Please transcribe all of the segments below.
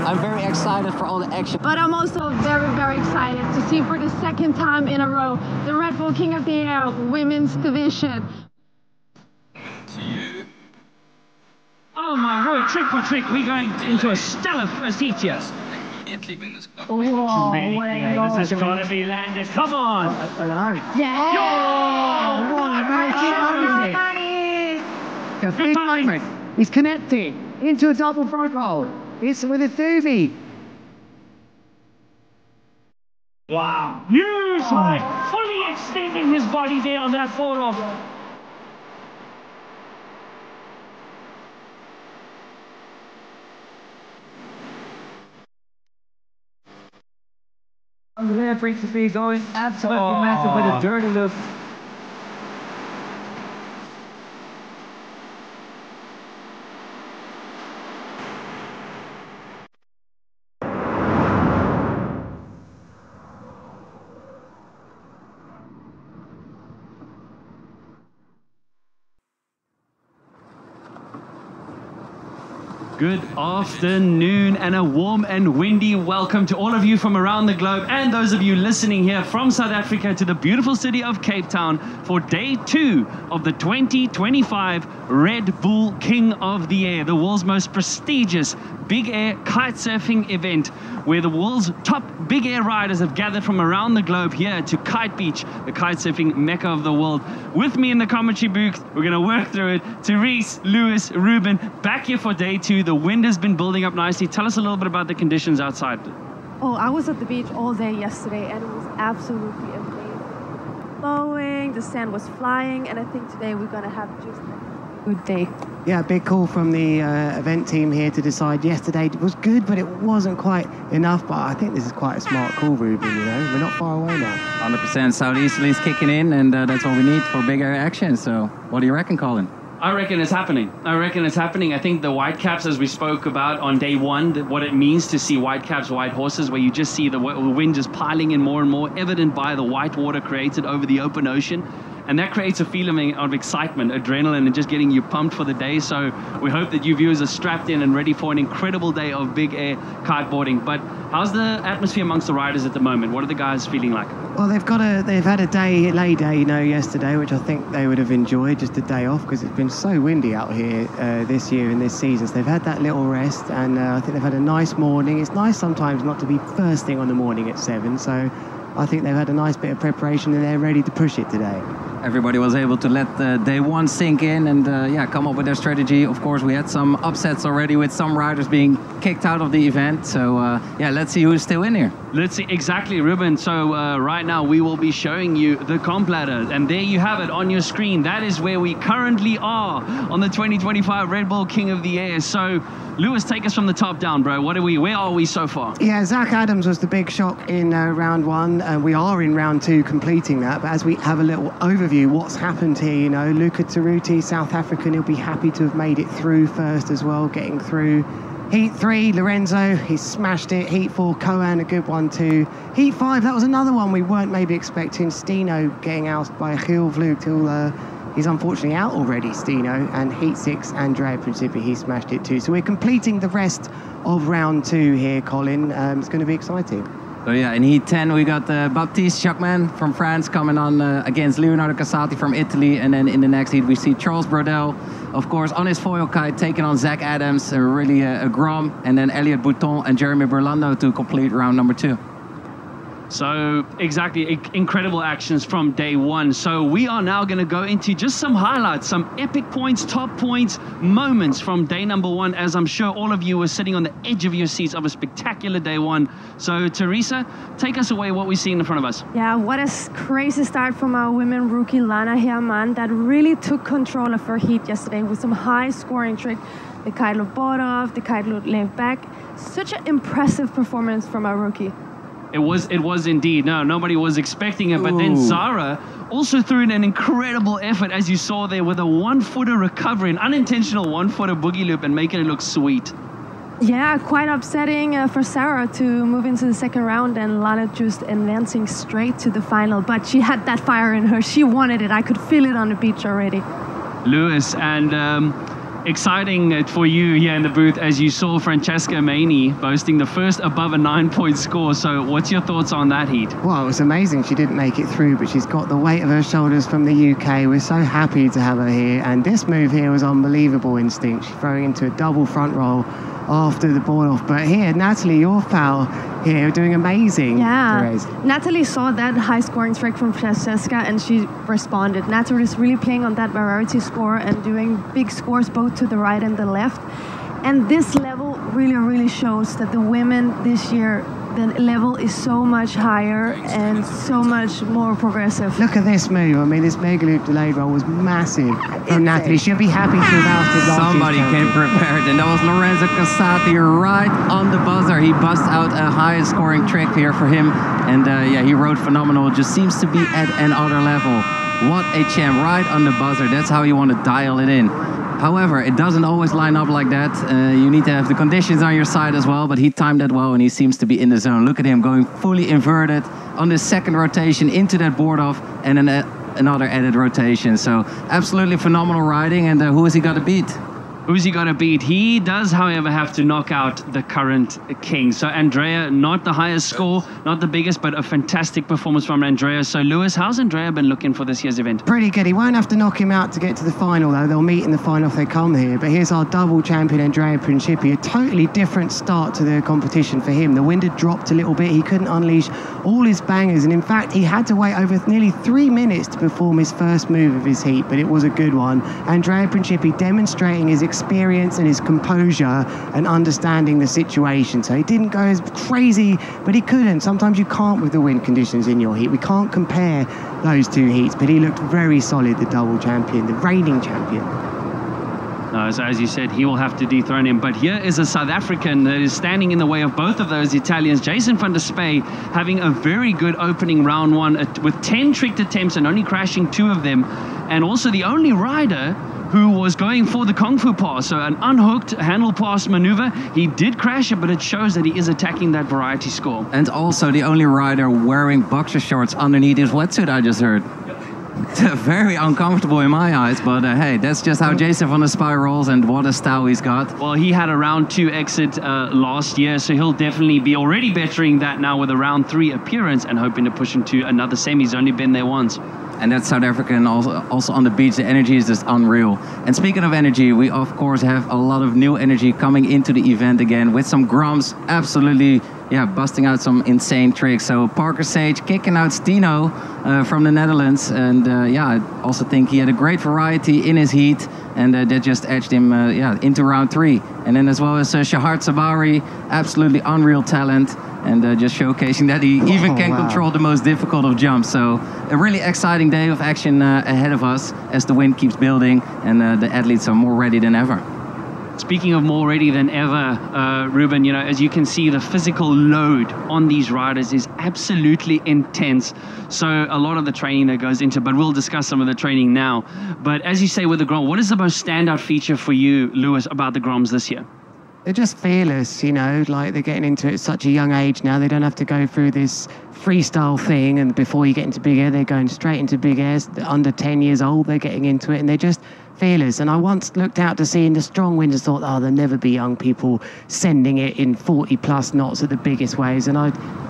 I'm very excited for all the action. But I'm also very, very excited to see for the second time in a row the Red Bull King of the Air women's division. Oh my word, trick for trick, we're going into a stellar first heat here. Oh, This is gonna be landed. Come on! yeah! Yo! He's connecting into a double front roll. It's with a Thuvi. Wow! Beautiful! Fully extending his body there on that fall off. Over there, Freaks of Speed going absolutely massive with a dirty loop. Good afternoon and a warm and windy welcome to all of you from around the globe and those of you listening here from South Africa to the beautiful city of Cape Town for day 2 of the 2025 Red Bull King of the Air, the world's most prestigious big air kite surfing event where the world's top big air riders have gathered from around the globe here to Kite Beach, the kite surfing mecca of the world. With me in the commentary booth, we're going to work through it. Therese, Lewis, Ruben, back here for day 2. The wind has been building up nicely. Tell us a little bit about the conditions outside. Oh, I was at the beach all day yesterday and it was absolutely amazing. Blowing, the sand was flying, and I think today we're going to have just a good day. Yeah, big call from the event team here to decide yesterday was good, but it wasn't quite enough. But I think this is quite a smart call, Ruben, you know. We're not far away now. 100% southeasterlies kicking in, and that's what we need for bigger action. So what do you reckon, Colin? I reckon it's happening. I think the Whitecaps, as we spoke about on day 1, what it means to see Whitecaps, white horses, where you just see the wind just piling in more and more, evident by the white water created over the open ocean. And that creates a feeling of excitement, adrenaline, and just getting you pumped for the day. So we hope that you viewers are strapped in and ready for an incredible day of big air kiteboarding. But how's the atmosphere amongst the riders at the moment? What are the guys feeling like? Well, they've had a lay day, you know, yesterday, which I think they would have enjoyed, just a day off, because it's been so windy out here this year and this season. So they've had that little rest, and I think they've had a nice morning. It's nice sometimes not to be first thing on the morning at 7, so I think they've had a nice bit of preparation and they're ready to push it today. Everybody was able to let day 1 sink in and yeah, come up with their strategy. Of course, we had some upsets already with some riders being kicked out of the event. So yeah, let's see who's still in here. Let's see, exactly, Ruben. So right now we will be showing you the comp ladder, and there you have it on your screen. That is where we currently are on the 2025 Red Bull King of the Air. So Lewis, take us from the top down, bro. Where are we so far? Yeah, Zach Adams was the big shock in round 1, and we are in round 2 completing that. But as we have a little overview, what's happened here, you know, Luca Taruti, South African, he'll be happy to have made it through first as well, getting through. Heat 3, Lorenzo, he smashed it. Heat 4, Kohan, a good one too. Heat 5, that was another one we weren't maybe expecting. Steno getting out by Gil Vlugt. He's unfortunately out already, Steno. And Heat 6, Andrea Principi, he smashed it too. So we're completing the rest of round 2 here, Colin. It's going to be exciting. So yeah, in Heat 10 we got Baptiste Jacquemin from France coming on against Leonardo Casati from Italy, and then in the next heat we see Charles Brodel, of course, on his foil kite, taking on Zach Adams, really a Grom, and then Elliot Bouton and Jeremy Berlando to complete round number 2. So exactly, incredible actions from day 1. So we are now going to go into just some highlights, some epic points, top points, moments from day number 1, as I'm sure all of you were sitting on the edge of your seats of a spectacular day 1. So Teresa, take us away, what we see in front of us. Yeah, what a crazy start from our women rookie Lana Herman that really took control of her heat yesterday with some high scoring trick. The kite looked bought off, the kite looked laid back. Such an impressive performance from our rookie. It was indeed. No, nobody was expecting it. But then Zara also threw in an incredible effort, as you saw there, with a 1-footer recovery, an unintentional 1-footer boogie loop, and making it look sweet. Yeah, quite upsetting for Sarah to move into the second round, and Lana just advancing straight to the final. But she had that fire in her. She wanted it. I could feel it on the beach already. Lewis, and exciting for you here in the booth as you saw Francesca Maney boasting the first above a 9-point score. So what's your thoughts on that heat? Well, it was amazing. She didn't make it through, but she's got the weight of her shoulders from the UK. We're so happy to have her here. And this move here was unbelievable instinct. She's throwing into a double front roll after the board off. But here, Natalie, your foul here, doing amazing. Yeah, Therese. Natalie saw that high scoring trick from Francesca and she responded. Natalie is really playing on that variety score and doing big scores both to the right and the left. And this level really shows that the women this year, the level is so much higher and so much more progressive. Look at this move. I mean, this mega loop delayed roll was massive from Natalie. She'll be happy to have outed last Somebody year's came champion. prepared, and that was Lorenzo Casati right on the buzzer. He busts out a high scoring trick here for him, and yeah, he rode phenomenal. Just seems to be at another level. What a champ, right on the buzzer. That's how you want to dial it in. However, it doesn't always line up like that. You need to have the conditions on your side as well, but he timed that well and he seems to be in the zone. Look at him going fully inverted on the second rotation into that board off and another added rotation. So absolutely phenomenal riding. And who has he got to beat? Who's he got to beat? He does, however, have to knock out the current king. So Andrea, not the highest score, not the biggest, but a fantastic performance from Andrea. So Lewis, how's Andrea been looking for this year's event? Pretty good. He won't have to knock him out to get to the final, though. They'll meet in the final if they come here. But here's our double champion, Andrea Principi. A totally different start to the competition for him. The wind had dropped a little bit. He couldn't unleash all his bangers. And in fact, he had to wait over nearly 3 minutes to perform his first move of his heat, but it was a good one. Andrea Principi demonstrating his experience and his composure and understanding the situation. So he didn't go as crazy, but he couldn't. Sometimes you can't with the wind conditions in your heat. We can't compare those two heats, but he looked very solid, the double champion, the reigning champion. So as you said, he will have to dethrone him. But here is a South African that is standing in the way of both of those Italians. Jason van der Spey having a very good opening round one with 10 tricked attempts and only crashing 2 of them. And also the only rider who was going for the Kung Fu pass, so an unhooked handle pass maneuver. He did crash it, but it shows that he is attacking that variety score. And also the only rider wearing boxer shorts underneath his wetsuit, I just heard. Very uncomfortable in my eyes, but hey, that's just how Jason van der Spey rolls, and what a style he's got. Well, he had a round 2 exit last year, so he'll definitely be already bettering that now with a round 3 appearance and hoping to push into another semi. He's only been there once. And that's South African also on the beach. The energy is just unreal. And speaking of energy, we of course have a lot of new energy coming into the event again with some Groms absolutely, yeah, busting out some insane tricks. So Parker Sage kicking out Stino from the Netherlands. And yeah, I also think he had a great variety in his heat. And that just edged him yeah, into round 3. And then as well as Shahar Sabari, absolutely unreal talent. And just showcasing that he even can control the most difficult of jumps. So a really exciting day of action ahead of us as the wind keeps building and the athletes are more ready than ever. Speaking of more ready than ever, Ruben, you know, as you can see, the physical load on these riders is absolutely intense. So a lot of the training that goes into, but we'll discuss some of the training now. But as you say with the Grom, what is the most standout feature for you, Lewis, about the Groms this year? They're just fearless, you know, like they're getting into it at such a young age now. They don't have to go through this freestyle thing, and before you get into big air, they're going straight into big airs. They're under 10 years old, they're getting into it, and they're just fearless. And I once looked out to sea in the strong winds and thought, oh, there'll never be young people sending it in 40 plus knots at the biggest waves. And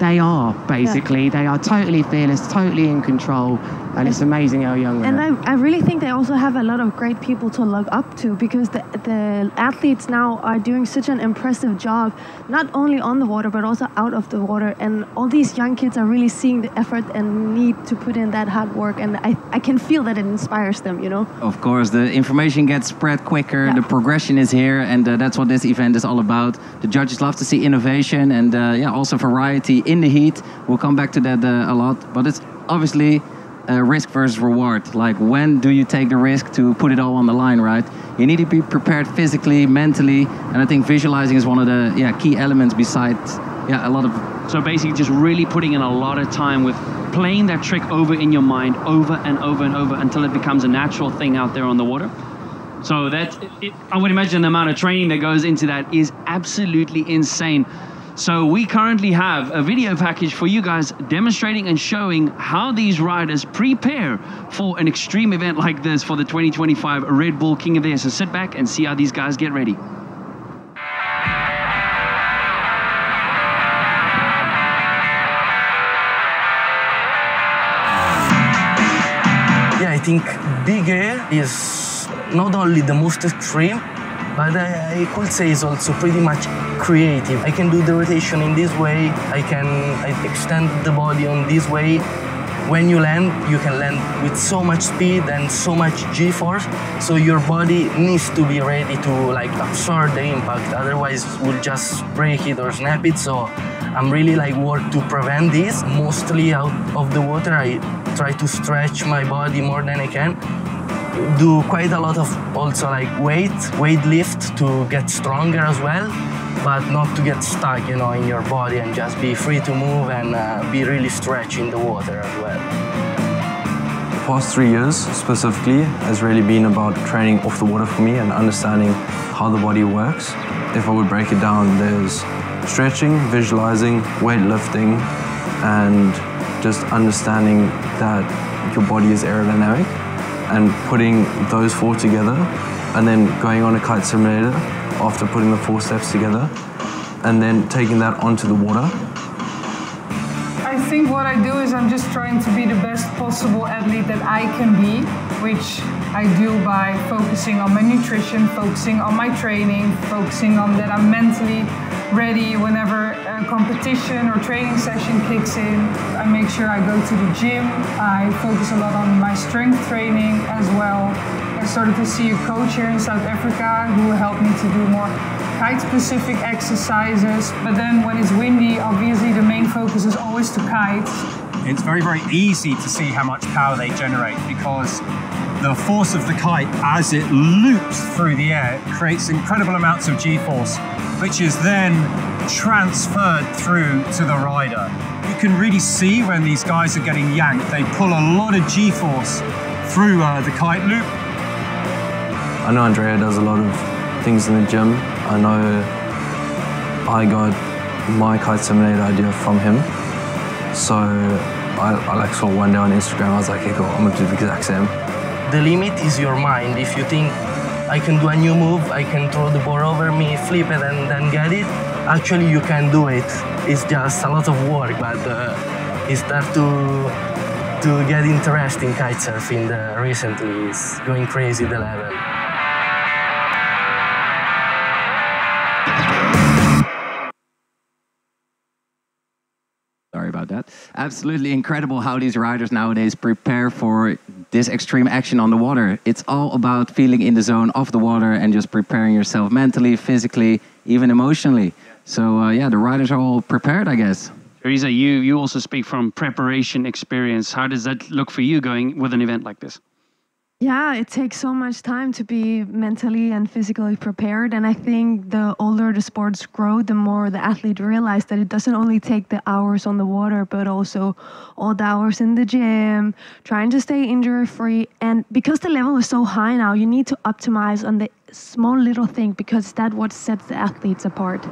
they are, basically. Yeah. They are totally fearless, totally in control. And it's amazing how young they are. And I really think they also have a lot of great people to look up to, because the athletes now are doing such an impressive job, not only on the water, but also out of the water. And all these young kids are really seeing the effort and need to put in that hard work. And I can feel that it inspires them, you know? Of course, the information gets spread quicker, Yeah. the progression is here, and that's what this event is all about. The judges love to see innovation and yeah, also variety in the heat. We'll come back to that a lot, but it's obviously risk versus reward. Like, when do you take the risk to put it all on the line, right? You need to be prepared physically, mentally, and I think visualizing is one of the key elements besides a lot of... So basically just really putting in a lot of time with playing that trick over in your mind over and over and over until it becomes a natural thing out there on the water. So I would imagine the amount of training that goes into that is absolutely insane. So we currently have a video package for you guys demonstrating and showing how these riders prepare for an extreme event like this for the 2025 Red Bull King of the Air. So sit back and see how these guys get ready. Yeah, I think big air is not only the most extreme, but I could say it's also pretty much creative. I can do the rotation in this way, I extend the body on this way. When you can land with so much speed and so much G-force, so your body needs to be ready to like absorb the impact, otherwise we'll just break it or snap it. So I'm really like work to prevent this. Mostly out of the water, I try to stretch my body more than I can. Do quite a lot of also like weight lift to get stronger as well, but not to get stuck, you know, in your body, and just be free to move and be really stretched in the water as well. The past 3 years specifically has really been about training off the water for me and understanding how the body works. If I would break it down, there's stretching, visualizing, weightlifting, and just understanding that your body is aerodynamic, and putting those 4 together, and then going on a kite simulator after putting the 4 steps together, and then taking that onto the water. I think what I do is I'm just trying to be the best possible athlete that I can be, which I do by focusing on my nutrition, focusing on my training, focusing on that I'm mentally ready whenever a competition or training session kicks in. I make sure I go to the gym. I focus a lot on my strength training as well. I started to see a coach here in South Africa who helped me to do more kite-specific exercises. But then when it's windy, obviously the main focus is always to kite. It's very, very easy to see how much power they generate, because the force of the kite as it loops through the air creates incredible amounts of G-force, which is then transferred through to the rider. You can really see when these guys are getting yanked, they pull a lot of G-force through the kite loop. I know Andrea does a lot of things in the gym. I know I got my kite simulator idea from him. So I like saw one day on Instagram, I was like, hey, cool, I'm gonna do the exact same. The limit is your mind. If you think I can do a new move, I can throw the board over me, flip it and then get it, actually you can do it. It's just a lot of work, but it starts to get interesting kite surfing recently. It's going crazy, the level. Sorry about that. Absolutely incredible how these riders nowadays prepare for this extreme action on the water. It's all about feeling in the zone of the water and just preparing yourself mentally, physically, even emotionally. So yeah, the riders are all prepared, I guess. Teresa, you also speak from preparation experience. How does that look for you going with an event like this? Yeah, it takes so much time to be mentally and physically prepared. And I think the older the sports grow, the more the athlete realize that it doesn't only take the hours on the water, but also all the hours in the gym, trying to stay injury-free. And because the level is so high now, you need to optimize on the small little thing, because that's what sets the athletes apart.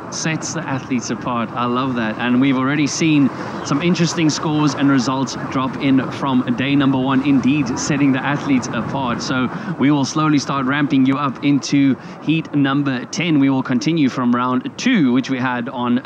Sets the athletes apart. I love that. And we've already seen some interesting scores and results drop in from day number 1, indeed setting the athletes apart. So we will slowly start ramping you up into heat number 10. We will continue from round 2, which we had on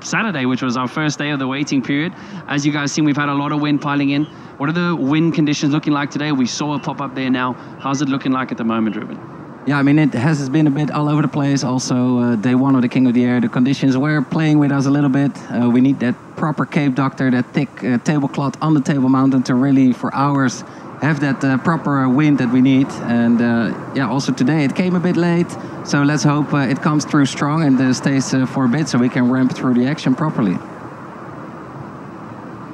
Saturday, which was our first day of the waiting period. As you guys seen, we've had a lot of wind piling in. What are the wind conditions looking like today? We saw a pop up there now. How's it looking like at the moment, Ruben? Yeah, I mean, it has been a bit all over the place. Also, day 1 of the King of the Air, the conditions were playing with us a little bit. We need that proper Cape Doctor, that thick tablecloth on the Table Mountain to really, for hours, have that proper wind that we need. And yeah, also today it came a bit late. So let's hope it comes through strong and stays for a bit so we can ramp through the action properly.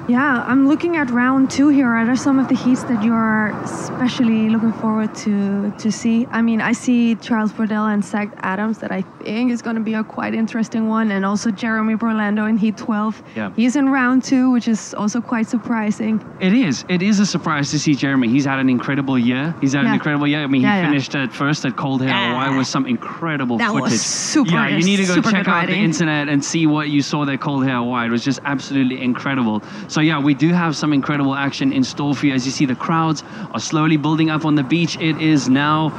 Yeah, I'm looking at round 2 here. Are there some of the heats that you are especially looking forward to see? I mean, I see Charles Brodel and Zach Adams that I think is going to be a quite interesting one, and also Jeremy Burlando in heat 12. Yeah. He's in round 2, which is also quite surprising. It is. It is a surprise to see Jeremy. He's had an incredible year. I mean, he finished at first at Cold Hair Hawaii with some incredible footage. Was super. Yeah, you need to go check out riding. the internet and see what you saw there. Cold Hair Hawaii. It was just absolutely incredible. So yeah, we do have some incredible action in store for you. As you see, the crowds are slowly building up on the beach. It is now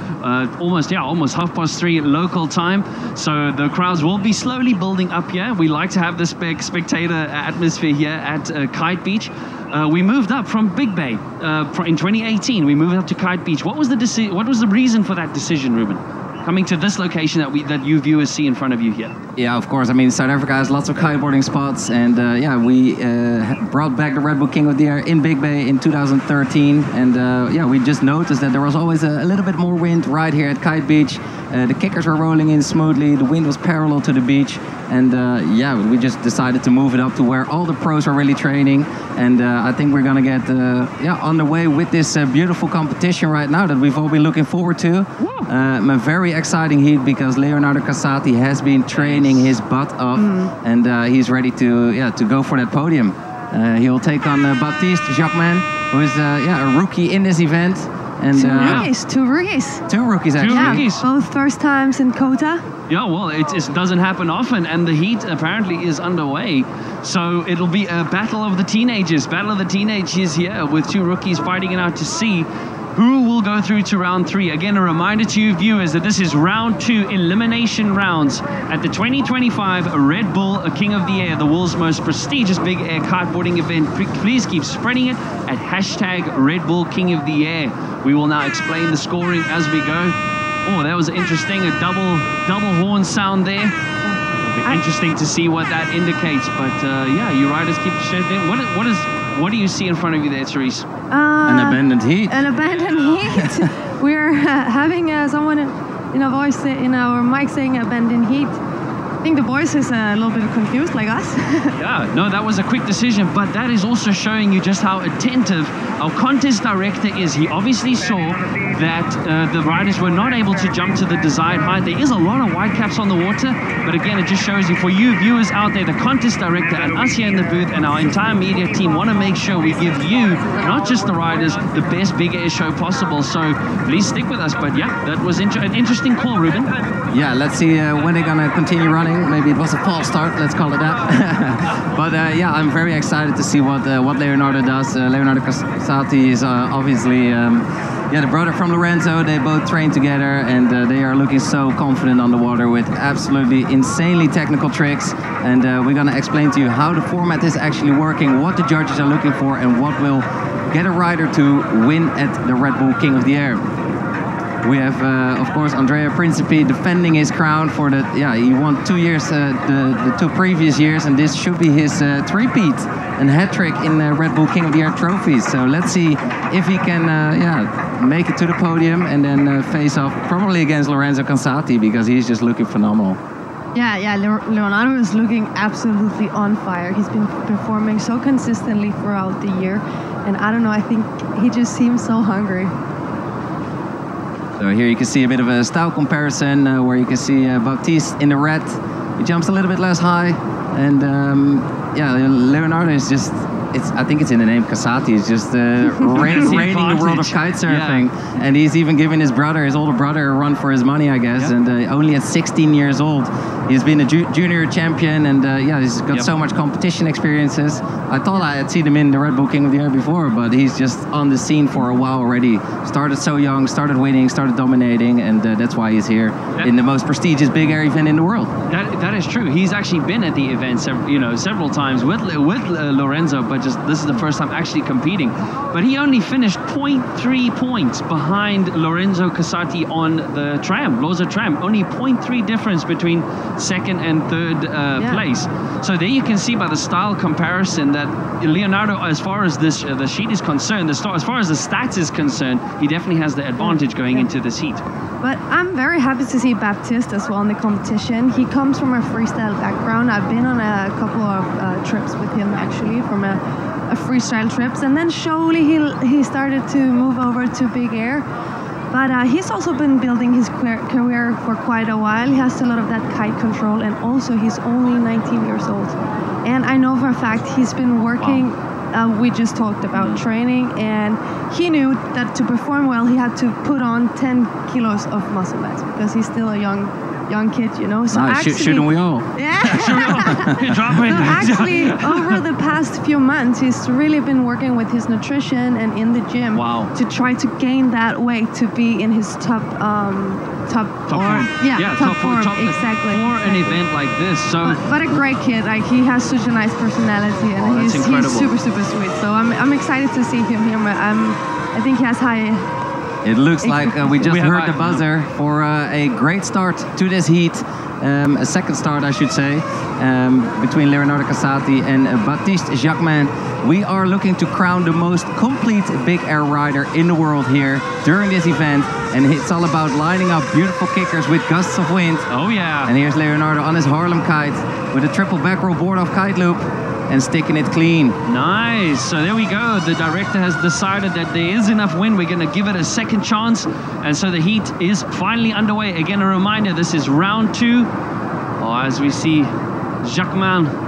almost 3:30 local time. So the crowds will be slowly building up here. We like to have this big spectator atmosphere here at Kite Beach. We moved up from Big Bay in 2018. We moved up to Kite Beach. What was the reason for that decision, Ruben? Coming to this location that you viewers see in front of you here. Yeah, of course. I mean, South Africa has lots of kiteboarding spots, and we brought back the Red Bull King of the Air in Big Bay in 2013, and we just noticed that there was always a little bit more wind right here at Kite Beach. The kickers were rolling in smoothly, the wind was parallel to the beach, and we just decided to move it up to where all the pros are really training, and I think we're gonna get on the way with this beautiful competition right now that we've all been looking forward to. A very exciting heat because Leonardo Casati has been training his butt off, and he's ready to go for that podium. He will take on Baptiste Jacquemin, who is a rookie in this event. And Two rookies actually. Yeah, both first times in Kota. Yeah, well, it doesn't happen often, and the heat apparently is underway. So it'll be a battle of the teenagers. Battle of the teenagers here with 2 rookies fighting it out to see who will go through to round 3. Again, a reminder to you viewers that this is round 2 elimination rounds at the 2025 Red Bull King of the Air, the world's most prestigious big air kiteboarding event. Please keep spreading it at hashtag Red Bull King of the Air. We will now explain the scoring as we go. Oh, that was interesting, a double horn sound there. It'll be interesting to see what that indicates, but you riders keep sharing. What do you see in front of you there, Therese? An abandoned heat. An abandoned heat. We're having someone in our mic saying abandoned heat. I think the voice is a little bit confused, like us. Yeah, no, that was a quick decision, but that is also showing you just how attentive our contest director is. He obviously saw that the riders were not able to jump to the desired height. There is a lot of white caps on the water, but again, it just shows you, for you viewers out there, the contest director and us here in the booth and our entire media team want to make sure we give you, not just the riders, the best big air show possible. So please stick with us. But yeah, that was an interesting call, Ruben. Yeah, let's see when they're gonna continue running. Maybe it was a false start, let's call it that. But I'm very excited to see what Leonardo does. Leonardo Casati is obviously the brother from Lorenzo. They both train together, and they are looking so confident on the water with absolutely insanely technical tricks. And we're gonna explain to you how the format is actually working, what the judges are looking for, and what will get a rider to win at the Red Bull King of the Air. We have, of course, Andrea Principi defending his crown for he won 2 years, the 2 previous years, and this should be his three-peat and hat-trick in the Red Bull King of the Air trophies. So let's see if he can, make it to the podium and then face off probably against Lorenzo Casati, because he's just looking phenomenal. Yeah, Leonardo is looking absolutely on fire. He's been performing so consistently throughout the year, and I don't know, I think he just seems so hungry. So here you can see a bit of a style comparison where you can see Baptiste in the red. He jumps a little bit less high, and Leonardo is just, I think it's in the name Casati, is just reigning the world of kite surfing. Yeah. And he's even giving his older brother, a run for his money, I guess. Yep. And only at 16 years old, he's been a junior champion, and he's got so much competition experiences. I thought I had seen him in the Red Bull King of the Air before, but he's just on the scene for a while already. Started so young, started winning, started dominating, and that's why he's here in the most prestigious big air event in the world. That is true. He's actually been at the event several times with Lorenzo, but this is the first time actually competing. But he only finished 0.3 points behind Lorenzo Casati on the tram, Loza tram. Only 0.3 difference between second and third place. So there you can see by the style comparison that Leonardo, as far as the sheet is concerned, as far as the stats is concerned, he definitely has the advantage going into this heat. But I'm very happy to see Baptiste as well in the competition. He comes from a freestyle background. I've been on a couple of trips with him, actually, from a freestyle trips, and then slowly he started to move over to big air. But he's also been building his career for quite a while. He has a lot of that kite control, and also he's only 19 years old. And I know for a fact he's been working. We just talked about training, and he knew that to perform well, he had to put on 10 kilos of muscle mass because he's still a young kid, you know. So nice. actually, Shouldn't we all? Yeah. Drop it. So actually, over the past few months, he's really been working with his nutrition and in the gym to try to gain that weight to be in his top form. Top form. Exactly. For an event like this, so. But a great kid. Like, he has such a nice personality, and he's super sweet. So I'm excited to see him here. I think he has high. It looks like we just heard the buzzer for a great start to this heat. A second start, I should say, between Leonardo Casati and Baptiste Jacquemin. We are looking to crown the most complete big air rider in the world here during this event. And it's all about lining up beautiful kickers with gusts of wind. Oh, yeah. And here's Leonardo on his Harlem kite with a triple back roll board off kite loop and sticking it clean. Nice. So there we go. The director has decided that there is enough wind. We're going to give it a second chance. And so the heat is finally underway. Again, a reminder, this is round 2. As we see Jacquemin,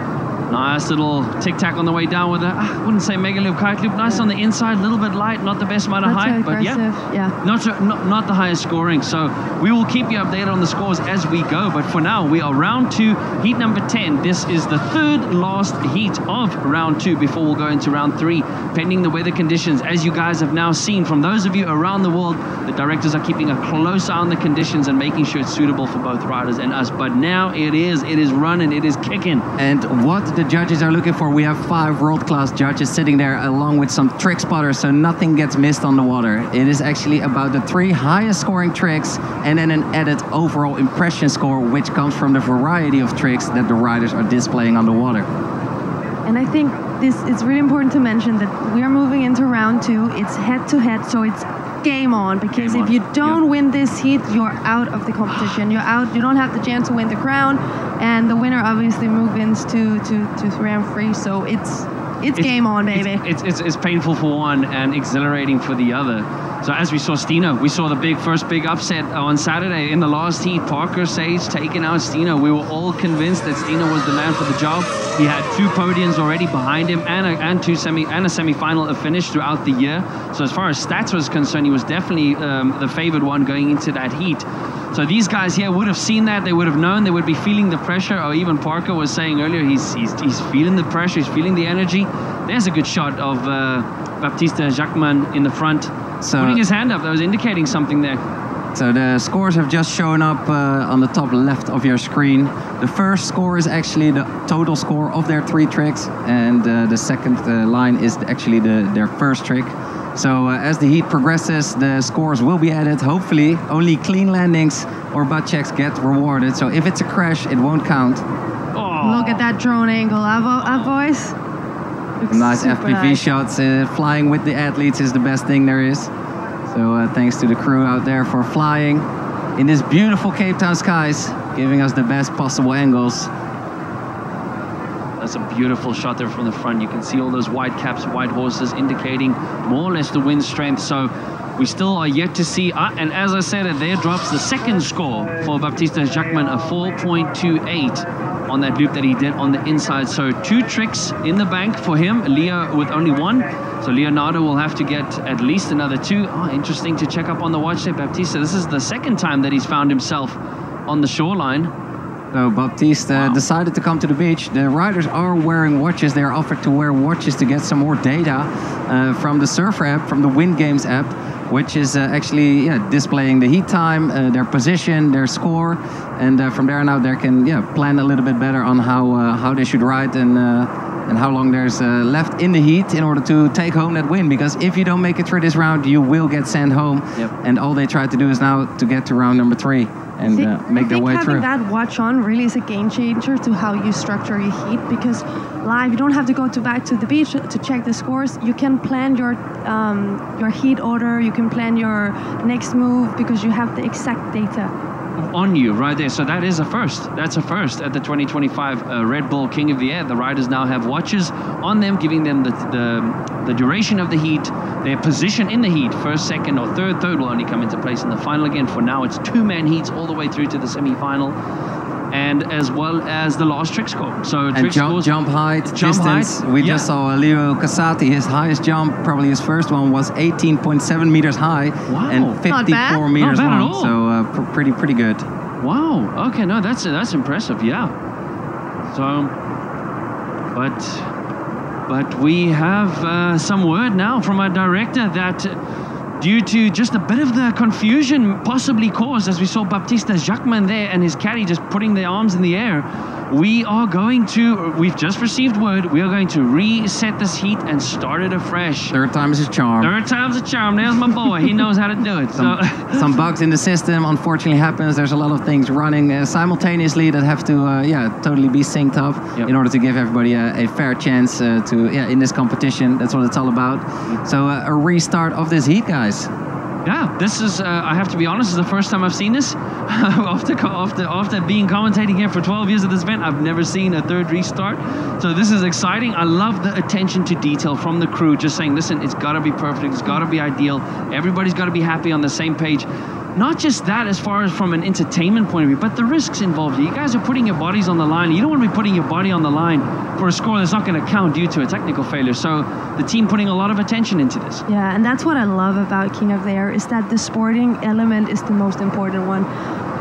nice little tic-tac on the way down with a, I wouldn't say mega loop kite loop. Nice on the inside, a little bit light, not the best amount of height, but not the highest scoring. So we will keep you updated on the scores as we go. But for now, we are round 2, heat number 10. This is the third last heat of round 2 before we'll go into round 3, pending the weather conditions. As you guys have now seen from those of you around the world, the directors are keeping a close eye on the conditions and making sure it's suitable for both riders and us. But now it is running, it is kicking. And what the judges are looking for, we have 5 world-class judges sitting there along with some trick spotters, so nothing gets missed on the water. It is actually about the 3 highest scoring tricks and then an added overall impression score, which comes from the variety of tricks that the riders are displaying on the water. And I think it's really important to mention that we are moving into round 2. It's head-to-head, so it's game on, because if you don't win this heat, you're out of the competition. You're out. You don't have the chance to win the crown, and the winner obviously moves to round 3. So it's game on, baby. It's painful for one and exhilarating for the other. So as we saw Stina, we saw the first big upset on Saturday in the last heat. Parker Sage taking out Stina. We were all convinced that Stina was the man for the job. He had 2 podiums already behind him and a semi-final finish throughout the year. So as far as stats was concerned, he was definitely the favored one going into that heat. So these guys here would have seen that. They would have known. They would be feeling the pressure. Or even Parker was saying earlier, he's feeling the pressure. He's feeling the energy. There's a good shot of Baptiste Jacquemin in the front. So, putting his hand up, that was indicating something there. So the scores have just shown up on the top left of your screen. The first score is actually the total score of their 3 tricks, and the second line is actually their first trick. So as the heat progresses, the scores will be added. Hopefully, only clean landings or butt checks get rewarded. So if it's a crash, it won't count. Oh. Look at that drone angle, boys. Nice FPV shots. Flying with the athletes is the best thing there is. So thanks to the crew out there for flying in this beautiful Cape Town skies, giving us the best possible angles. That's a beautiful shot there from the front. You can see all those white caps, white horses indicating more or less the wind strength. So we still are yet to see, and as I said, there drops the second score for Baptiste Jacquemin, a 4.28 on that loop that he did on the inside. So 2 tricks in the bank for him, Leo with only 1. So Leonardo will have to get at least another 2. Interesting to check up on the watch there, Baptiste. This is the second time that he's found himself on the shoreline. So Baptiste decided to come to the beach. The riders are wearing watches. They are offered to wear watches to get some more data from the Surfer app, from the Wind Games app, which is actually displaying the heat time, their position, their score, and from there on out they can plan a little bit better on how they should ride and how long there's left in the heat in order to take home that win. Because if you don't make it through this round, you will get sent home. Yep. And all they try to do is now to get to round number 3 and make their way through. I think having that watch on really is a game changer to how you structure your heat, because live you don't have to go back to the beach to check the scores. You can plan your heat order, you can plan your next move because you have the exact data. on you right there. So that is a first. That's a first at the 2025 Red Bull King of the Air. The riders now have watches on them, giving them the duration of the heat, their position in the heat, first, second, or third. Third will only come into place in the final again. For now, it's 2-man heats all the way through to the semi-final. And as well as the last trick score. So trick scores, jump height, distance. We just saw Leo Casati, his highest jump, probably his first one, was 18.7 meters high. Wow. And 54 meters long. So pretty good. Wow. Okay, no, that's impressive. Yeah. So, but we have some word now from our director that due to just a bit of the confusion possibly caused, as we saw Baptista Jacquemin there and his caddy just putting their arms in the air, we've just received word, we are going to reset this heat and start it afresh. Third time is a charm. Third time's a charm. There's my boy. He knows how to do it. Some bugs in the system, unfortunately, happens. There's a lot of things running simultaneously that have to totally be synced up in order to give everybody a fair chance in this competition. That's what it's all about. So a restart of this heat, guys. Yeah, this is, I have to be honest, this is the first time I've seen this. after being commentating here for 12 years at this event, I've never seen a third restart. So this is exciting. I love the attention to detail from the crew, just saying, listen, it's got to be perfect, it's got to be ideal, everybody's got to be happy on the same page. Not just that as far as from an entertainment point of view, but the risks involved. You guys are putting your bodies on the line. You don't want to be putting your body on the line for a score that's not going to count due to a technical failure. So the team putting a lot of attention into this. Yeah, and that's what I love about King of the Air, is that the sporting element is the most important one.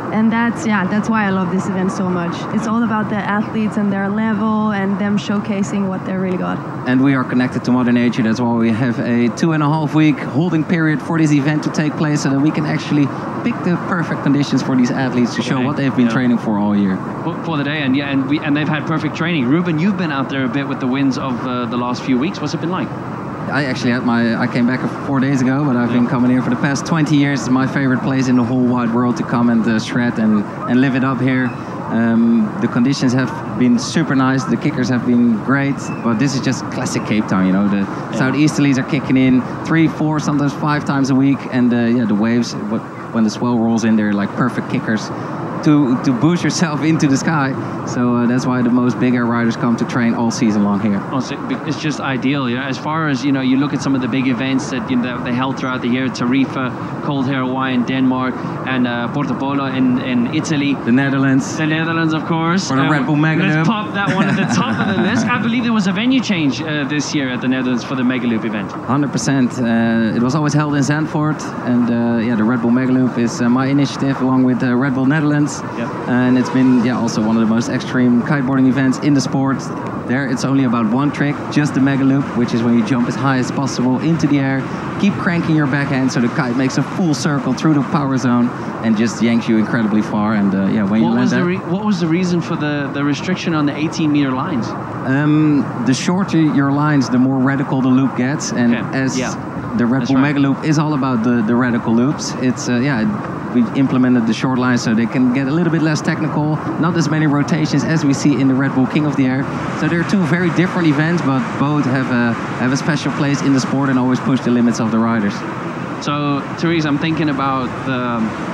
And that's why I love this event so much. It's all about the athletes and their level and them showcasing what they really got. And we are connected to Mother Nature. That's why we have a 2.5 week holding period for this event to take place, so that we can actually pick the perfect conditions for these athletes to show what they've been training for all year. For the day, and they've had perfect training. Ruben, you've been out there a bit with the winds of the last few weeks. What's it been like? I actually had I came back 4 days ago, but I've been coming here for the past 20 years. It's my favorite place in the whole wide world to come and shred and live it up here. The conditions have been super nice, the kickers have been great, but this is just classic Cape Town, you know. The southeasterlies are kicking in 3, 4, sometimes 5 times a week, and the waves, when the swell rolls in, they're like perfect kickers to boost yourself into the sky. So that's why the most big air riders come to train all season long here. Oh, so it's just ideal, yeah. As far as, you know, you look at some of the big events that they held throughout the year, Tarifa, Cold Air Hawaii in Denmark, and Portopolo in Italy. The Netherlands. The Netherlands, of course. For the Red Bull Mega Loop. Let's pop that one at the top of the list. I believe there was a venue change this year at the Netherlands for the Mega Loop event. 100%. It was always held in Zandvoort, and the Red Bull Mega Loop is my initiative along with Red Bull Netherlands. Yep. And it's been also one of the most extreme kiteboarding events in the sport. There it's only about one trick, just the Mega Loop, which is when you jump as high as possible into the air, keep cranking your backhand so the kite makes a full circle through the power zone and just yanks you incredibly far. And when you land there... What was the reason for the restriction on the 18-meter lines? The shorter your lines, the more radical the loop gets. And the Red Bull Mega Loop is all about the radical loops. It's we implemented the short lines so they can get a little bit less technical, not as many rotations as we see in the Red Bull King of the Air. So they're two very different events, but both have a special place in the sport and always push the limits of the riders. So, Therese, I'm thinking about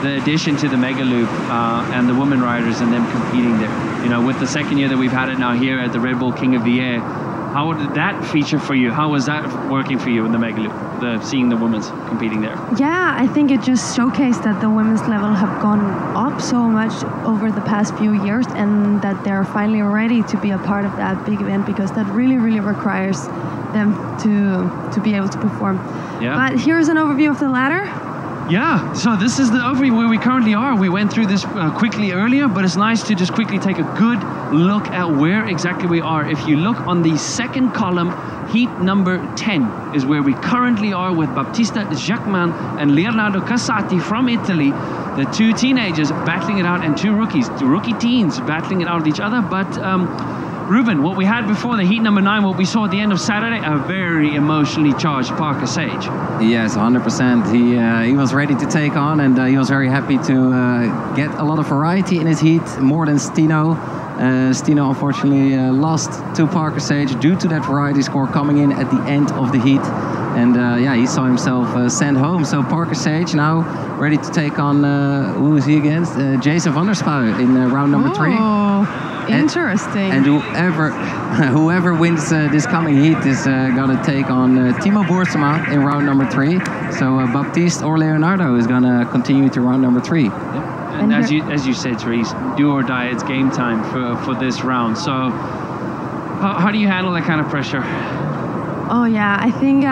the addition to the Mega Loop and the women riders and them competing there. You know, with the second year that we've had it now here at the Red Bull King of the Air, how did that feature for you? How was that working for you in the Mega Loop, seeing the women's competing there? Yeah, I think it just showcased that the women's level have gone up so much over the past few years, and that they're finally ready to be a part of that big event, because that really, really requires them to be able to perform. Yeah. But here's an overview of the ladder. Yeah, so this is the overview where we currently are. We went through this quickly earlier, but it's nice to just quickly take a good look at where exactly we are. If you look on the second column, heat number 10 is where we currently are, with Baptista Jacquemin and Leonardo Casati from Italy, the two teenagers battling it out, and two rookie teens battling it out with each other. But Ruben, what we had before the heat number 9, what we saw at the end of Saturday, a very emotionally charged Parker Sage. Yes, 100%. He was ready to take on, and he was very happy to get a lot of variety in his heat, more than Stino. Stino unfortunately lost to Parker Sage due to that variety score coming in at the end of the heat. And yeah, he saw himself sent home. So Parker Sage now ready to take on, who is he against? Jason van der Spuy in round number 3. Oh, interesting. And whoever wins this coming heat is gonna take on Timo Boersma in round number 3. So Baptiste or Leonardo is gonna continue to round number 3. Yep. And as you said, Therese, do or die, it's game time for this round. So how do you handle that kind of pressure? Oh yeah, I think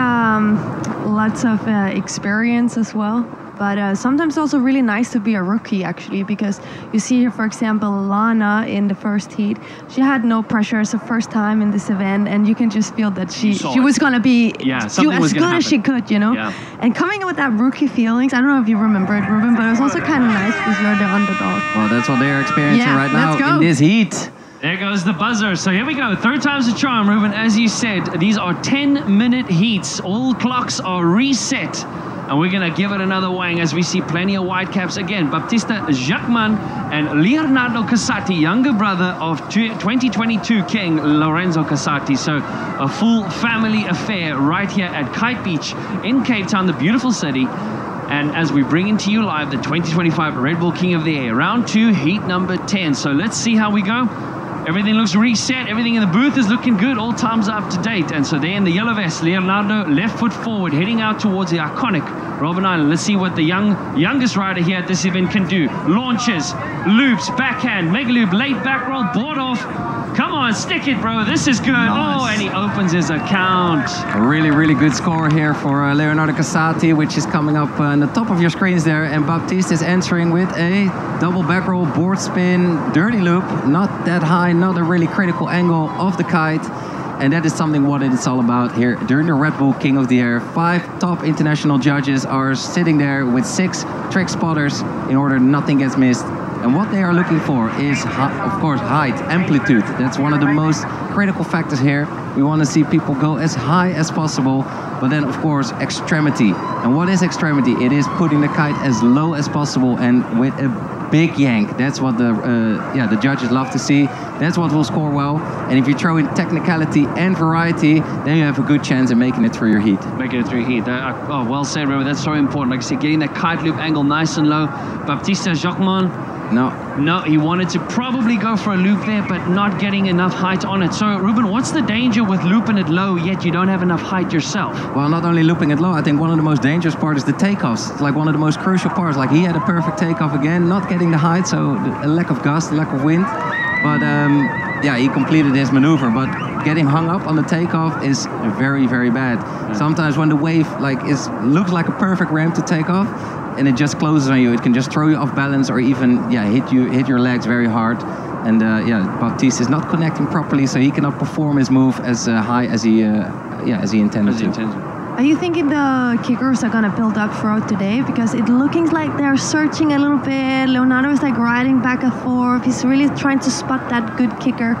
lots of experience as well. But sometimes also really nice to be a rookie, actually, because you see here, for example, Lana in the first heat. She had no pressure. It's the first time in this event, and you can just feel that she was going to be as good as she could, you know? Yeah. And coming with that rookie feelings, I don't know if you remember it, Ruben, but it was also kind of nice because you're the underdog. Well, that's what they're experiencing right now in this heat. There goes the buzzer. So here we go. Third time's a charm, Ruben. As you said, these are 10-minute heats. All clocks are reset. And we're going to give it another wang as we see plenty of white caps again. Baptista Jachman and Leonardo Casati, younger brother of 2022 King Lorenzo Casati. So a full family affair right here at Kite Beach in Cape Town, the beautiful city. And as we bring into you live the 2025 Red Bull King of the Air, round 2, heat number 10. So let's see how we go. Everything looks reset. Everything in the booth is looking good. All times are up to date. And so they're in the yellow vest. Leonardo, left foot forward, heading out towards the iconic Robben Island. Let's see what the youngest rider here at this event can do. Launches, loops, backhand, mega loop, late back roll, board off. Come on, stick it, bro. This is good. Nice. Oh, and he opens his account. A really, really good score here for Leonardo Casati, which is coming up on the top of your screens there. And Baptiste is entering with a double back roll, board spin, dirty loop. Not that high, not a really critical angle of the kite. And that is something what it's all about here during the Red Bull King of the Air. 5 top international judges are sitting there with 6 trick spotters in order nothing gets missed. And what they are looking for is, of course, height, amplitude. That's one of the most critical factors here. We want to see people go as high as possible, but then, of course, extremity. And what is extremity? It is putting the kite as low as possible and with a big yank. That's what the judges love to see. That's what will score well. And if you throw in technicality and variety, then you have a good chance of making it through your heat. Making it through your heat. Oh, well said, Robert. That's so important. Like I said, getting that kite loop angle nice and low. Baptista Jachman. No, he wanted to probably go for a loop there, but not getting enough height on it. So, Ruben, what's the danger with looping it low, yet you don't have enough height yourself? Well, not only looping it low, I think one of the most dangerous parts is the takeoffs. It's like one of the most crucial parts. Like, he had a perfect takeoff again, not getting the height, so a lack of gust, lack of wind. But, yeah, he completed his maneuver, but getting hung up on the takeoff is very, very bad. Yeah. Sometimes when the wave looks like a perfect ramp to take off, and it just closes on you, it can just throw you off balance or even hit your legs very hard. And Baptiste is not connecting properly, so he cannot perform his move as high as he intended to. Are you thinking the kickers are going to build up throughout today? Because it's looking like they're searching a little bit. Leonardo is like riding back and forth. He's really trying to spot that good kicker.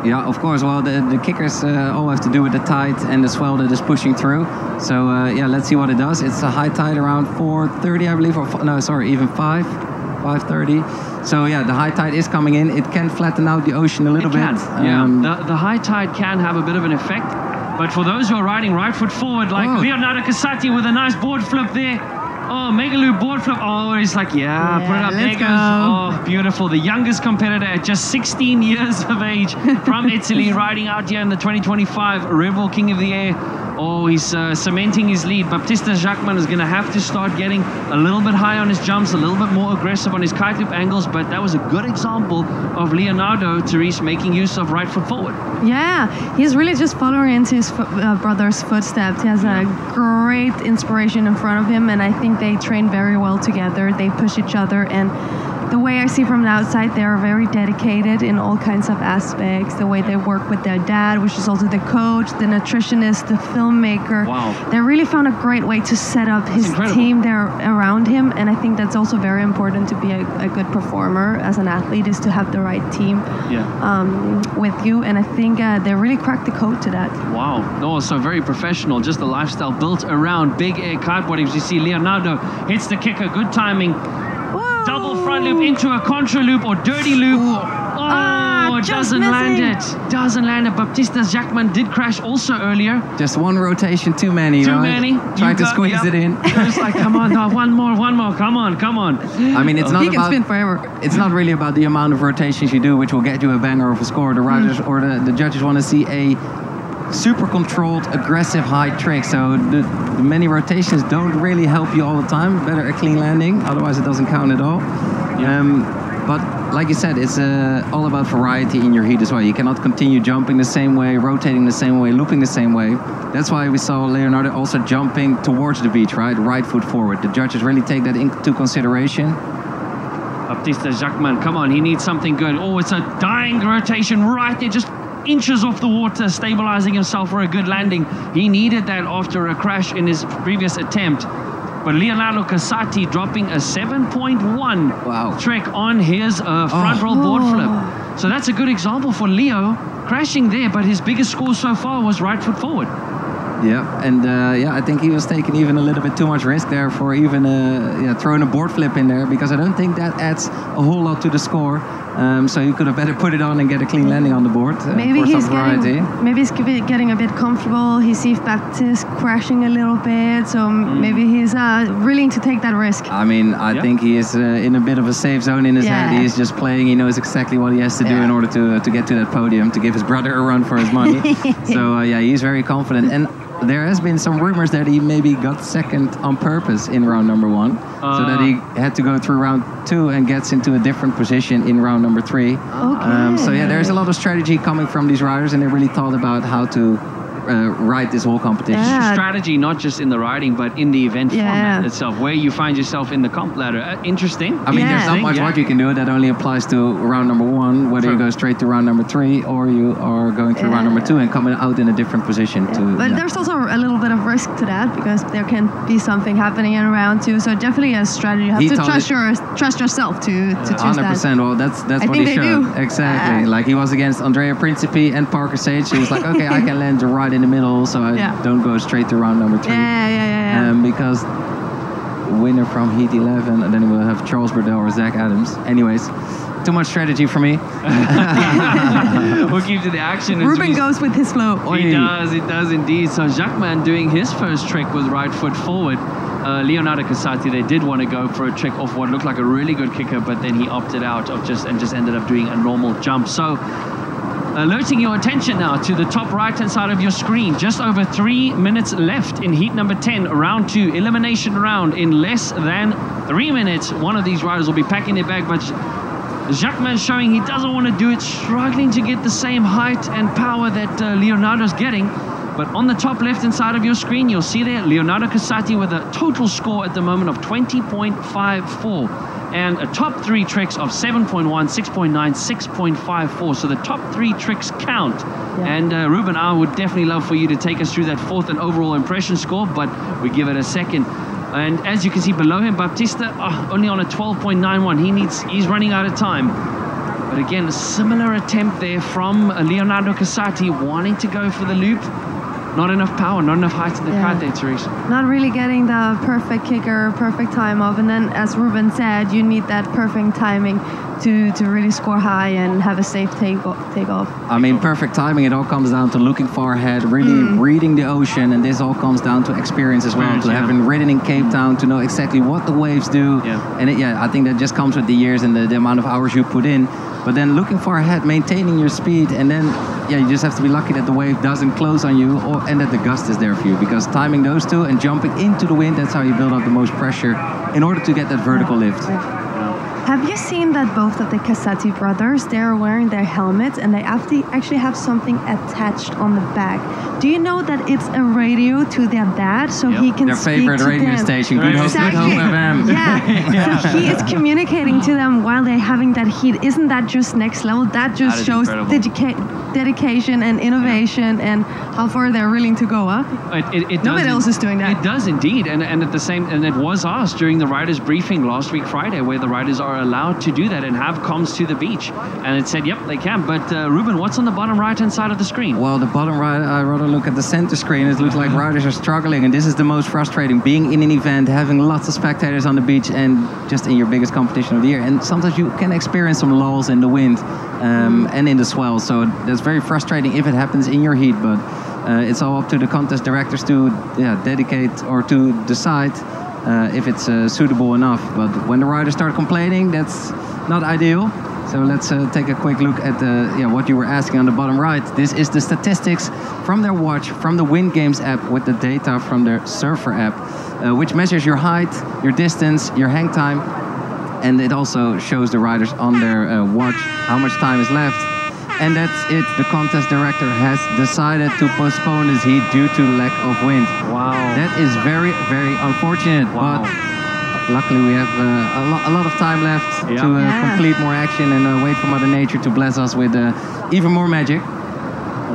Yeah, of course. Well, the kickers all have to do with the tide and the swell that is pushing through. So, yeah, let's see what it does. It's a high tide around 4:30, I believe. Or no, sorry, even 5:30. So, yeah, the high tide is coming in. It can flatten out the ocean a little bit. The high tide can have a bit of an effect. But for those who are riding right foot forward, like Leonardo Casati with a nice board flip there. Oh, mega loop board flip. Oh, he's like, put it up. There goes. Oh, beautiful. The youngest competitor at just 16 years of age from Italy, riding out here in the 2025 Red Bull King of the Air. Oh, he's cementing his lead. Baptista Jachman is going to have to start getting a little bit high on his jumps, a little bit more aggressive on his kite loop angles, but that was a good example of Leonardo, Therese, making use of right foot forward. Yeah, he's really just following into his brother's footsteps. He has a great inspiration in front of him, and I think they train very well together. They push each other, and the way I see from the outside, they are very dedicated in all kinds of aspects. The way they work with their dad, which is also the coach, the nutritionist, the filmmaker. Wow. They really found a great way to set up his team there around him. And I think that's also very important to be a good performer as an athlete, is to have the right team with you. And I think they really cracked the code to that. Wow. No, so very professional. Just the lifestyle built around big air kiteboarding. As you see, Leonardo hits the kicker. Good timing. Double front loop into a contra loop or dirty loop. Oh, it doesn't land it. Doesn't land it. Baptista Jachman did crash also earlier. Just one rotation too many, Too right? many. Trying to squeeze it in. It's like, come on, no, one more. Come on. I mean, it's not He can about... spin forever. It's not really about the amount of rotations you do, which will get you a banger of a score. The riders or the judges want to see a super controlled, aggressive high trick. So the many rotations don't really help you all the time. Better a clean landing, otherwise it doesn't count at all. But like you said, it's all about variety in your heat as well. You cannot continue jumping the same way, rotating the same way, looping the same way. That's why we saw Leonardo also jumping towards the beach, right foot forward. The judges really take that into consideration. Baptista Jachman, come on, he needs something good. Oh, it's a dying rotation right there, just inches off the water, stabilizing himself for a good landing. He needed that after a crash in his previous attempt. But Leonardo Casati dropping a 7.1 trick on his front roll board flip. So that's a good example for Leo, crashing there, but his biggest score so far was right foot forward. Yeah, and I think he was taking even a little bit too much risk there for even throwing a board flip in there, because I don't think that adds a whole lot to the score. So you could have better put it on and get a clean landing on the board Maybe for some variety. Maybe he's getting a bit comfortable. He sees Baptiste crashing a little bit, so maybe he's willing to take that risk. I mean, I think he is in a bit of a safe zone in his head. He is just playing. He knows exactly what he has to do in order to get to that podium, to give his brother a run for his money. So he's very confident. And there has been some rumors that he maybe got second on purpose in round number 1, so that he had to go through round 2 and gets into a different position in round number 3. So there's a lot of strategy coming from these riders, and they really thought about how to ride this whole competition. Strategy, not just in the riding, but in the event format itself, where you find yourself in the comp ladder. Interesting. I mean, there's not much what you can do. That only applies to round number 1, whether you go straight to round number 3 or you are going through round number 2 and coming out in a different position. But there's also a little bit of risk to that, because there can be something happening in round 2. So definitely a strategy. You have to trust yourself to choose 100%. that. Well, that's what he showed. Exactly. Like he was against Andrea Principi and Parker Sage. He was like, okay, I can land right in the middle, so I don't go straight to round number 3. Because winner from Heat 11, and then we'll have Charles Burdell or Zach Adams. Anyways, too much strategy for me. We'll keep to the action. Ruben goes with his flow. He does indeed. So Jachman doing his first trick with right foot forward. Leonardo Casati, they did want to go for a trick off what looked like a really good kicker, but then he opted out of just ended up doing a normal jump. So alerting your attention now to the top right hand side of your screen. Just over 3 minutes left in heat number 10, round 2, elimination round. In less than 3 minutes, one of these riders will be packing their bag, but Jachman showing he doesn't want to do it, struggling to get the same height and power that Leonardo's getting. But on the top left hand side of your screen, you'll see there Leonardo Casati with a total score at the moment of 20.54. and a top 3 tricks of 7.1, 6.9, 6.54. So the top 3 tricks count. And Ruben, I would definitely love for you to take us through that 4th and overall impression score, but we give it a second. And as you can see below him, Baptista only on a 12.91. He's running out of time. But again, a similar attempt there from Leonardo Casati, wanting to go for the loop. Not enough power, not enough height in the kite there, Teresa. Not really getting the perfect kicker, perfect time off. And then, as Ruben said, you need that perfect timing to really score high and have a safe takeoff. I mean, perfect timing, it all comes down to looking far ahead, really reading the ocean, and this all comes down to experience as well, to having ridden in Cape Town, to know exactly what the waves do. And I think that just comes with the years and the amount of hours you put in. But then looking far ahead, maintaining your speed, and then you just have to be lucky that the wave doesn't close on you, and that the gust is there for you. Because timing those two and jumping into the wind, that's how you build up the most pressure in order to get that vertical lift. Have you seen that both of the Casati brothers, they're wearing their helmets and they actually have something attached on the back? Do you know that it's a radio to their dad, so he can their speak favorite to radio them? station, Good Hope FM. So he is communicating to them while they're having that heat. Isn't that just next level? That just shows dedication and innovation and how far they're willing to go, huh? Nobody else is doing that. It does indeed, and at the same, and it was asked during the riders briefing last week Friday, where the riders are are allowed to do that and have comms to the beach. And it said, yep, they can. But Ruben, what's on the bottom right-hand side of the screen? Well, the bottom right, I rather look at the center screen. It looks like riders are struggling, and this is the most frustrating. Being in an event, having lots of spectators on the beach, and just in your biggest competition of the year. And sometimes you can experience some lulls in the wind and in the swell. So that's very frustrating if it happens in your heat. But it's all up to the contest directors to dedicate or to decide if it's suitable enough. But when the riders start complaining, that's not ideal. So let's take a quick look at what you were asking on the bottom right. This is the statistics from their watch, from the Wind Games app, with the data from their Surfer app, which measures your height, your distance, your hang time, and it also shows the riders on their watch how much time is left. And that's it. The contest director has decided to postpone this heat due to lack of wind. Wow. That is very, very unfortunate. Wow. But luckily we have a lot of time left to complete more action and wait for Mother Nature to bless us with even more magic.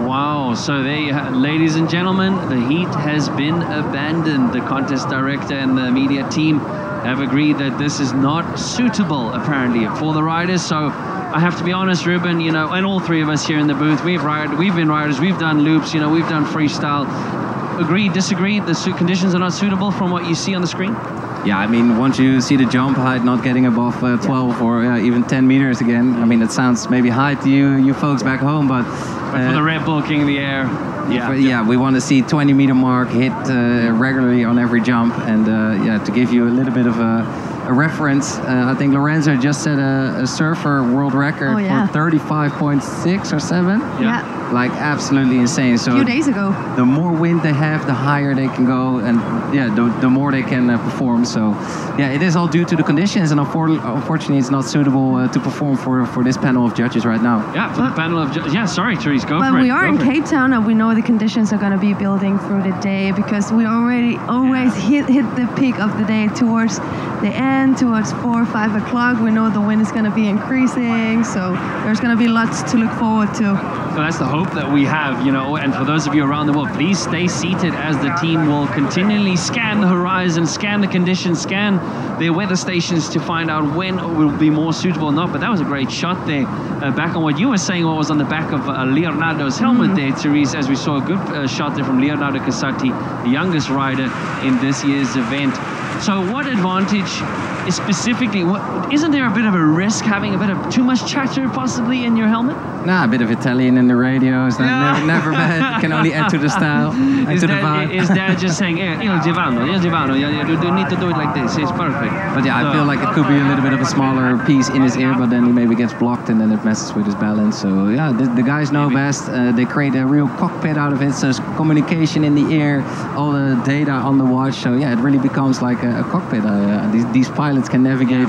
Wow, so ladies and gentlemen, the heat has been abandoned. The contest director and the media team have agreed that this is not suitable, apparently, for the riders. So I have to be honest, Ruben, you know, and all three of us here in the booth, we've been riders, we've done loops, you know, we've done freestyle. Agree, disagree, the conditions are not suitable from what you see on the screen? Yeah, I mean, once you see the jump height not getting above 12 or even 10 meters again, I mean, it sounds maybe high to you folks back home, but for the Red Bull King of the Air, we want to see 20-meter mark hit regularly on every jump. And to give you a little bit of a reference, I think Lorenzo just set a surfer world record for 35.6 or 7. Yeah. Like absolutely insane. So a few days ago. The more wind they have, the higher they can go, and the more they can perform. So it is all due to the conditions, and unfortunately it's not suitable to perform for this panel of judges right now. Yeah, for the panel of judges. Sorry, Therese, go for it. Well, we are in Cape Town, and we know the conditions are going to be building through the day, because we always hit the peak of the day towards the end, towards 4 or 5 o'clock. We know the wind is going to be increasing, so there's going to be lots to look forward to. So that's the hope that we have, you know, and for those of you around the world, please stay seated as the team will continually scan the horizon, scan the conditions, scan their weather stations to find out when it will be more suitable or not. But that was a great shot there. Back on what you were saying, what was on the back of Leonardo's helmet there, Therese, as we saw a good shot there from Leonardo Casati, the youngest rider in this year's event. So what advantage is specifically, isn't there a bit of a risk having a bit of too much chatter possibly in your helmet? Nah, a bit of Italian in the radio is never bad. Can only add to the style, and to the vibe. Is Dad just saying, il divano, you need to do it like this, it's perfect. But yeah, I feel like it could be a little bit of a smaller piece in his ear, but then he maybe gets blocked and then it messes with his balance. So yeah, the guys know best. They create a real cockpit out of it, so it's communication in the ear, all the data on the watch. So yeah, it really becomes like a cockpit. These pilots can navigate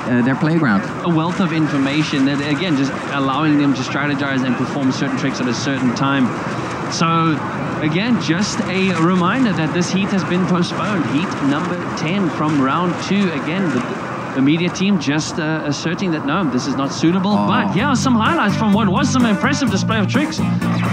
their playground. A wealth of information that, again, just allowing them to strategize and perform certain tricks at a certain time. So, again, just a reminder that this heat has been postponed. Heat number 10 from round 2. Again, the media team just asserting that, no, this is not suitable. But, yeah, some highlights from what was some impressive display of tricks,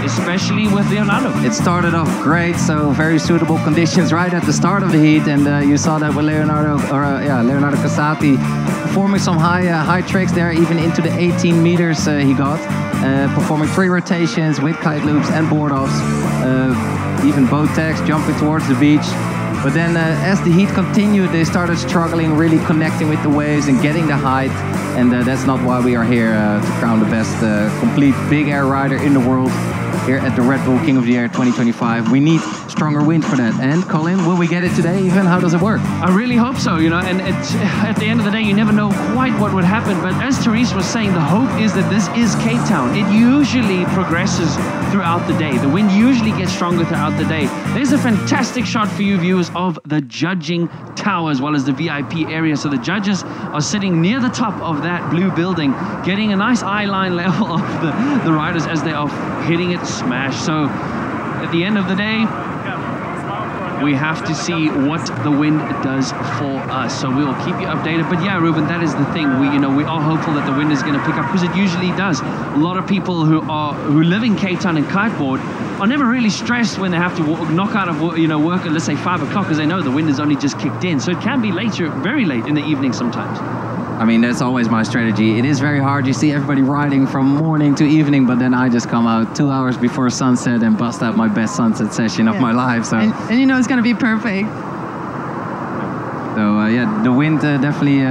especially with Leonardo. It started off great, so very suitable conditions right at the start of the heat. And you saw that with Leonardo Casati performing some high tricks there, even into the 18 meters he got. Performing 3 rotations with kite loops and board offs. Even boat tags jumping towards the beach. But then as the heat continued, they started struggling, really connecting with the waves and getting the height. And that's not why we are here to crown the best complete big air rider in the world here at the Red Bull King of the Air 2025. We need stronger wind for that. And Colin, will we get it today even? How does it work? I really hope so, you know, and at the end of the day, you never know quite what would happen. But as Therese was saying, the hope is that this is Cape Town. It usually progresses throughout the day. The wind usually gets stronger throughout the day. There's a fantastic shot for you viewers of the judging tower as well as the VIP area. So the judges are sitting near the top of that blue building, getting a nice eye line level of the riders as they are hitting it smash. So at the end of the day, we have to see what the wind does for us. So we'll keep you updated. But yeah, Ruben, that is the thing. We are hopeful that the wind is going to pick up, because it usually does. A lot of people who live in Cape Town and kiteboard are never really stressed when they have to knock out of work at, let's say, 5 o'clock, because they know the wind has only just kicked in. So it can be later, very late in the evening sometimes. I mean, that's always my strategy. It is very hard. You see everybody riding from morning to evening, but then I just come out 2 hours before sunset and bust out my best sunset session of my life. So, and you know it's going to be perfect. So yeah, the wind definitely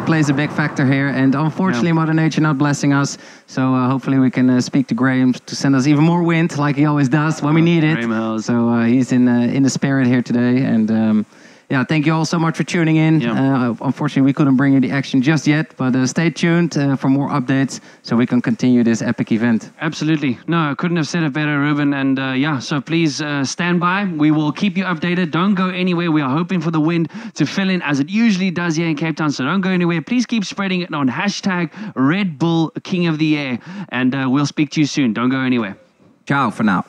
plays a big factor here, and unfortunately, Mother Nature not blessing us. So hopefully we can speak to Graham to send us even more wind, like he always does when we need it. So he's in the spirit here today, and yeah, thank you all so much for tuning in. Unfortunately, we couldn't bring you the action just yet, but stay tuned for more updates so we can continue this epic event. Absolutely. No, I couldn't have said it better, Ruben. And yeah, so please stand by. We will keep you updated. Don't go anywhere. We are hoping for the wind to fill in as it usually does here in Cape Town. So don't go anywhere. Please keep spreading it on hashtag Red Bull King of the Air. And we'll speak to you soon. Don't go anywhere. Ciao for now.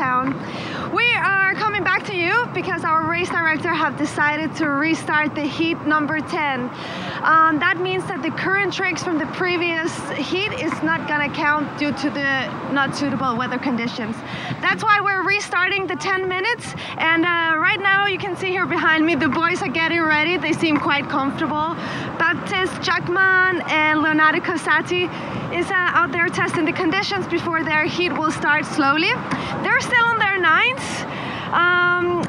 Town. We are coming back to you because our race director have decided to restart the heat number 10. That means that the current tricks from the previous heat is not gonna count due to the not suitable weather conditions. That's why we're restarting the 10 minutes. And right now you can see here behind me, the boys are getting ready. They seem quite comfortable. Baptiste Jacquemin and Leonardo Cosati is out there testing the conditions before their heat will start slowly. They're still on their 9s,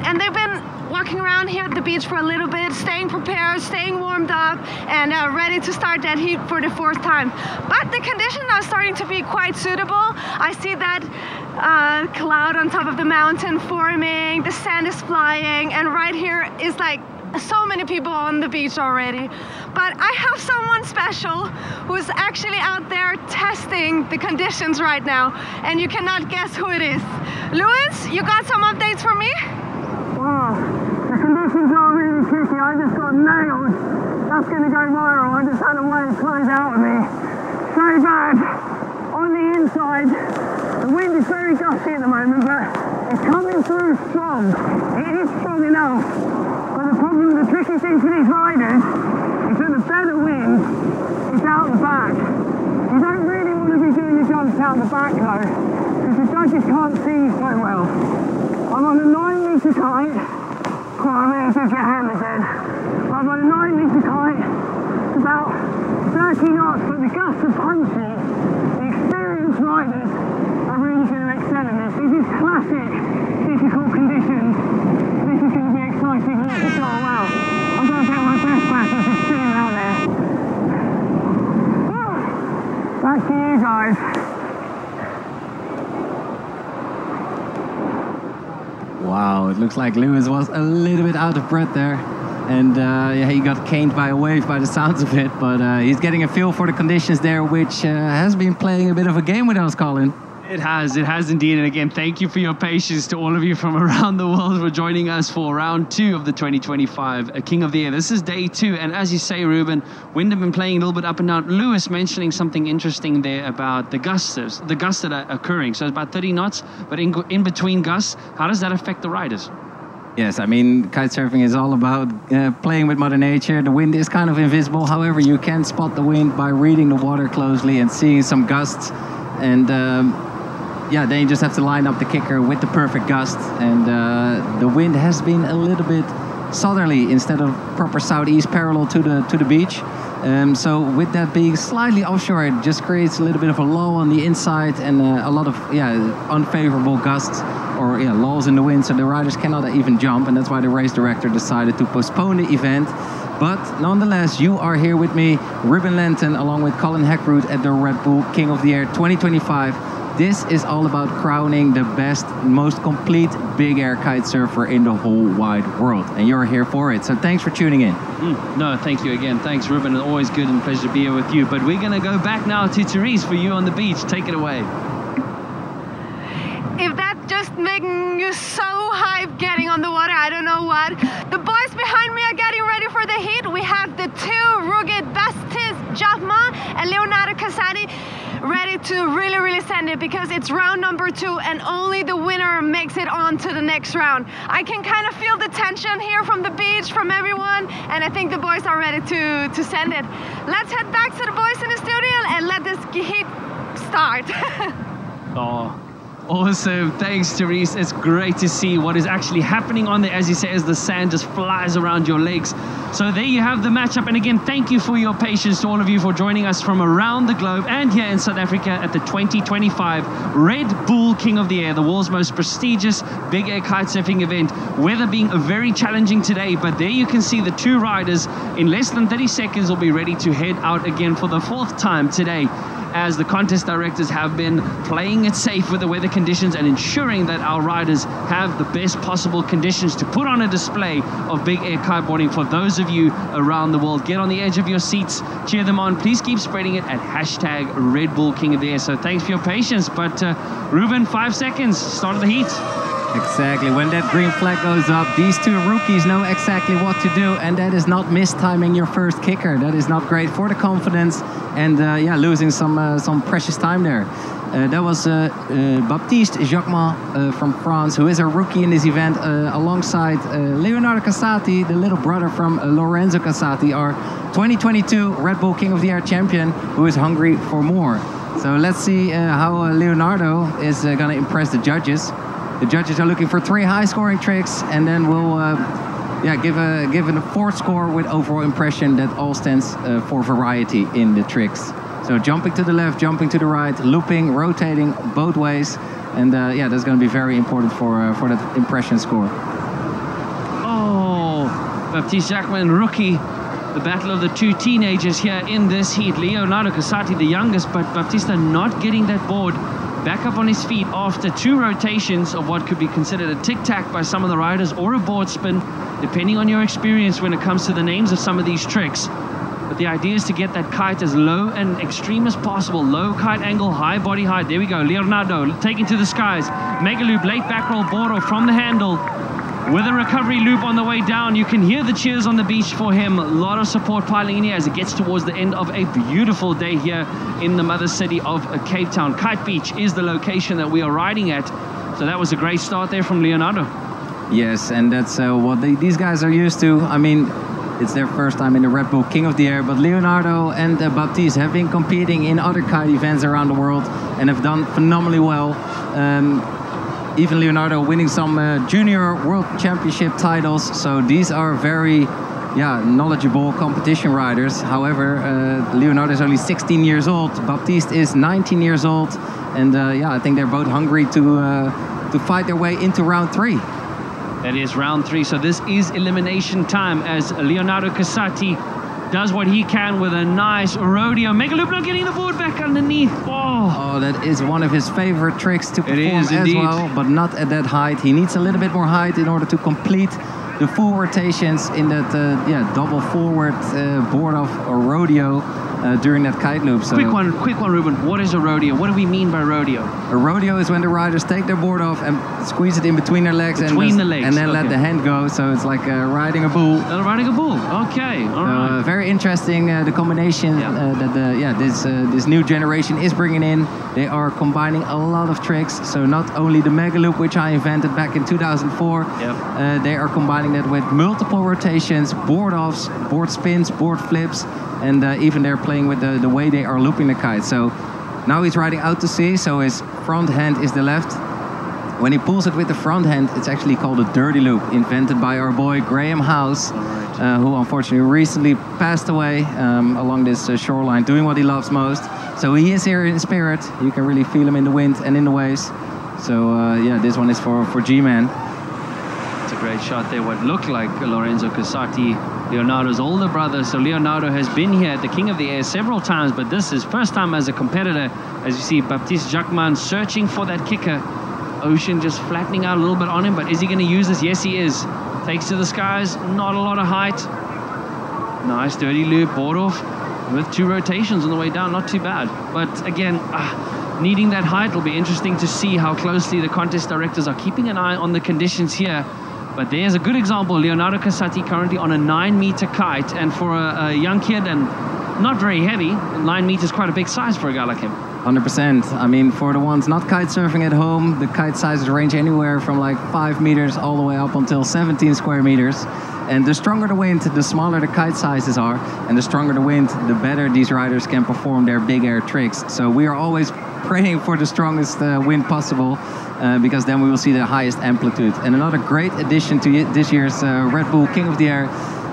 and they've been walking around here at the beach for a little bit, staying prepared, staying warmed up, and ready to start that heat for the 4th time. But the conditions are starting to be quite suitable. I see that cloud on top of the mountain forming, the sand is flying, and right here is like so many people on the beach already. But I have someone special who's actually out there testing the conditions right now, and you cannot guess who it is. Lewis, you got some updates for me? Wow, the conditions are really tricky. I just got nailed. That's going to go viral. I just had a wave close out of me. So bad. On the inside, the wind is very gusty at the moment, but it's coming through strong. It is strong enough. But the problem, the tricky thing for these riders is that the better wind is out the back. You don't really want to be doing your jumps out the back though, because the judges can't see you so well. I'm on a 9-metre kite. Oh, I'm going to get hand again. I'm on a 9-metre kite. It's about 30 knots, but the gusts are punchy. The experienced riders are really going to excel in this. This is classic difficult conditions. This is going to be exciting to go well. I'm going to get my breath back as it's sitting out there. Back to you guys. Wow, it looks like Lewis was a little bit out of breath there. And yeah, he got caned by a wave by the sounds of it. But he's getting a feel for the conditions there, which has been playing a bit of a game with us, Colin. It has indeed. And again, thank you for your patience to all of you from around the world for joining us for round 2 of the 2025 King of the Air. This is day 2. And as you say, Ruben, wind have been playing a little bit up and down. Lewis mentioning something interesting there about the gusts that are occurring. So it's about 30 knots, but in between gusts, how does that affect the riders? Yes, I mean, kitesurfing is all about playing with Mother Nature. The wind is kind of invisible. However, you can spot the wind by reading the water closely and seeing some gusts. And yeah, then you just have to line up the kicker with the perfect gust. And the wind has been a little bit southerly instead of proper southeast parallel to the beach. So with that being slightly offshore, it just creates a little bit of a lull on the inside and a lot of unfavorable gusts or lulls in the wind, so the riders cannot even jump, and that's why the race director decided to postpone the event. But nonetheless, you are here with me, Ruben Lenton, along with Colin Heckroot at the Red Bull King of the Air 2025. This is all about crowning the best, most complete big air kite surfer in the whole wide world. And you're here for it. So thanks for tuning in. No, thank you again. Thanks, Ruben. Always good and pleasure to be here with you. But we're going to go back now to Therese for you on the beach. Take it away. If that just making you so hyped getting on the water, I don't know what. The boys behind me are getting ready for the heat. We have the 2 rugged Baptiste Jacquemin and Leonardo Cosati ready to really send it, because it's round number 2 and only the winner makes it on to the next round. I can kind of feel the tension here from the beach, from everyone, and I think the boys are ready to send it. Let's head back to the boys in the studio and let this heat start. Oh. Awesome. Thanks, Therese. It's great to see what is actually happening on there, as you say, as the sand just flies around your legs. So there you have the matchup. And again, thank you for your patience to all of you for joining us from around the globe and here in South Africa at the 2025 Red Bull King of the Air, the world's most prestigious big air kitesurfing event. Weather being very challenging today, but there you can see the 2 riders in less than 30 seconds will be ready to head out again for the 4th time today, as the contest directors have been playing it safe with the weather conditions and ensuring that our riders have the best possible conditions to put on a display of big air kiteboarding for those of you around the world. Get on the edge of your seats, cheer them on. Please keep spreading it at hashtag Red Bull King of the Air. So thanks for your patience. But Ruben, 5 seconds, start of the heat. Exactly. When that green flag goes up, these two rookies know exactly what to do, and that is not mistiming your first kicker. That is not great for the confidence, and yeah, losing some precious time there. That was Baptiste Jacquemin from France, who is a rookie in this event, alongside Leonardo Casati, the little brother from Lorenzo Casati, our 2022 Red Bull King of the Air champion, who is hungry for more. So let's see how Leonardo is going to impress the judges. The judges are looking for 3 high-scoring tricks, and then we'll give a 4th score with overall impression. That all stands for variety in the tricks. So jumping to the left, jumping to the right, looping, rotating both ways, and yeah, that's going to be very important for that impression score. Oh, Baptiste Jacquemin, rookie. The battle of the 2 teenagers here in this heat. Leonardo Casati, the youngest, but Baptiste not getting that board back up on his feet after 2 rotations of what could be considered a tic-tac by some of the riders, or a board spin, depending on your experience when it comes to the names of some of these tricks. But the idea is to get that kite as low and extreme as possible. Low kite angle, high body height. There we go. Leonardo taking to the skies. Mega loop, late back roll, Boro from the handle. With a recovery loop on the way down, you can hear the cheers on the beach for him. A lot of support piling in here as it gets towards the end of a beautiful day here in the mother city of Cape Town. Kite Beach is the location that we are riding at. So that was a great start there from Leonardo. Yes, and that's what these guys are used to. I mean, it's their first time in the Red Bull King of the Air, but Leonardo and Baptiste have been competing in other kite events around the world and have done phenomenally well. Even Leonardo winning some junior world championship titles. So these are very knowledgeable competition riders. However, Leonardo is only 16 years old. Baptiste is 19 years old. And yeah, I think they're both hungry to fight their way into round 3. That is round 3. So this is elimination time as Leonardo Casati does what he can with a nice rodeo. Mega loop, not getting the board back underneath. Oh, that is one of his favorite tricks to perform as well, but not at that height. He needs a little bit more height in order to complete the full rotations in that double forward board off or rodeo during that kite loop. So quick one, Ruben. What is a rodeo? What do we mean by rodeo? A rodeo is when the riders take their board off and squeeze it in between their legs, and then let the hand go. So it's like riding a bull. Riding a bull. Okay, all right. Very interesting. The combination that this new generation is bringing in. They are combining a lot of tricks. So not only the mega loop, which I invented back in 2004. They are combining that with multiple rotations, board offs, board spins, board flips. And even they're playing with the way they are looping the kite. So now he's riding out to sea, so his front hand is the left. When he pulls it with the front hand, it's actually called a dirty loop, invented by our boy Graham House, who unfortunately recently passed away along this shoreline, doing what he loves most. So he is here in spirit. You can really feel him in the wind and in the waves. So yeah, this one is for G-Man. It's a great shot there. What looked like Lorenzo Casati, Leonardo's older brother. So Leonardo has been here at the King of the Air several times, but this is first time as a competitor. As you see, Baptiste Jacquemin searching for that kicker. Ocean just flattening out a little bit on him, but is he going to use this? Yes, he is. Takes to the skies, not a lot of height. Nice dirty loop, board off with 2 rotations on the way down, not too bad. But again, needing that height, it'll be interesting to see how closely the contest directors are keeping an eye on the conditions here. But there's a good example. Leonardo Casati currently on a 9-meter kite, and for a young kid and not very heavy, 9 meters quite a big size for a guy like him. 100%. I mean, for the ones not kite surfing at home, the kite sizes range anywhere from like 5 meters all the way up until 17 square meters. And the stronger the wind, the smaller the kite sizes are. And the stronger the wind, the better these riders can perform their big air tricks. So we are always praying for the strongest wind possible, because then we will see the highest amplitude. And another great addition to this year's Red Bull King of the Air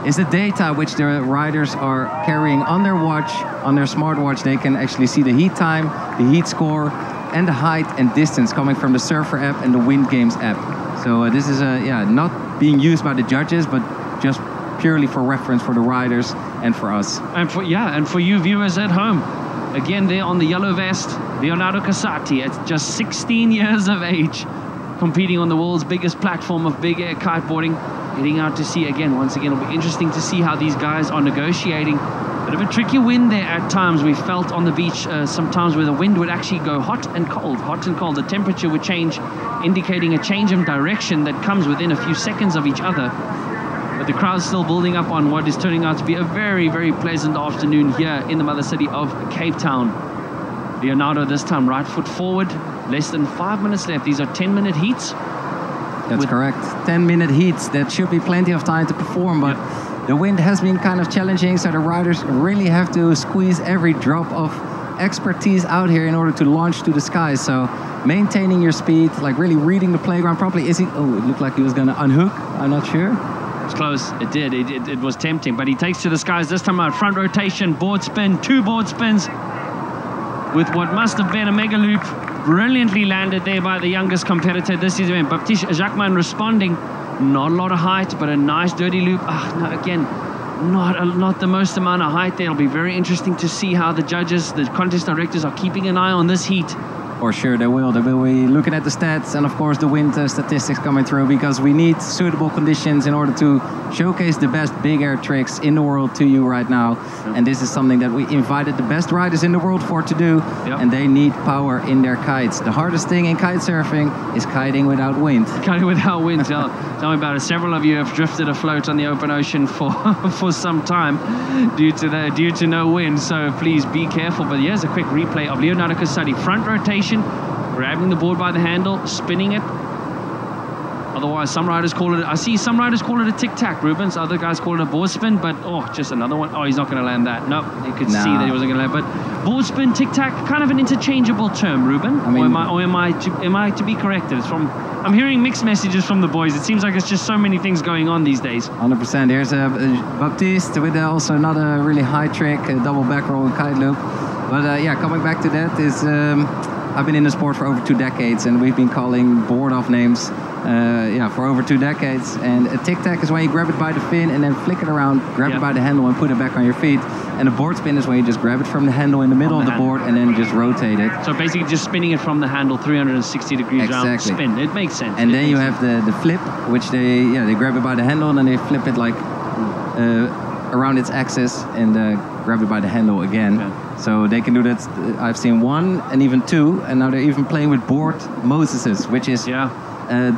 is the data which the riders are carrying on their watch, on their smartwatch. They can actually see the heat time, the heat score, and the height and distance coming from the Surfer app and the Wind Games app. So this is not being used by the judges, but just purely for reference for the riders and for us. And for you viewers at home. Again, there on the yellow vest, Leonardo Casati at just 16 years of age, competing on the world's biggest platform of big air kiteboarding, heading out to sea again. Once again, it'll be interesting to see how these guys are negotiating Bit of a tricky wind there at times. We felt on the beach sometimes where the wind would actually go hot and cold, hot and cold. The temperature would change, indicating a change in direction that comes within a few seconds of each other. But the crowd's still building up on what is turning out to be a very, very pleasant afternoon here in the mother city of Cape Town. Leonardo this time right foot forward, less than 5 minutes left. These are 10-minute heats. That's correct. 10-minute heats. That should be plenty of time to perform, but the wind has been kind of challenging, so the riders really have to squeeze every drop of expertise out here in order to launch to the sky. So maintaining your speed, like really reading the playground properly. Is he? Oh, it looked like he was going to unhook. I'm not sure. It was close. It did. It was tempting, but he takes to the skies this time out. Front rotation, board spin, 2 board spins with what must have been a mega loop. Brilliantly landed there by the youngest competitor this season. Baptiste Jacquemin responding. Not a lot of height, but a nice dirty loop. No, again, not the most amount of height there. It'll be very interesting to see how the judges, the contest directors, are keeping an eye on this heat. For sure they will. They will be looking at the stats and of course the wind statistics coming through, because we need suitable conditions in order to showcase the best big air tricks in the world to you right now. And this is something that we invited the best riders in the world for to do. And they need power in their kites. The hardest thing in kite surfing is kiting without wind. Kiting without wind. Tell me about it. Several of you have drifted afloat on the open ocean for some time due to no wind. So please be careful. But here's a quick replay of Leonardo Casati. Front rotation, grabbing the board by the handle, spinning it. Otherwise, some riders call it, I see some riders call it a tic-tac, Rubens. Other guys call it a board spin, but just another one. Oh, he's not going to land that. Nope, you could see that he wasn't going to land. But board spin, tic-tac, kind of an interchangeable term, Ruben. I mean, or am I to be corrected? I'm hearing mixed messages from the boys. It seems like it's just so many things going on these days. 100%. Here's Baptiste with also another really high trick, a double back roll and kite loop. But yeah, coming back to that is, I've been in the sport for over 2 decades, and we've been calling board off names for over 2 decades. And a tic-tac is when you grab it by the fin and then flick it around, grab it by the handle and put it back on your feet. And a board spin is when you just grab it from the handle in the middle of the board and then just rotate it. So basically just spinning it from the handle 360 degrees round spin. It makes sense. And then you have the flip, which they grab it by the handle and then they flip it like around its axis and grab it by the handle again. Okay. So they can do that. I've seen 1 and even 2, and now they're even playing with board Moseses, which is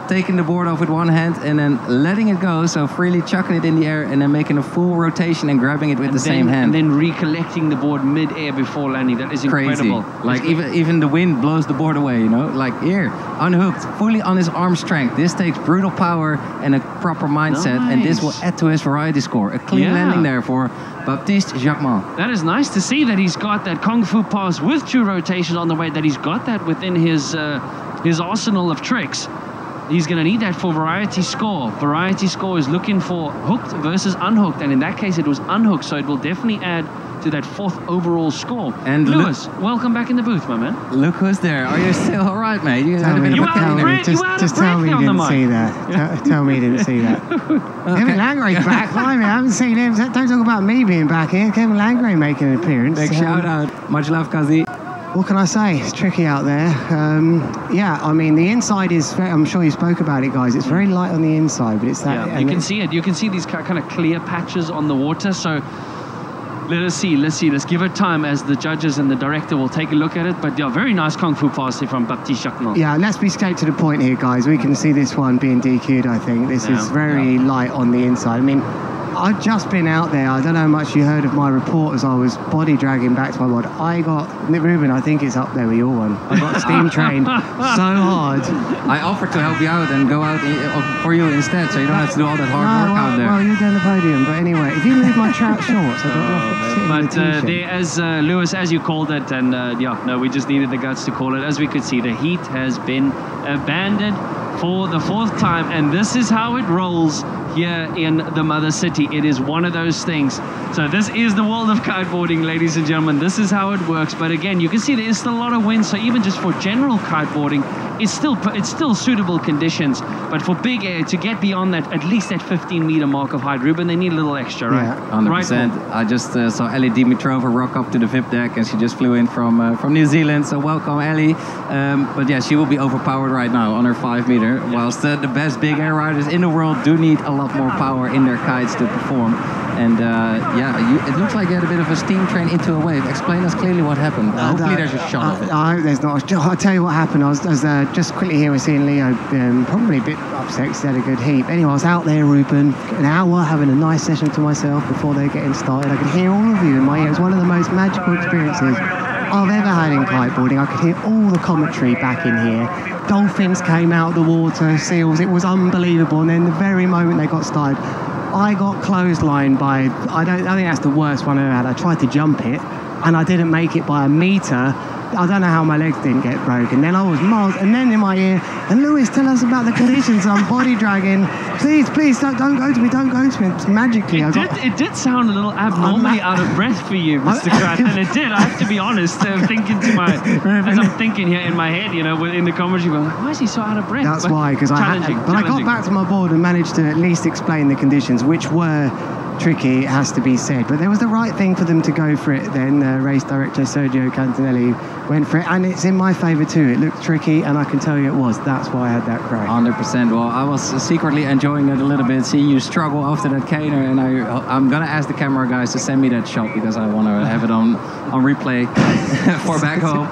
taking the board off with one hand and then letting it go, so freely chucking it in the air and then making a full rotation and grabbing it with the same hand. And then recollecting the board mid-air before landing. That is incredible. Crazy. Like even the wind blows the board away, you know? Like here, unhooked, fully on his arm strength. This takes brutal power and a proper mindset, and this will add to his variety score. A clean landing there for Baptiste Jacquemin. That is nice to see that he's got that Kung Fu pass with 2 rotations on the way, that he's got that within his arsenal of tricks. He's going to need that for variety score. Variety score is looking for hooked versus unhooked, and in that case it was unhooked, so it will definitely add to that 4th overall score. And Lewis, welcome back in the booth, my man. Look who's there. Are you still all right, mate? Just tell me you didn't see that. Tell me you didn't see that. Kevin Langray's back. Blimey, I haven't seen him. Don't talk about me being back here. Kevin Langray making an appearance. Big shout out. Much love, Kazi. What can I say? It's tricky out there. Yeah, I mean, the inside is very, I'm sure you spoke about it, guys. It's very light on the inside, but it's that... Yeah, you can see it. You can see these kind of clear patches on the water, so let's see. Let's give it time as the judges and the director will take a look at it. But yeah, very nice Kung Fu pass here from Baptiste Jacquemin. Yeah, let's be straight to the point here, guys. We can see this one being DQ'd, I think. This is very light on the inside. I mean, I've just been out there. I don't know how much you heard of my report as I was body dragging back to my board. I got, Ruben, I think it's up there with your one. I got steam trained so hard. I offered to help you out and go out for you instead, so you don't have to do all that hard work out there. Well, you're down the podium. But anyway, if you move my trout shorts, I don't there, as Lewis, as you called it, and we just needed the guts to call it. As we could see, the heat has been abandoned for the 4th time, and this is how it rolls here in the mother city. It is one of those things. So this is the world of kiteboarding, ladies and gentlemen. This is how it works. But again, you can see there is still a lot of wind, so even just for general kiteboarding, it's still suitable conditions. But for big air, to get beyond that, at least that 15-meter mark of height, Ruben, they need a little extra, right? Yeah, 100%. Right. I just saw Ellie Dimitrova rock up to the VIP deck, and she just flew in from New Zealand. So welcome, Ellie. But yeah, she will be overpowered right now on her 5-meter. Whilst the best big air riders in the world do need a lot more power in their kites to perform. And it looks like you had a bit of a steam train into a wave. Explain us clearly what happened. Hopefully there's a shot of it. There's not. I'll tell you what happened. I was just quickly here. We're seeing Leo probably a bit upset because he had a good heat. Anyway, I was out there, Ruben, an hour having a nice session to myself before they were getting started. I could hear all of you in my ear. It was one of the most magical experiences I've ever had in kiteboarding. I could hear all the commentary back in here. Dolphins came out of the water, seals. It was unbelievable. And then the very moment they got started, I got clotheslined by, I think that's the worst one I ever had. I tried to jump it and I didn't make it by a meter. I don't know how my legs didn't get broken. Then I was miles, and then in my ear, and Lewis, tell us about the conditions. I'm body dragging. Please, don't go to me, don't go to me. It's magically, it did sound a little abnormally out of breath for you, Mr. Krat, and it did. I have to be honest. As I'm thinking here in my head, you know, in the commentary, going, why is he so out of breath? That's why, because I got back to my board and managed to at least explain the conditions, which were tricky, it has to be said, but there was the right thing for them to go for it then. Race director Sergio Cantanelli went for it, and it's in my favour too. It looked tricky, and I can tell you it was. That's why I had that crash. 100%. Well, I was secretly enjoying it a little bit, seeing you struggle after that caner, and I'm gonna ask the camera guys to send me that shot because I want to have it on replay for back home.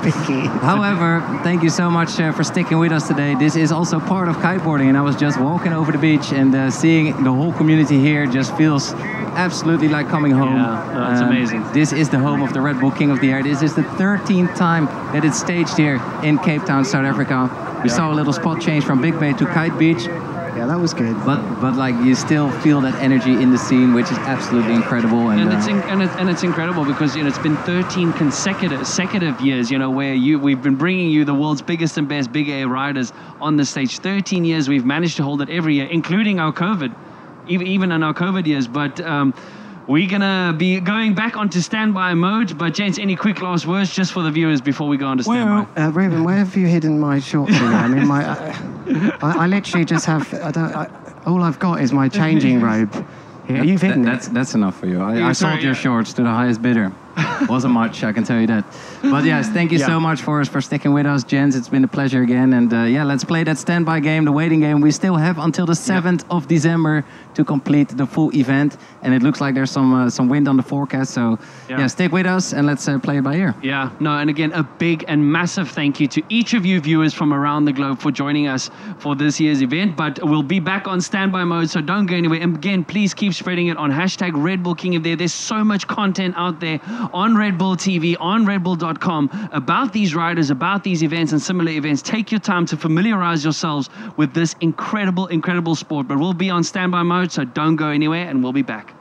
However, thank you so much for sticking with us today. This is also part of kiteboarding, and I was just walking over the beach and seeing the whole community here just feels absolutely like coming home. Yeah, it's amazing. This is the home of the Red Bull King of the Air. This is the 13th time that it's staged here in Cape Town, South Africa. We saw a little spot change from Big Bay to Kite Beach. Yeah, that was good. But like you still feel that energy in the scene, which is absolutely incredible. And it's incredible because, you know, it's been 13 consecutive years, you know, where we've been bringing you the world's biggest and best big air riders on the stage. 13 years we've managed to hold it every year, including our COVID. Even in our COVID years, but we're gonna be going back onto standby mode. But gents, any quick last words just for the viewers before we go on to standby? Well, Ruben, where have you hidden my shorts? I mean, I literally just have. All I've got is my changing robe. Here, you've hidden it. That's enough for you. I sold your shorts to the highest bidder. Wasn't much, I can tell you that. But yes, thank you so much for sticking with us, gents. It's been a pleasure again. And let's play that standby game, the waiting game. We still have until the 7th of December to complete the full event. And it looks like there's some wind on the forecast. So stick with us and let's play it by ear. Yeah, no, and again, a big and massive thank you to each of you viewers from around the globe for joining us for this year's event. But we'll be back on standby mode, so don't go anywhere. And again, please keep spreading it on hashtag Red Bull King of the Air. There's so much content out there on Red Bull TV, on redbull.com about these riders, about these events and similar events. Take your time to familiarize yourselves with this incredible, incredible sport. But we'll be on standby mode, so don't go anywhere, and we'll be back.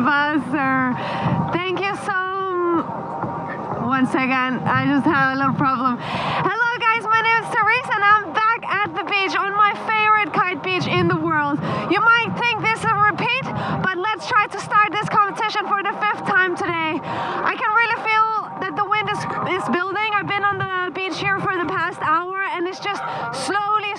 buzzer. Thank you so. One second, I just have a little problem. Hello guys, my name is Therese and I'm back at the beach on my favorite kite beach in the world. You might think this is a repeat, but let's try to start this competition for the 5th time today. I can really feel that the wind is building. I've been on the beach here for the past hour and it's just slowly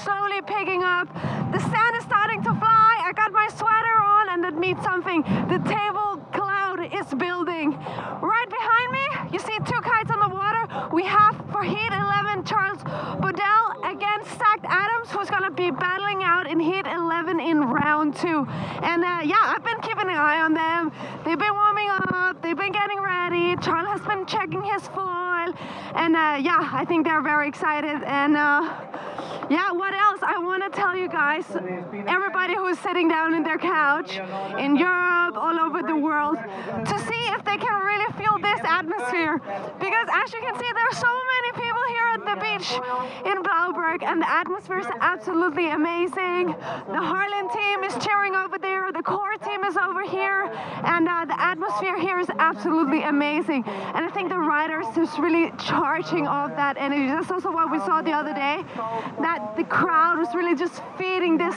picking up. The sand is starting to fly. I got my sweater on and that means something. The table cloud is building. Right behind me, you see 2 kites on the water. We have for Heat 11 Charles Brodel against Zach Adams, who's gonna be battling out in Heat 11 in round 2. And yeah, I've been keeping an eye on them. They've been warming up, they've been getting ready. Charles has been checking his foil. And yeah, I think they're very excited. And yeah, what else? I want to tell you guys, everybody who's sitting down in their couch in Europe, all over the world, to see if they can really feel this atmosphere. Because as you can see, there's so many people here at the beach in Blauberg, and the atmosphere is absolutely amazing. The Harlan team is cheering over there, the core team is over here, and the atmosphere here is absolutely amazing. And I think the riders just really charging off that energy. That's also what we saw the other day, that the crowd was really just feeding this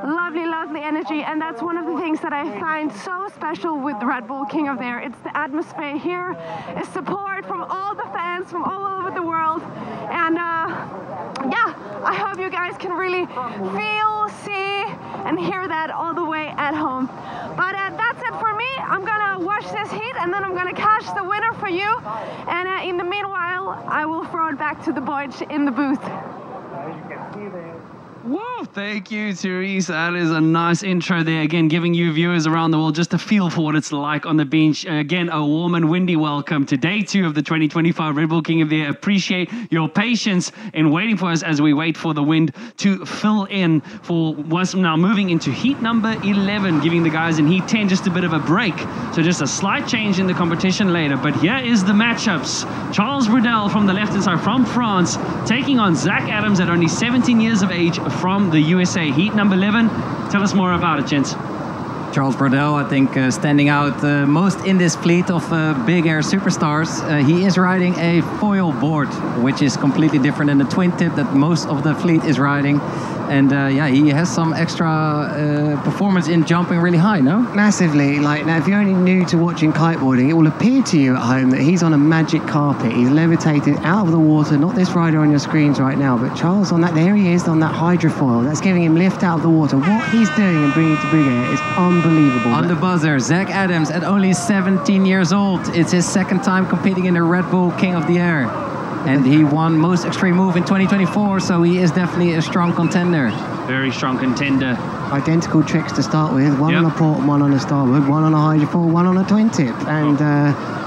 lovely energy, and that's one of the things that I find so special with Red Bull King of the Air. It's the atmosphere here, it's support from all the fans from all over the world, and yeah, I hope you guys can really feel, see, and hear that all the way at home. But that's it for me. I'm gonna watch this heat and then I'm gonna catch the winner for you, and in the meanwhile I will throw it back to the boys in the booth. Whoa, thank you, Therese. That is a nice intro there. Again, giving you viewers around the world just a feel for what it's like on the beach. Again, a warm and windy welcome to day 2 of the 2025 Red Bull King of the Air. Appreciate your patience in waiting for us as we wait for the wind to fill in for what's now moving into heat number 11, giving the guys in heat 10 just a bit of a break. So just a slight change in the competition later. But here is the matchups. Charles Brodel from the left-hand side from France, taking on Zach Adams at only 17 years of age from the USA. Heat number 11. Tell us more about it, gents. Charles Brodel, I think, standing out most in this fleet of big air superstars. He is riding a foil board, which is completely different than the twin tip that most of the fleet is riding. And yeah, he has some extra performance in jumping really high, no? Massively. Like, now, if you're only new to watching kiteboarding, it will appear to you at home that he's on a magic carpet. He's levitated out of the water, not this rider on your screens right now, but Charles on that, there he is on that hydrofoil. That's giving him lift out of the water. What he's doing and bringing to big air is unbelievable. On the buzzer, Zach Adams at only 17 years old. It's his 2nd time competing in the Red Bull King of the Air. And he won Most Extreme Move in 2024, so he is definitely a strong contender. Very strong contender. Identical tricks to start with, one on a port and one on a starboard, one on a hydrofoil, one on a twin tip. And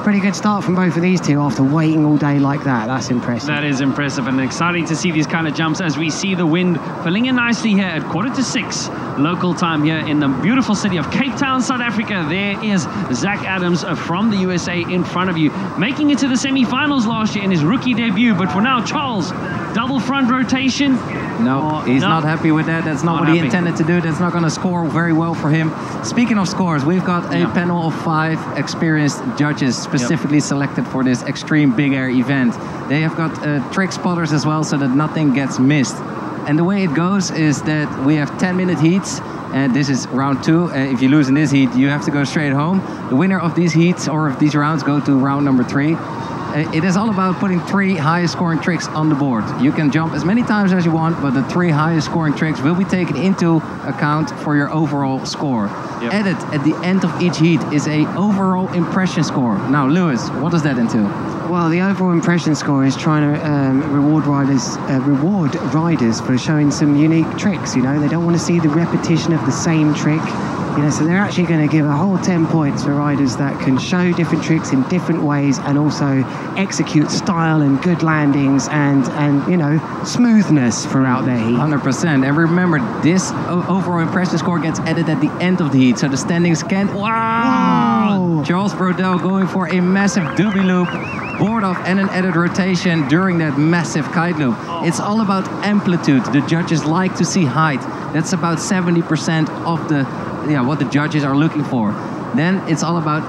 pretty good start from both of these two after waiting all day like that. That's impressive. That is impressive and exciting to see these kind of jumps as we see the wind filling in nicely here at 5:45 local time here in the beautiful city of Cape Town, South Africa. There is Zach Adams from the USA in front of you, making it to the semi-finals last year in his rookie debut. But for now, Charles, double front rotation. No, he's not happy with that. That's not what he intended to do. That's not going to score very well for him. Speaking of scores, we've got a panel of 5 experienced judges specifically selected for this extreme big air event. They have got trick spotters as well, so that nothing gets missed. And the way it goes is that we have 10-minute heats, and this is round 2. If you lose in this heat, you have to go straight home. The winner of these heats or of these rounds go to round number 3. It is all about putting 3 highest scoring tricks on the board. You can jump as many times as you want, but the 3 highest scoring tricks will be taken into account for your overall score. Added at the end of each heat is a overall impression score. Now, Lewis, what does that entail? Well, the overall impression score is trying to reward riders for showing some unique tricks. You know, they don't want to see the repetition of the same trick. You know, so they're actually going to give a whole 10 points for riders that can show different tricks in different ways and also execute style and good landings and you know, smoothness throughout their heat. 100%. And remember, this overall impression score gets added at the end of the heat, so the standings can... Wow! Charles Brodel going for a massive doobie loop, board off and an added rotation during that massive kite loop. It's all about amplitude. The judges like to see height. That's about 70% of the what the judges are looking for. Then it's all about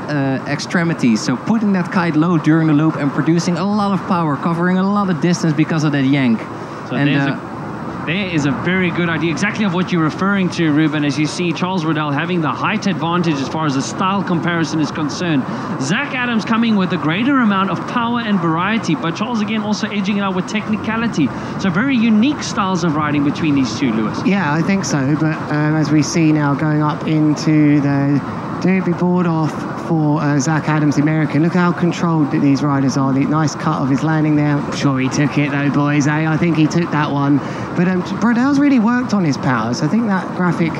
extremities. So putting that kite low during the loop and producing a lot of power, covering a lot of distance because of that yank. So And there is a very good idea, exactly of what you're referring to, Ruben, as you see Charles Riddell having the height advantage as far as the style comparison is concerned. Zach Adams coming with a greater amount of power and variety, but Charles again also edging it out with technicality. So very unique styles of riding between these two, Lewis. Yeah, I think so. But as we see now going up into the Derby board off for Zach Adams, the American. Look how controlled these riders are. The nice cut of his landing there. I'm sure he took it though, boys. I think he took that one. But Brodell's really worked on his powers. I think that graphic,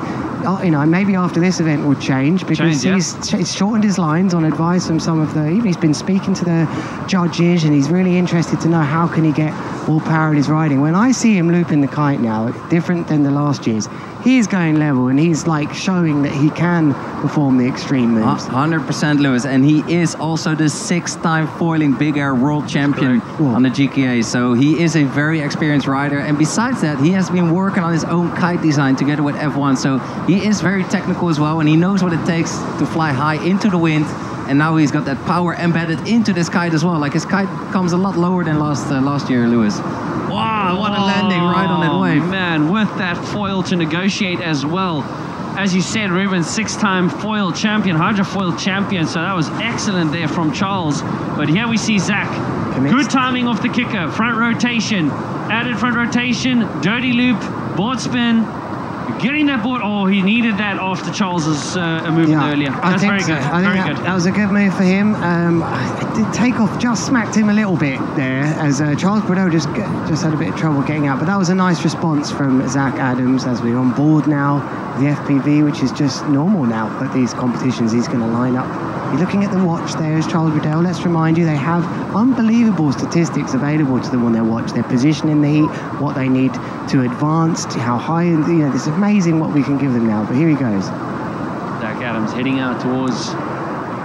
you know, maybe after this event would change because he's shortened his lines on advice from some of the. He's been speaking to the judges, and he's really interested to know how can he get more power in his riding. When I see him looping the kite now, different than the last years. He's going level, and he's like showing that he can perform the extreme moves. 100% Lewis, and he is also the 6-time foiling big air world champion on the GKA. So he is a very experienced rider, and besides that, he has been working on his own kite design together with F1. So he is very technical as well, and he knows what it takes to fly high into the wind. And now he's got that power embedded into this kite as well. Like his kite comes a lot lower than last year, Lewis. Wow, what a landing right on that wave. Man, with that foil to negotiate as well. As you said, Ruben, 6-time foil champion, hydrofoil champion. So that was excellent there from Charles. But here we see Zach. Good timing off the kicker. Front rotation, added front rotation, dirty loop, board spin. Getting that board, oh, he needed that after Charles's movement earlier. That's very good. I think that was a good move for him. Did take off, just smacked him a little bit there as Charles Brodell just had a bit of trouble getting out. But that was a nice response from Zach Adams as we're on board now. The FPV, which is just normal now at these competitions, he's going to line up. You're looking at the watch there as Charles Brodell. Let's remind you, they have unbelievable statistics available to them on their watch. Their position in the heat, what they need to advance, how high, you know, it's amazing what we can give them now. But here he goes. Zach Adams heading out towards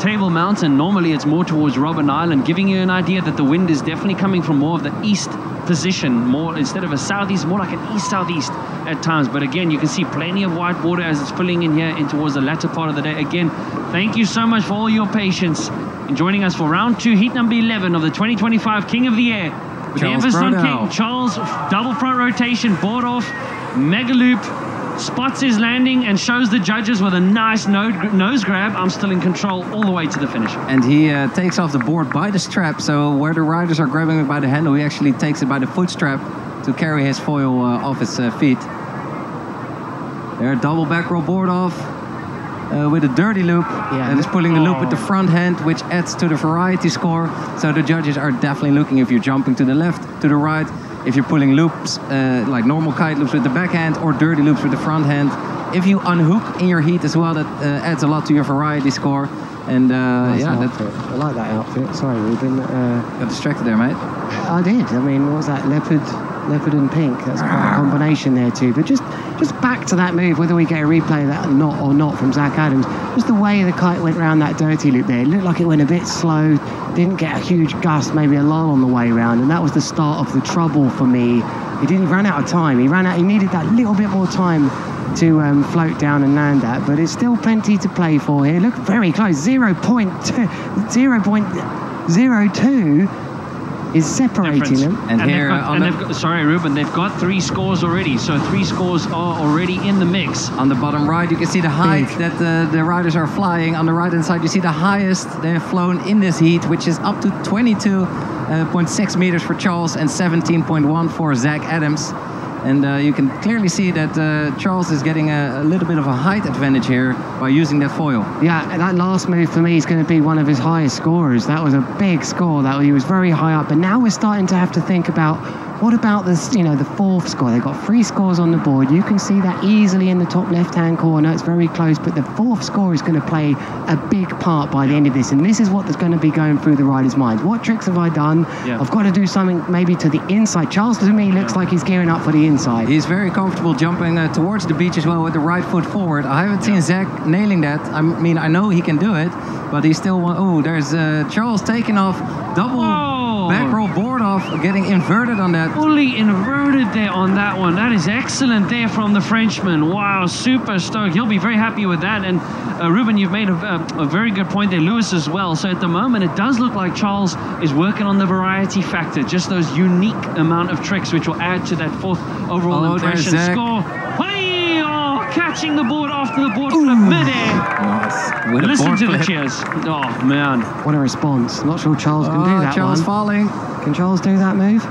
Table Mountain. Normally it's more towards Robben Island, giving you an idea that the wind is definitely coming from more of the east position, more instead of a southeast, more like an east-southeast at times. But again, you can see plenty of white water as it's filling in here in towards the latter part of the day. Again, thank you so much for all your patience in joining us for round 2, heat number 11 of the 2025 King of the Air. With the emphasis on King, Charles, double front rotation, board off, mega loop, spots his landing and shows the judges with a nice nose grab. I'm still in control all the way to the finish. And he takes off the board by the strap. So where the riders are grabbing it by the handle, he actually takes it by the foot strap to carry his foil off his feet. There, double back roll board off with a dirty loop. Yeah, and is pulling the loop with the front hand, which adds to the variety score. So the judges are definitely looking if you're jumping to the left, to the right, if you're pulling loops, like normal kite loops with the backhand or dirty loops with the front hand. If you unhook in your heat as well, that adds a lot to your variety score. And nice outfit. I like that outfit. Sorry, Ruben. Got distracted there, mate. I did. I mean, what was that? Leopard and pink. That's quite a combination there too. But just back to that move, whether we get a replay of that or not from Zach Adams, just the way the kite went around that dirty loop there, it looked like it went a bit slow, didn't get a huge gust, maybe a lull on the way around, and that was the start of the trouble for me. He ran out of time. He needed that little bit more time to float down and land at, but it's still plenty to play for here. Look, very close. 0.02 is separating them. And here, sorry, Ruben, they've got 3 scores already, so 3 scores are already in the mix. On the bottom right, you can see the height that the riders are flying. On the right-hand side, you see the highest they have flown in this heat, which is up to 22.6 meters for Charles and 17.1 for Zach Adams. And you can clearly see that Charles is getting a little bit of a height advantage here by using that foil. Yeah, and that last move for me is going to be one of his highest scorers. That was a big score. He was very high up. But now we're starting to have to think about what about this, you know, the 4th score. They've got 3 scores on the board. You can see that easily in the top left-hand corner. It's very close, but the 4th score is going to play a big part by the end of this. And this is what is going to be going through the riders' minds. What tricks have I done? Yeah. I've got to do something maybe to the inside. Charles, to me, looks like he's gearing up for the inside. He's very comfortable jumping towards the beach as well with the right foot forward. I haven't seen Zach nailing that. I mean, I know he can do it, but he's still... Oh, there's Charles taking off double... back roll board off, getting inverted on that. Fully inverted there on that one. That is excellent there from the Frenchman. Wow, super stoked. He'll be very happy with that. And Ruben, you've made a very good point there. Lewis as well. So at the moment, it does look like Charles is working on the variety factor. Just those unique amount of tricks, which will add to that fourth overall impression score. Hey, oh, catching the board after the board flip midair. Nice. With Listen board to flip. the cheers. Oh, man. What a response. Not sure Charles can do that Charles one. falling. Can Charles do that move?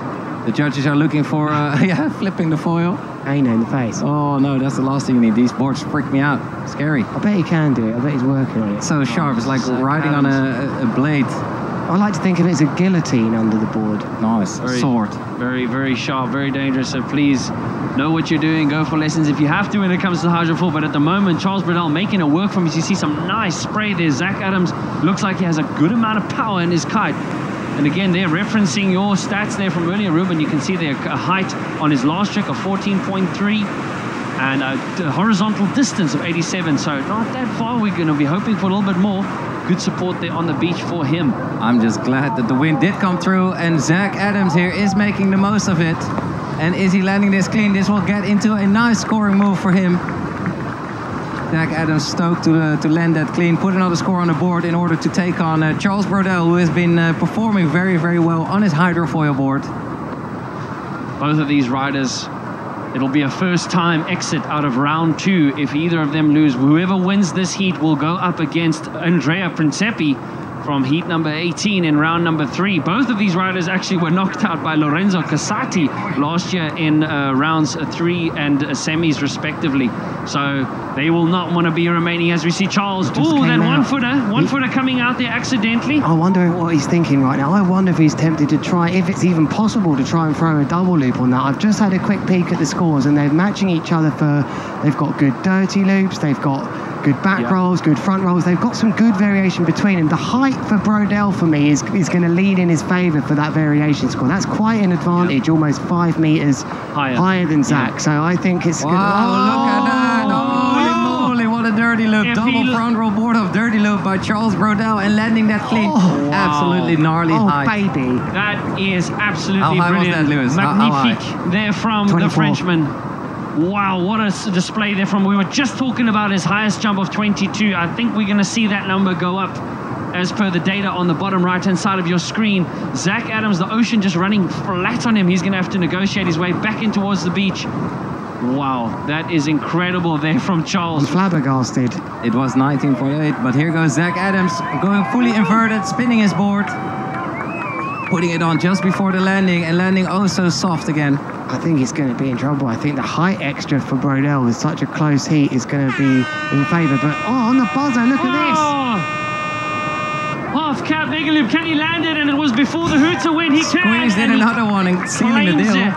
The judges are looking for, yeah, flipping the foil. Aina in the face. Oh no, that's the last thing you need. These boards freak me out. Scary. I bet he can do it. I bet he's working on it. So sharp. It's like riding on a blade. I like to think of it as a guillotine under the board. Nice. A sword. Very, very sharp, very dangerous. So please know what you're doing. Go for lessons if you have to when it comes to the Hydro 4. But at the moment, Charles Bradel making it work for him. As you see some nice spray there. Zach Adams looks like he has a good amount of power in his kite. And again, they're referencing your stats there from earlier, Ruben. You can see their height on his last trick of 14.3 and a horizontal distance of 87. So not that far. We're going to be hoping for a little bit more. Good support there on the beach for him. I'm just glad that the wind did come through and Zach Adams here is making the most of it. And is he landing this clean? This will get into a nice scoring move for him. Zach Adams stoked to land that clean, put another score on the board in order to take on Charles Brodel, who has been performing very, very well on his hydrofoil board. Both of these riders, it'll be a first-time exit out of round 2 if either of them lose. Whoever wins this heat will go up against Andrea Principi from heat number 18 in round number 3. Both of these riders actually were knocked out by Lorenzo Casati last year in rounds 3 and semis respectively. So they will not want to be remaining as we see Charles. Oh, that one footer coming out there accidentally. I wonder what he's thinking right now. I wonder if he's tempted to try, if it's even possible to try and throw a double loop on that. I've just had a quick peek at the scores and they're matching each other for, they've got good dirty loops, they've got good back rolls, good front rolls. They've got some good variation between them. The height for Brodel for me is going to lead in his favour for that variation score. That's quite an advantage, almost 5 metres higher than Zach. So I think it's good. Look at that. Holy moly, what a dirty loop. Double front roll board of dirty loop by Charles Brodel and landing that clean. Absolutely gnarly height. Oh, baby. That is absolutely How high brilliant. was that, Lewis? Magnifique there from 24. the Frenchman. Wow, what a display there from. We were just talking about his highest jump of 22. I think we're going to see that number go up as per the data on the bottom right-hand side of your screen. Zach Adams, the ocean just running flat on him. He's going to have to negotiate his way back in towards the beach. Wow, that is incredible there from Charles. I'm flabbergasted. It was 19.8, but here goes Zach Adams going fully inverted, spinning his board, putting it on just before the landing and landing oh so soft again. I think he's going to be in trouble. I think the height extra for Brodel with such a close heat is going to be in favour. But on the buzzer, look at this. Half cap mega loop. Can he land it? And it was before the hooter went. He squeezed in another one and sealing the deal.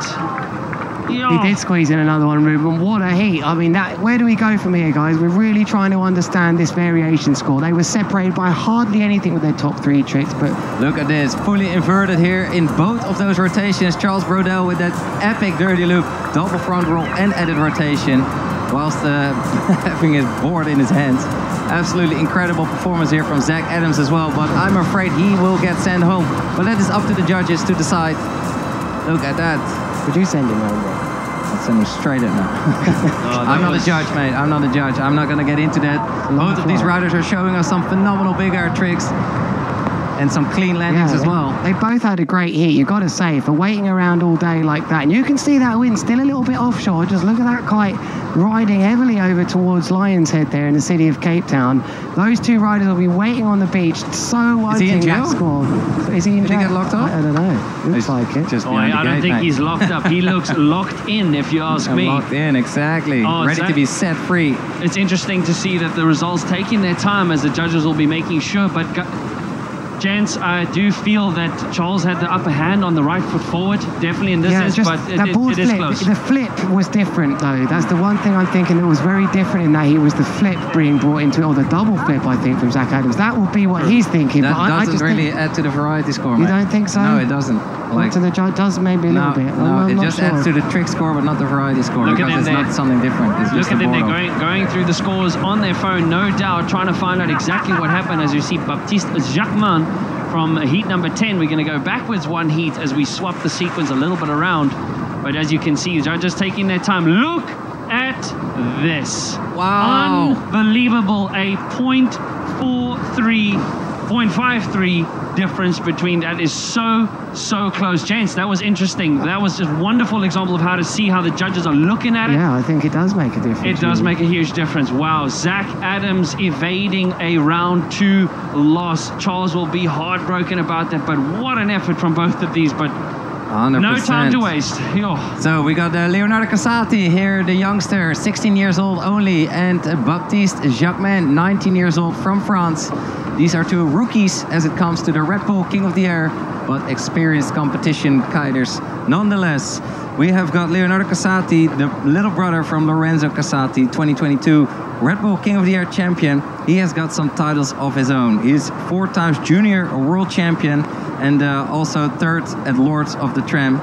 He did squeeze in another one, Ruben. What a heat. I mean, where do we go from here, guys? We're really trying to understand this variation score. They were separated by hardly anything with their top 3 tricks, but... Look at this, fully inverted here in both of those rotations. Charles Brodel with that epic dirty loop, double front roll and added rotation, whilst having his board in his hands. Absolutely incredible performance here from Zach Adams as well, but I'm afraid he will get sent home. But that is up to the judges to decide. Look at that. Would you send him home? I'll send him straight at now. I'm not a judge, mate. I'm not a judge. I'm not going to get into that. Both of these riders are showing us some phenomenal big air tricks and some clean landings as well. They both had a great heat, you've got to say, for waiting around all day like that. And you can see that wind still a little bit offshore. Just look at that kite riding heavily over towards Lion's Head there in the city of Cape Town. Those 2 riders will be waiting on the beach, so wanting that score. Is he in jail? Did he get locked up? I don't know. Looks like it. Just I don't think he's locked up. He looks locked in, if you ask me. Locked in, exactly. Ready to be set free. It's interesting to see that the results taking their time as the judges will be making sure, but gents, I do feel that Charles had the upper hand on the right foot forward, definitely in this instance, but it is close. The flip was different though. That's the one thing I'm thinking that was very different in that he was the flip being brought into it, or the double flip, I think, from Zach Adams. That would be what he's thinking. That but doesn't really add to the variety score, You mate. don't think so? No, it doesn't. Like, to the judge does maybe a little bit. No, it just adds to the trick score, but not the variety score. Look because it's not something different. It's Look just at a them, board they're going through the scores on their phone, no doubt, trying to find out exactly what happened. As you see, Baptiste Jacquemin from heat number 10. We're going to go backwards one heat as we swap the sequence a little bit around. But as you can see, judges taking their time. Look at this. Wow. Unbelievable. A 0.53 difference between that is so close. Gents, that was interesting. That was just a wonderful example of how to see how the judges are looking at it. Yeah, I think it does make a difference. It does make a huge difference. Wow, Zach Adams evading a round 2 loss. Charles will be heartbroken about that, but what an effort from both of these. But 100%. no time to waste. Yo. So we got Leonardo Casati here, the youngster, 16 years old only, and Baptiste Jacquemin, 19 years old from France. These are 2 rookies as it comes to the Red Bull King of the Air, but experienced competition kiters nonetheless. We have got Leonardo Casati, the little brother from Lorenzo Casati, 2022 Red Bull King of the Air champion. He has got some titles of his own. He's 4 times junior world champion and also 3rd at Lords of the Tram.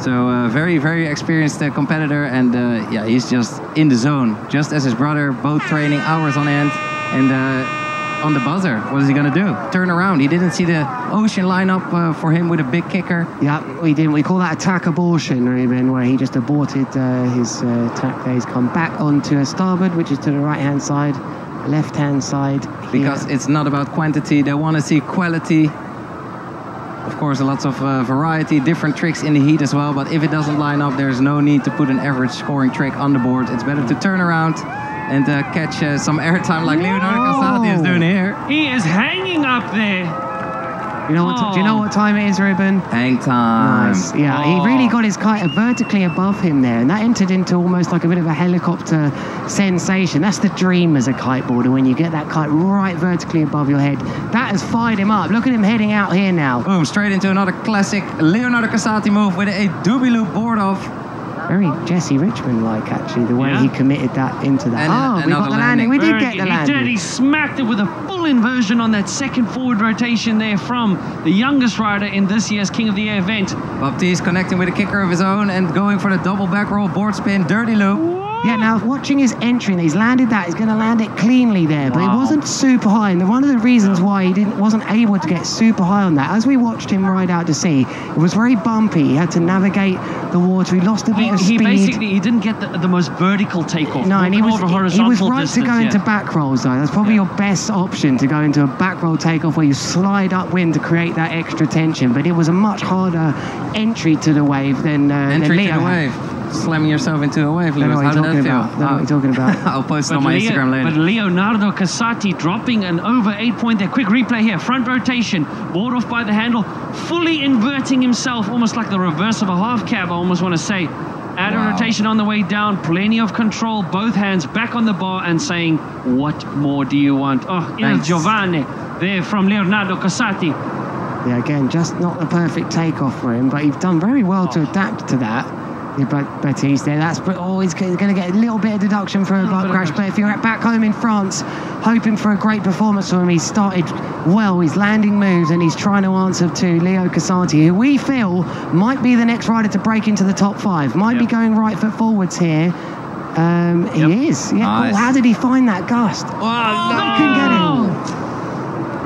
So very, very experienced competitor, and yeah, he's just in the zone, just as his brother, both training hours on end. And on the buzzer, what is he going to do? Turn around. He didn't see the ocean line up for him with a big kicker. Yeah, we didn't. We call that attack abortion, Ruben, where he just aborted his attack there. He's come back onto a starboard, which is to the right-hand side, left-hand side. Because it's not about quantity. They want to see quality. Of course, lots of variety, different tricks in the heat as well. But if it doesn't line up, there's no need to put an average scoring trick on the board. It's better to turn around and catch some airtime like Leonardo Casati is doing here. He is hanging up there. You know what? Do you know what time it is, Ruben? Hang time. Nice. Yeah, he really got his kite vertically above him there, and that entered into almost like a bit of a helicopter sensation. That's the dream as a kiteboarder, when you get that kite right vertically above your head. That has fired him up. Look at him heading out here now. Boom, straight into another classic Leonardo Casati move with a doobie loop board off. Very Jesse Richmond-like, actually, the way he committed that into that. And we got the landing. We did get the landing. He did. He smacked it with a full inversion on that second forward rotation there from the youngest rider in this year's King of the Air event. Baptiste connecting with a kicker of his own and going for the double back roll board spin, dirty loop. Yeah, now watching his entry, he's landed that, he's going to land it cleanly there, but it wasn't super high, and one of the reasons why he wasn't able to get super high on that, as we watched him ride out to sea, it was very bumpy. He had to navigate the water. He lost a bit of speed. He didn't get the most vertical takeoff. No, and he was right distance, to go into back rolls though. That's probably your best option, to go into a back roll takeoff where you slide upwind to create that extra tension. But it was a much harder entry to the wave than Leo. To the wave. Slamming yourself into a wave, Lewis. How did that feel? Don't know what you're talking about. I'll post it on my Instagram later. But Leonardo Casati dropping an over 8 point there. Quick replay here. Front rotation. Board off by the handle. Fully inverting himself, almost like the reverse of a half cab, I almost want to say. Add a rotation on the way down. Plenty of control. Both hands back on the bar and saying, what more do you want? Oh, Il Giovanni there from Leonardo Casati. Yeah, again, just not the perfect takeoff for him, but he's done very well to adapt to that. Yeah, Baptiste there, he's going to get a little bit of deduction for a butt crash, but if you're back home in France, hoping for a great performance from him, he's started well, he's landing moves, and he's trying to answer to Leo Casati, who we feel might be the next rider to break into the top 5, might be going right foot forwards here. He is. Yeah. Nice. Oh, how did he find that gust? He couldn't get him.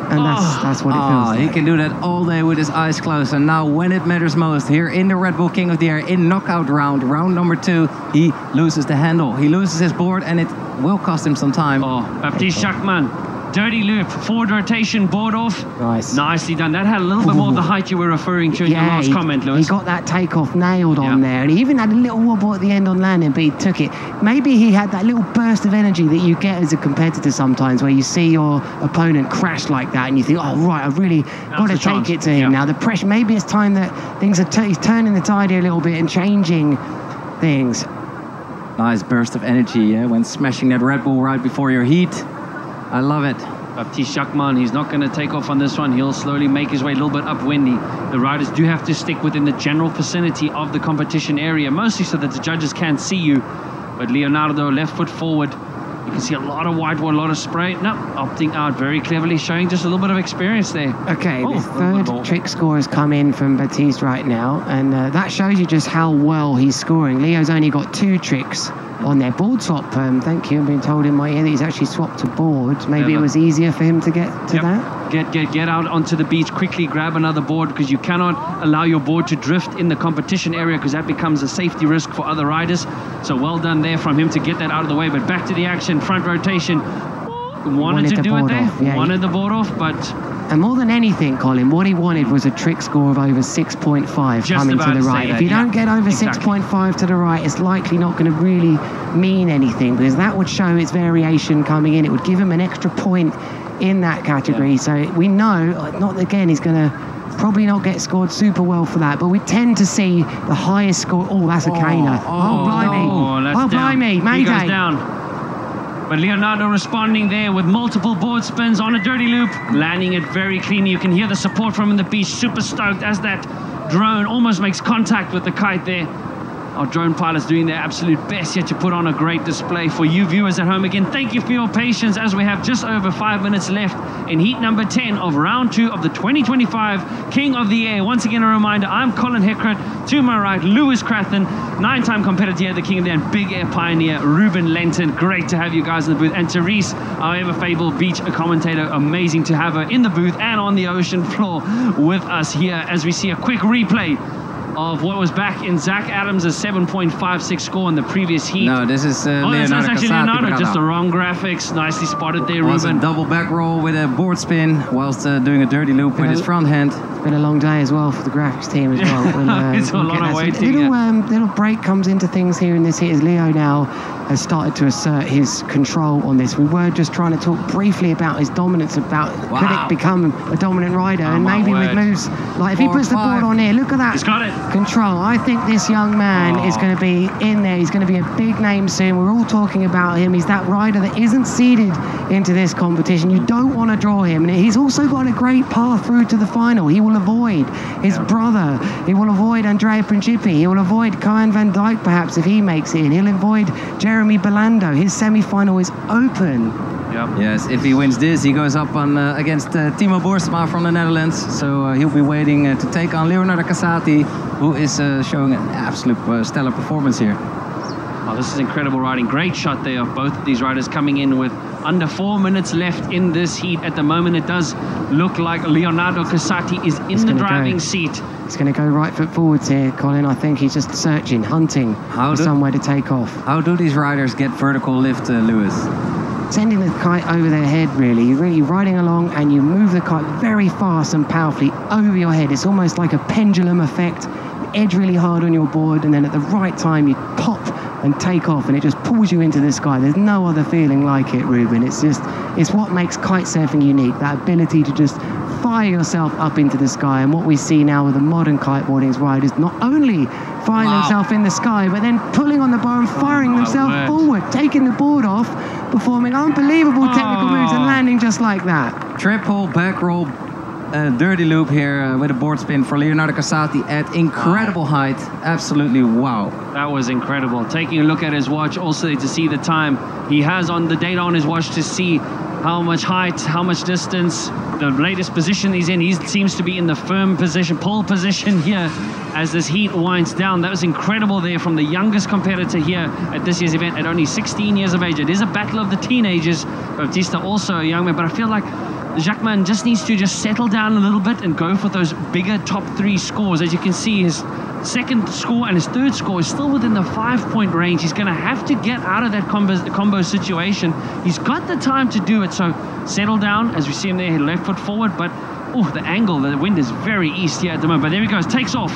And that's what it feels like. He can do that all day with his eyes closed. And now when it matters most, here in the Red Bull King of the Air, in knockout round number 2, he loses the handle. He loses his board, and it will cost him some time. Baptiste Jacquemin. Dirty loop, forward rotation, board off. Nice. Nicely done. That had a little bit more of the height you were referring to in your last comment, Lewis. He got that takeoff nailed on there, and he even had a little wobble at the end on landing, but he took it. Maybe he had that little burst of energy that you get as a competitor sometimes, where you see your opponent crash like that, and you think, oh, right, I've really got to take it to him now. The pressure, maybe it's time that things are he's turning the tide here a little bit and changing things. Nice burst of energy, when smashing that Red Bull right before your heat. I love it. Baptiste Jacquemin, he's not going to take off on this one. He'll slowly make his way a little bit upwindy. The riders do have to stick within the general vicinity of the competition area, mostly so that the judges can't see you. But Leonardo, left foot forward. You can see a lot of white water, a lot of spray. No, opting out very cleverly, showing just a little bit of experience there. Okay, the third trick score has come in from Baptiste right now, and that shows you just how well he's scoring. Leo's only got 2 tricks on their board swap. Thank you. I've been told in my ear that he's actually swapped to boards. Maybe it was easier for him to get to that. Get out onto the beach quickly, grab another board, because you cannot allow your board to drift in the competition area, because that becomes a safety risk for other riders. So well done there from him to get that out of the way. But back to the action, front rotation. Wanted to do it there, wanted the board off, but... And more than anything, Colin, what he wanted was a trick score of over 6.5 coming to the right. If you don't get over 6.5 to the right, it's likely not going to really mean anything, because that would show its variation coming in. It would give him an extra point in that category. So we know, not again, he's going to probably not get scored super well for that, but we tend to see the highest score. Oh, that's a Kana. Oh, blimey. Oh, blimey. Mayday. He goes down. But Leonardo responding there with multiple board spins on a dirty loop, landing it very cleanly. You can hear the support from in the beach, super stoked as that drone almost makes contact with the kite there. Our drone pilots doing their absolute best here to put on a great display for you viewers at home. Again, thank you for your patience as we have just over 5 minutes left in heat number 10 of round 2 of the 2025 King of the Air. Once again, a reminder, I'm Colin Heckert. To my right, Lewis Crathon, 9-time competitor here at the King of the Air, and big air pioneer, Ruben Lenton. Great to have you guys in the booth. And Therese, our ever-fabled beach commentator, amazing to have her in the booth and on the ocean floor with us here as we see a quick replay of what was back in Zach Adams' 7.56 score in the previous heat. No, this is Leonardo that's actually Leonardo, just the wrong graphics. Nicely spotted there, Ruben. A double back roll with a board spin whilst doing a dirty loop with his front hand. It's been a long day as well for the graphics team as well. It's a lot of waiting. Little break comes into things here in this heat as Leo now has started to assert his control on this. We were just trying to talk briefly about his dominance, about could it become a dominant rider, and maybe with moves like if he puts the board on here, look at that. He's got it. Control. I think this young man is going to be in there. He's going to be a big name soon. We're all talking about him. He's that rider that isn't seeded into this competition. You don't want to draw him, and he's also got a great path through to the final. He will avoid his brother. He will avoid Andrea Principi. He will avoid Kyan van Dijk perhaps if he makes it in. He'll avoid Jeremy Belando. His semi-final is open. Yep. Yes, if he wins this, he goes up on against Timo Boersma from the Netherlands. So he'll be waiting to take on Leonardo Casati, who is showing an absolute stellar performance here. Oh, this is incredible riding. Great shot there of both of these riders coming in with under 4 minutes left in this heat. At the moment, it does look like Leonardo Casati is in the driving seat. He's going to go right foot forwards here, Colin. I think he's just searching, hunting for somewhere to take off. How do these riders get vertical lift, Lewis? Sending the kite over their head, really. You're really riding along and you move the kite very fast and powerfully over your head. It's almost like a pendulum effect. You edge really hard on your board, and then at the right time you pop and take off, and it just pulls you into the sky. There's no other feeling like it, Ruben. It's what makes kite surfing unique, that ability to just fire yourself up into the sky. And what we see now with the modern kiteboarding is riders not only firing themselves in the sky, but then pulling on the bar and firing themselves forward, taking the board off, performing unbelievable technical moves and landing just like that. Triple back roll dirty loop here with a board spin for Leonardo Casati at incredible height. Absolutely wow. That was incredible. Taking a look at his watch also to see the time. He has on the data on his watch to see how much height, how much distance, the latest position he's in. He seems to be in the firm position, pole position here as this heat winds down. That was incredible there from the youngest competitor here at this year's event at only 16 years of age. It is a battle of the teenagers. Baptista also a young man, but I feel like Jacquemin just needs to just settle down a little bit and go for those bigger top 3 scores. As you can see, his second score and his third score is still within the 5-point range. He's going to have to get out of that combo situation. He's got the time to do it, so settle down. As we see him there, left foot forward, but the angle, the wind is very east here at the moment. But there he goes, takes off,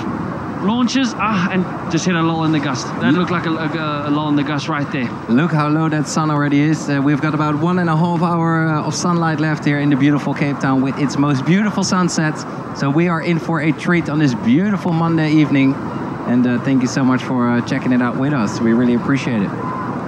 launches, and just hit a lull in the gust. That looked like a lull in the gust right there. Look how low that sun already is. We've got about 1.5 hours of sunlight left here in the beautiful Cape Town with its most beautiful sunset. So we are in for a treat on this beautiful Monday evening. And thank you so much for checking it out with us. We really appreciate it.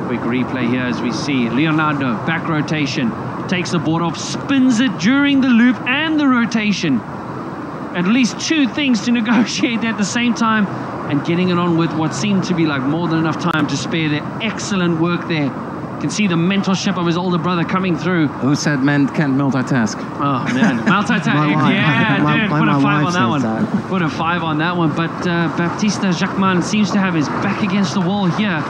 Quick replay here as we see Leonardo, back rotation, takes the board off, spins it during the loop and the rotation. At least 2 things to negotiate at the same time, and getting it on with what seemed to be like more than enough time to spare there. Excellent work there. You can see the mentorship of his older brother coming through. Who said men can't multitask? Oh man, multitask. Yeah, dude, put a 5 on that one. Put a 5 on that one. But Baptista Jacquemin seems to have his back against the wall here.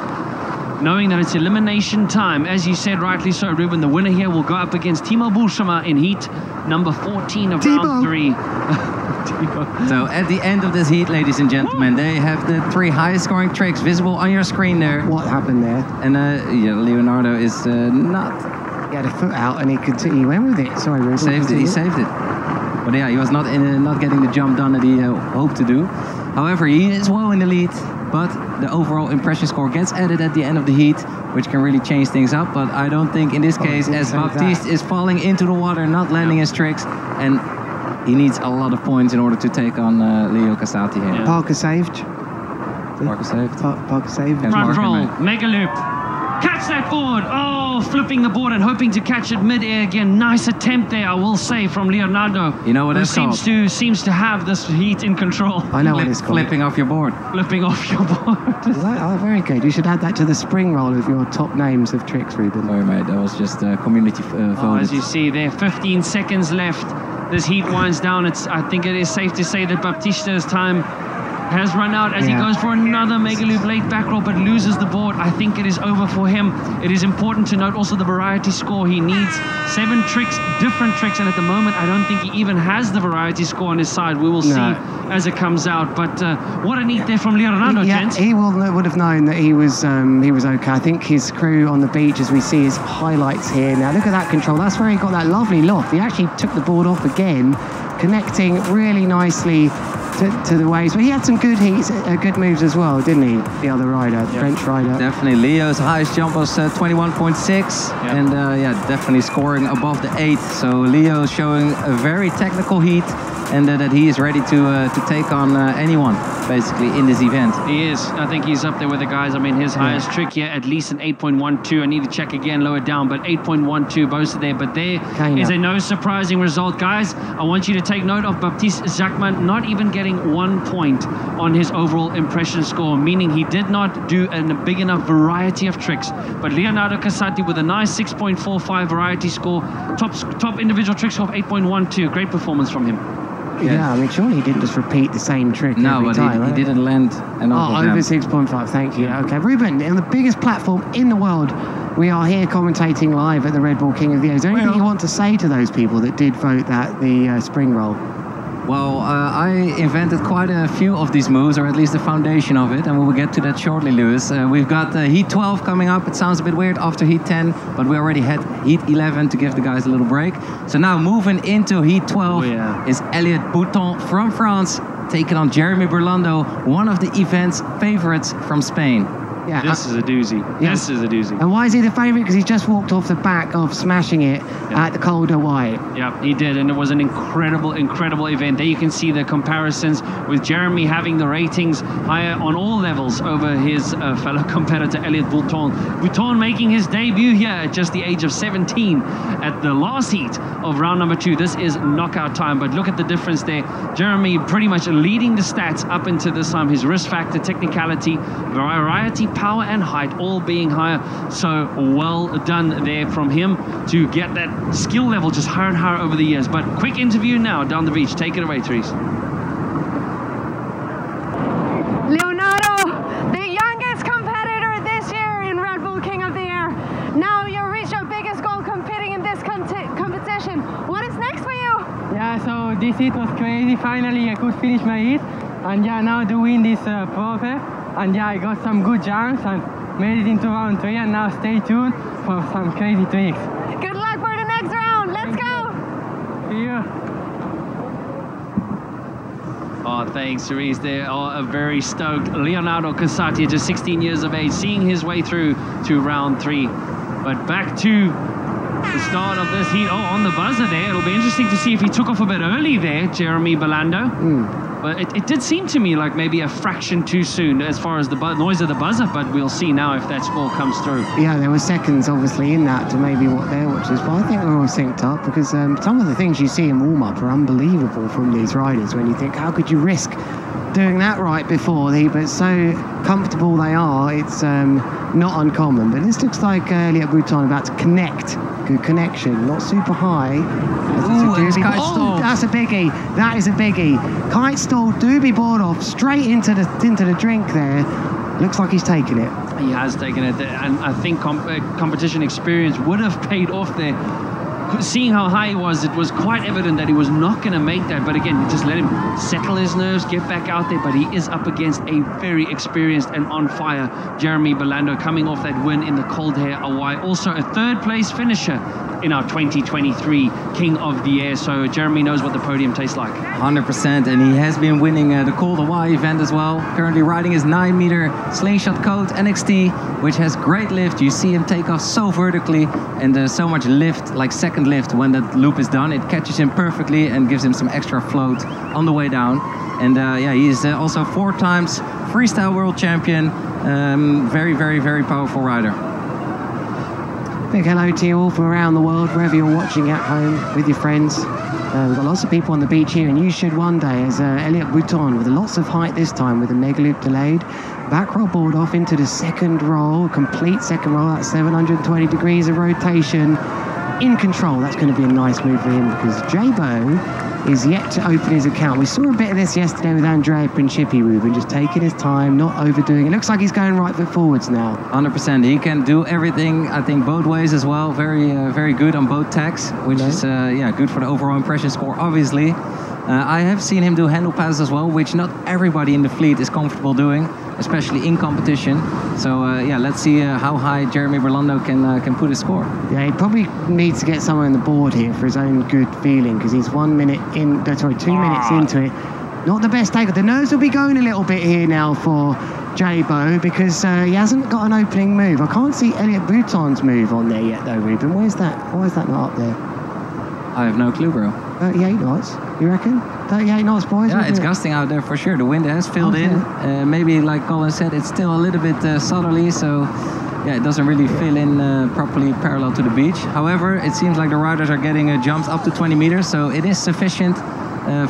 knowing that it's elimination time. As you said rightly so, Ruben, the winner here will go up against Timo Boelsema in heat number 14 of round 3. So at the end of this heat, ladies and gentlemen, they have the 3 highest scoring tricks visible on your screen there. What happened there? And yeah, Leonardo is not... He had a foot out and he went with it. Sorry, Ruben. He saved it. But yeah, he was not getting the jump done that he hoped to do. However, he is well in the lead, but the overall impression score gets added at the end of the heat, which can really change things up. But I don't think in this case, as Baptiste is falling into the water, not landing his tricks, and he needs a lot of points in order to take on Leo Casati here. Yeah. Parker saved. Parker saved. Parker saved. Front roll, mega loop. Catch that board. Oh, flipping the board and hoping to catch it mid-air again. Nice attempt there, I will say, from Leonardo. You know what that's called? Seems to have this heat in control. I know what it's called. Flipping off your board. Flipping off your board. Oh, very good. You should add that to the spring roll of your top names of tricks, Ruben. Sorry, mate. That was just community voted. As you see there, 15 seconds left. This heat winds down. I think it is safe to say that Baptiste's time has run out as he goes for another mega loop late back roll, but loses the board. I think it is over for him. It is important to note also the variety score. He needs 7 tricks, different tricks, and at the moment I don't think he even has the variety score on his side. We will see as it comes out. But what a neat there from Leonardo, gents. He would have known that he was okay. I think his crew on the beach, as we see his highlights here. Now look at that control. That's where he got that lovely loft. He actually took the board off again, connecting really nicely to the waves. But he had some good heats, good moves as well, didn't he? The other rider, the French rider. Definitely. Leo's highest jump was 21.6, and yeah, definitely scoring above the 8. So Leo showing a very technical heat, and that he is ready to take on anyone basically in this event. He is. I think he's up there with the guys. I mean, his highest trick here, at least an 8.12. I need to check again, lower down, but 8.12 both there. But there is a no surprising result, guys. I want you to take note of Baptiste Jacquemin not even getting 1 point on his overall impression score, meaning he did not do a big enough variety of tricks. But Leonardo Casati with a nice 6.45 variety score, top individual trick score of 8.12. Great performance from him. Yeah, I mean, surely he didn't just repeat the same trick every but time. he didn't land an over 6.5, thank you. Okay, Ruben, on the biggest platform in the world, we are here commentating live at the Red Bull King of the Air. Is there anything you want to say to those people that did vote the spring roll? Well, I invented quite a few of these moves, or at least the foundation of it, and we will get to that shortly, Lewis. We've got Heat 12 coming up. It sounds a bit weird after Heat 10, but we already had Heat 11 to give the guys a little break. So now moving into Heat 12 is Elliot Bouton from France, taking on Jeremy Burlando, one of the event's favorites from Spain. Yeah, this is a doozy. This is a doozy. And why is he the favourite? Because he just walked off the back of smashing it at the Calder White. Yeah, he did, and it was an incredible event. There you can see the comparisons with Jeremy having the ratings higher on all levels over his fellow competitor Elliot Bouton. Bouton making his debut here at just the age of 17 at the last heat of round number 2. This is knockout time, but look at the difference there. Jeremy pretty much leading the stats up into this time. His risk factor, technicality, variety, power and height all being higher. So well done there from him to get that skill level just higher and higher over the years. But quick interview now down the beach. Take it away, Therese. Leonardo, the youngest competitor this year in Red Bull King of the Air. Now you reached your biggest goal competing in this competition. What is next for you? Yeah, so this heat was crazy. Finally I could finish my heat, and yeah, now to win this probe. And yeah, I got some good jumps and made it into round 3, and now stay tuned for some crazy tricks. Good luck for the next round. Let's go. See you. Oh, thanks, Therese. They are very stoked. Leonardo Casati, just 16 years of age, seeing his way through to round 3. But back to the start of this heat. Oh, on the buzzer there. It'll be interesting to see if he took off a bit early there, Jeremy Burlando. But it did seem to me like maybe a fraction too soon as far as the noise of the buzzer, but we'll see now if that score comes through. Yeah, there were seconds obviously in that to maybe what their watch is, but I think we're all synced up because some of the things you see in warm-up are unbelievable from these riders when you think, how could you risk doing that right before but so comfortable they are, it's not uncommon. But this looks like Elliot Bouton about to connect. Good connection, not super high. That's a biggie. That is a biggie. Kite stall, doobie board off, straight into the drink there. Looks like he's taking it. He has taken it, and I think competition experience would have paid off there. Seeing how high he was, it was quite evident that he was not going to make that. But again, just let him settle his nerves, get back out there. But he is up against a very experienced and on fire Jeremy Burlando, coming off that win in the Kaldare Hawaii. Also a third place finisher in our 2023 King of the Air. So Jeremy knows what the podium tastes like. 100%, and he has been winning the Cold Hawaii event as well. Currently riding his 9-meter slingshot coat NXT, which has great lift. You see him take off so vertically, and there's so much lift, like second lift, when that loop is done. It catches him perfectly and gives him some extra float on the way down. And yeah, he's also 4 times freestyle world champion. Very, very, very powerful rider. Big hello to you all from around the world, wherever you're watching at home with your friends. We've got lots of people on the beach here, and you should one day, as Elliot Bouton with lots of height this time, with the mega loop delayed. Back roll board off into the second roll, complete second roll at 720 degrees of rotation. In control, that's going to be a nice move for him, because Jabo is yet to open his account. We saw a bit of this yesterday with Andrea Principi, Ruben, just taking his time, not overdoing it. Looks like he's going right foot forwards now. 100%. He can do everything, I think, both ways as well. Very, very good on both tacks, which is yeah, good for the overall impression score, obviously. I have seen him do handle passes as well, which not everybody in the fleet is comfortable doing, especially in competition. So yeah, let's see how high Jeremy Burlando can put his score. Yeah, he probably needs to get somewhere on the board here for his own good feeling, because he's 2 minutes into it. Not the best take. The nerves will be going a little bit here now for Jabo, because he hasn't got an opening move. I can't see Elliot Bouton's move on there yet though, Ruben. Where's that? Why is that not up there? I have no clue, bro. 38 knots, you reckon? 38 knots, boys? Yeah, it's gusting out there for sure. The wind has filled in. Maybe, like Colin said, it's still a little bit southerly, so yeah, it doesn't really fill in properly parallel to the beach. However, it seems like the riders are getting jumps up to 20 meters, so it is sufficient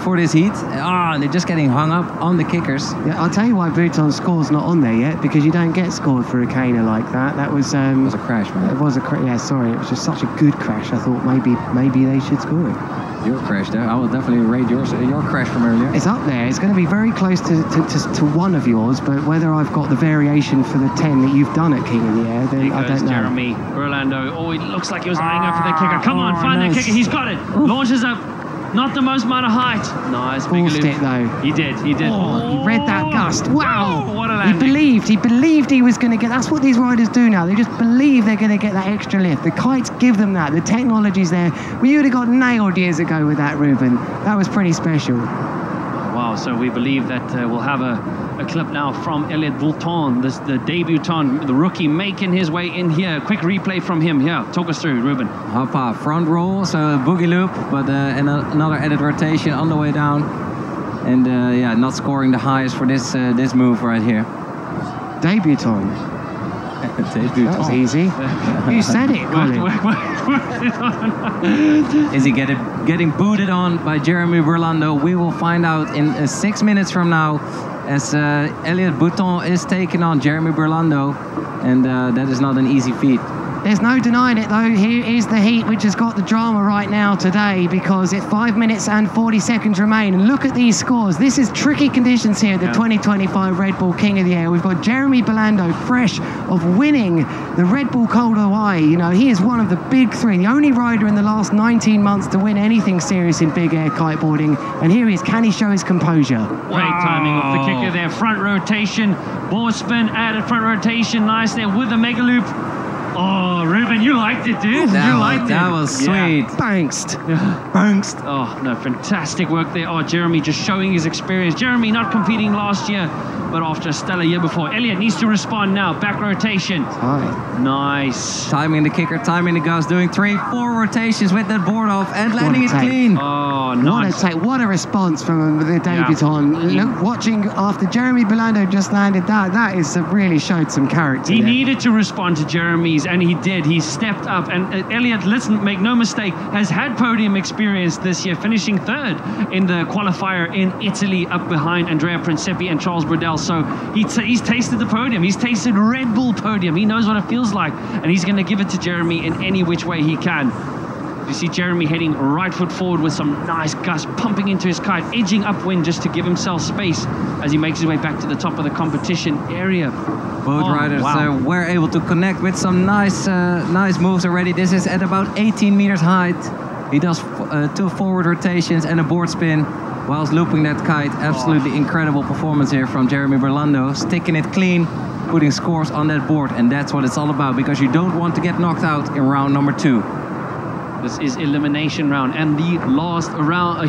for this heat. They're just getting hung up on the kickers. Yeah, I'll tell you why Bouton's score's not on there yet, because you don't get scored for a caner like that. That was it was a crash, man. It was a crash. Yeah, sorry, it was just such a good crash. I thought maybe they should score it. Your crash there, I will definitely rate your crash from earlier. It's up there. It's going to be very close to one of yours, but whether I've got the variation for the 10 that you've done at King of the Air, then I don't know. Jeremy Burlando. Oh, it looks like he was eyeing up for the kicker. Come on, find that kicker. He's got it. Launches up. Not the most amount of height. Nice. Forced it though. He did. Oh, he read that gust. Wow. Oh, what a landing. He believed he was going to get. That's what these riders do now. They just believe they're going to get that extra lift. The kites give them that. The technology's there. Well, you would have got nailed years ago with that, Ruben. That was pretty special. Wow. So we believe that we'll have a clip now from Elliot Bouton, the debutant, the rookie, making his way in here. Quick replay from him here. Talk us through, Ruben. Hoppa, front roll, so a boogie loop, but another added rotation on the way down. And yeah, not scoring the highest for this move right here. Debutant. That was easy. You said it, Colin. Is he getting booted on by Jeremy Burlando? We will find out in 6 minutes from now, as Elliot Bouton is taking on Jeremy Burlando, and that is not an easy feat. There's no denying it though. Here is the heat which has got the drama right now today, because it's 5 minutes and 40 seconds remain. And look at these scores. This is tricky conditions here at the 2025 Red Bull King of the Air. We've got Jeremy Burlando fresh of winning the Red Bull Cold Hawaii. You know, he is one of the big three, the only rider in the last 19 months to win anything serious in big air kiteboarding. And here he is. Can he show his composure? Great timing of the kicker there. Front rotation, board spin, added front rotation. Nice there with the mega loop. Oh, Ruben, you liked it, dude. That was sweet. Yeah. Bounced. Oh, no, fantastic work there. Oh, Jeremy just showing his experience. Jeremy not competing last year, but after a stellar year before. Elliot needs to respond now. Back rotation. Nice. Timing the kicker, timing the gas, doing 3-4 rotations with that board off and landing it clean. Oh, nice. What a response from the debutant. Yeah. Look, watching after Jeremy Burlando just landed that is really showed some character. He needed to respond to Jeremy's, and he did. He stepped up. And Elliot, listen, make no mistake, has had podium experience this year, finishing third in the qualifier in Italy, up behind Andrea Principi and Charles Brodel. So he's tasted the podium. He's tasted Red Bull podium. He knows what it feels like, and he's going to give it to Jeremy in any which way he can. You see Jeremy heading right foot forward with some nice gust pumping into his kite, edging upwind just to give himself space as he makes his way back to the top of the competition area. Both riders were able to connect with some nice moves already. This is at about 18 meters height. He does 2 forward rotations and a board spin whilst looping that kite. Absolutely incredible performance here from Jeremy Burlando, sticking it clean, putting scores on that board, and that's what it's all about, because you don't want to get knocked out in round number 2. This is elimination round and the last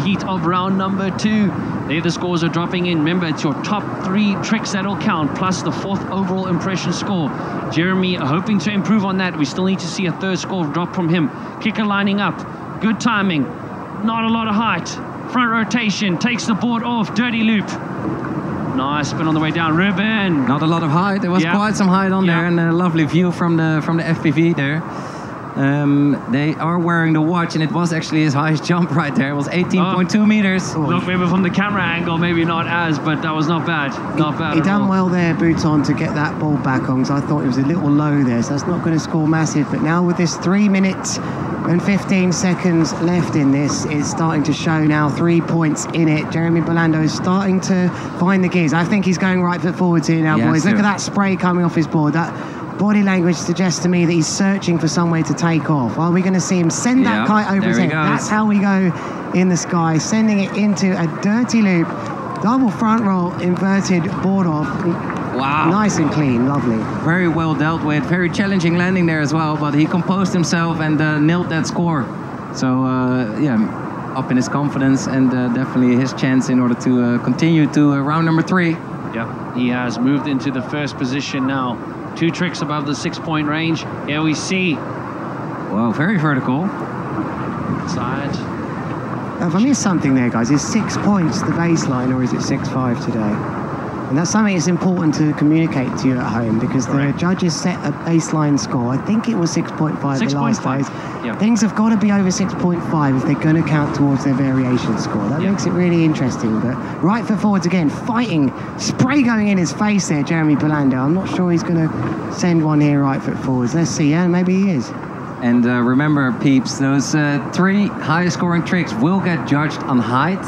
heat of round number 2. There the scores are dropping in. Remember, it's your top 3 tricks that'll count, plus the 4th overall impression score. Jeremy hoping to improve on that. We still need to see a 3rd score drop from him. Kicker lining up. Good timing. Not a lot of height. Front rotation. Takes the board off. Dirty loop. Nice spin on the way down. Ruben. Not a lot of height. There was quite some height on there, and a lovely view from the FPV there. They are wearing the watch, and it was actually his highest jump right there. It was 18.2 meters. Look, maybe from the camera angle, maybe not as, but that was not bad. Not bad. He done well there, Bouton, to get that ball back on, because I thought it was a little low there, so that's not going to score massive. But now with this 3 minutes and 15 seconds left in this, it's starting to show now 3 points in it. Jeremy Burlando is starting to find the gears. I think he's going right foot forwards here now, boys. Look at that spray coming off his board. That body language suggests to me that he's searching for somewhere to take off. Are we going to see him send that kite over his head? That's how we go in the sky, sending it into a dirty loop. Double front roll, inverted board off. Wow. Nice and clean, lovely. Very well dealt with. Very challenging landing there as well, but he composed himself and nailed that score. So, up in his confidence, and definitely his chance in order to continue to round number 3. Yep, he has moved into the 1st position now. 2 tricks above the 6-point range. Here we see. Wow, very vertical. Side. If I missed something there, guys, is 6 points the baseline, or is it 6.5 today? And that's something that's important to communicate to you at home, because the judges set a baseline score. I think it was 6.5 the last days. Yep. Things have got to be over 6.5 if they're going to count towards their variation score. That makes it really interesting. But right foot forwards again, fighting. Spray going in his face there, Jeremy Burlando. I'm not sure he's going to send one here right foot forwards. Let's see. Yeah, maybe he is. And remember, peeps, those 3 highest scoring tricks will get judged on height,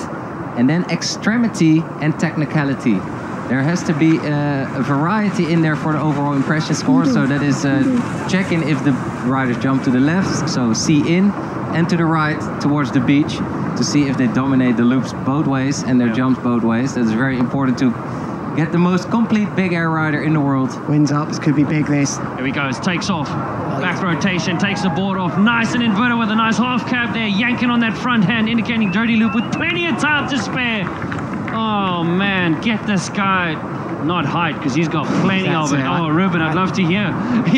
and then extremity and technicality. There has to be a variety in there for the overall impression score. So that is checking if the riders jump to the left, so see in, and to the right towards the beach, to see if they dominate the loops both ways and their jumps both ways. That is very important to get the most complete big air rider in the world. Winds up, this could be big, this. Here he goes, takes off. Back rotation, takes the board off. Nice and inverted with a nice half cab there, yanking on that front hand, indicating dirty loop with plenty of time to spare. Oh man, get this guy. Not height, because he's got plenty of it. Oh, Ruben, I'd love to hear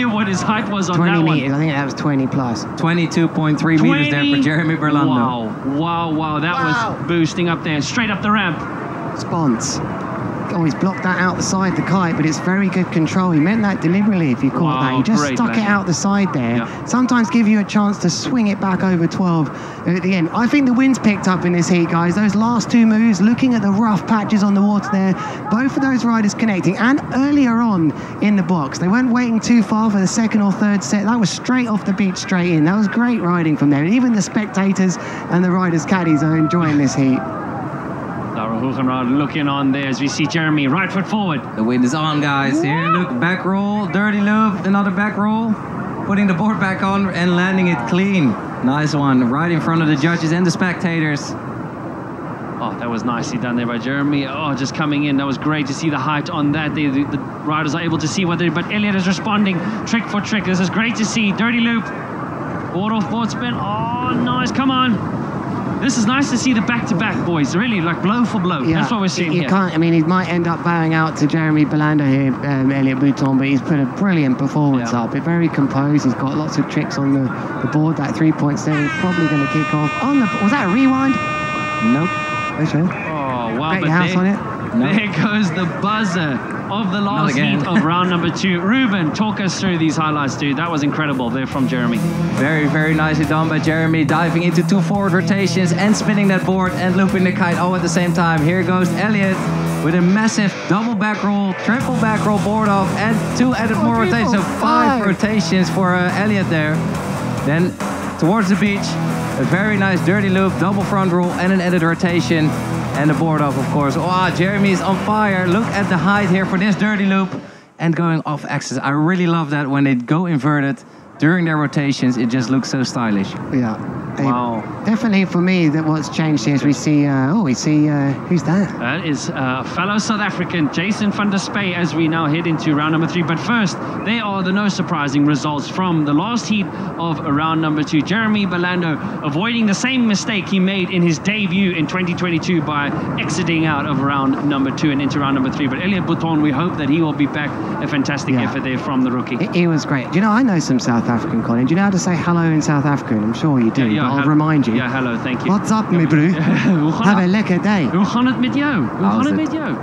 what his height was on that 20 one. meters, I think that was 20 plus. 22.3 meters there for Jeremy Burlando. Wow, that was boosting up there, straight up the ramp. Spons. Oh, he's blocked that out the side, the kite, but it's very good control. He meant that deliberately if you caught that. He just stuck it out the side there. Sometimes give you a chance to swing it back over 12 at the end. I think the wind's picked up in this heat, guys. Those last 2 moves, looking at the rough patches on the water there, both of those riders connecting, and earlier on in the box. They weren't waiting too far for the 2nd or 3rd set. That was straight off the beach, straight in. That was great riding from there. Even the spectators and the riders' caddies are enjoying this heat. Laura Hoegenrad looking on there as we see Jeremy right foot forward. The wind is on, guys. Here, look, back roll, dirty loop, another back roll. Putting the board back on and landing it clean. Nice one, right in front of the judges and the spectators. Oh, that was nicely done there by Jeremy. Oh, just coming in. That was great to see the height on that. The riders are able to see whether, but Elliot is responding trick for trick. This is great to see. Dirty loop. Board off, board spin. Oh, nice. Come on. This is nice to see the back-to-back, boys. Really, like blow for blow. Yeah, that's what we're seeing here. Can't, I mean, he might end up bowing out to Jeremy Burlando here, Elliot Bouton, but he's put a brilliant performance up. It's very composed. He's got lots of tricks on the board. That 3.7 probably going to kick off. Was that a rewind? Nope. Oh, wow. Bet your house on it? There goes the buzzer of the last heat of round number 2. Ruben, talk us through these highlights, dude. That was incredible there from Jeremy. Very, very nicely done by Jeremy, diving into 2 forward rotations and spinning that board and looping the kite all at the same time. Here goes Elliot with a massive double back roll, triple back roll board off, and 2 added more rotations. So 5 rotations for Elliot there. Then towards the beach, A very nice dirty loop, double front roll and an added rotation. And the board off, of course. Wow, Jeremy is on fire. Look at the height here for this dirty loop. And going off axis. I really love that when they go inverted during their rotations. It just looks so stylish. Yeah. Wow. Definitely for me, that what's changed here is we see, who's that? That is fellow South African Jason van der Spey as we now head into round number 3. But first, there are the no surprising results from the last heat of round number 2. Jeremy Belando avoiding the same mistake he made in his debut in 2022 by exiting out of round number 2 and into round number 3. But Elliot Bouton, we hope that he will be back. A fantastic effort there from the rookie. He was great. You know, I know some South African, Colin. Do you know how to say hello in South African? I'm sure you do. Yeah, I'll remind you. Yeah, hello, thank you. What's up, my bro? Have a lekker day. Hoe gaan het met jou? Hoe gaan het met jou?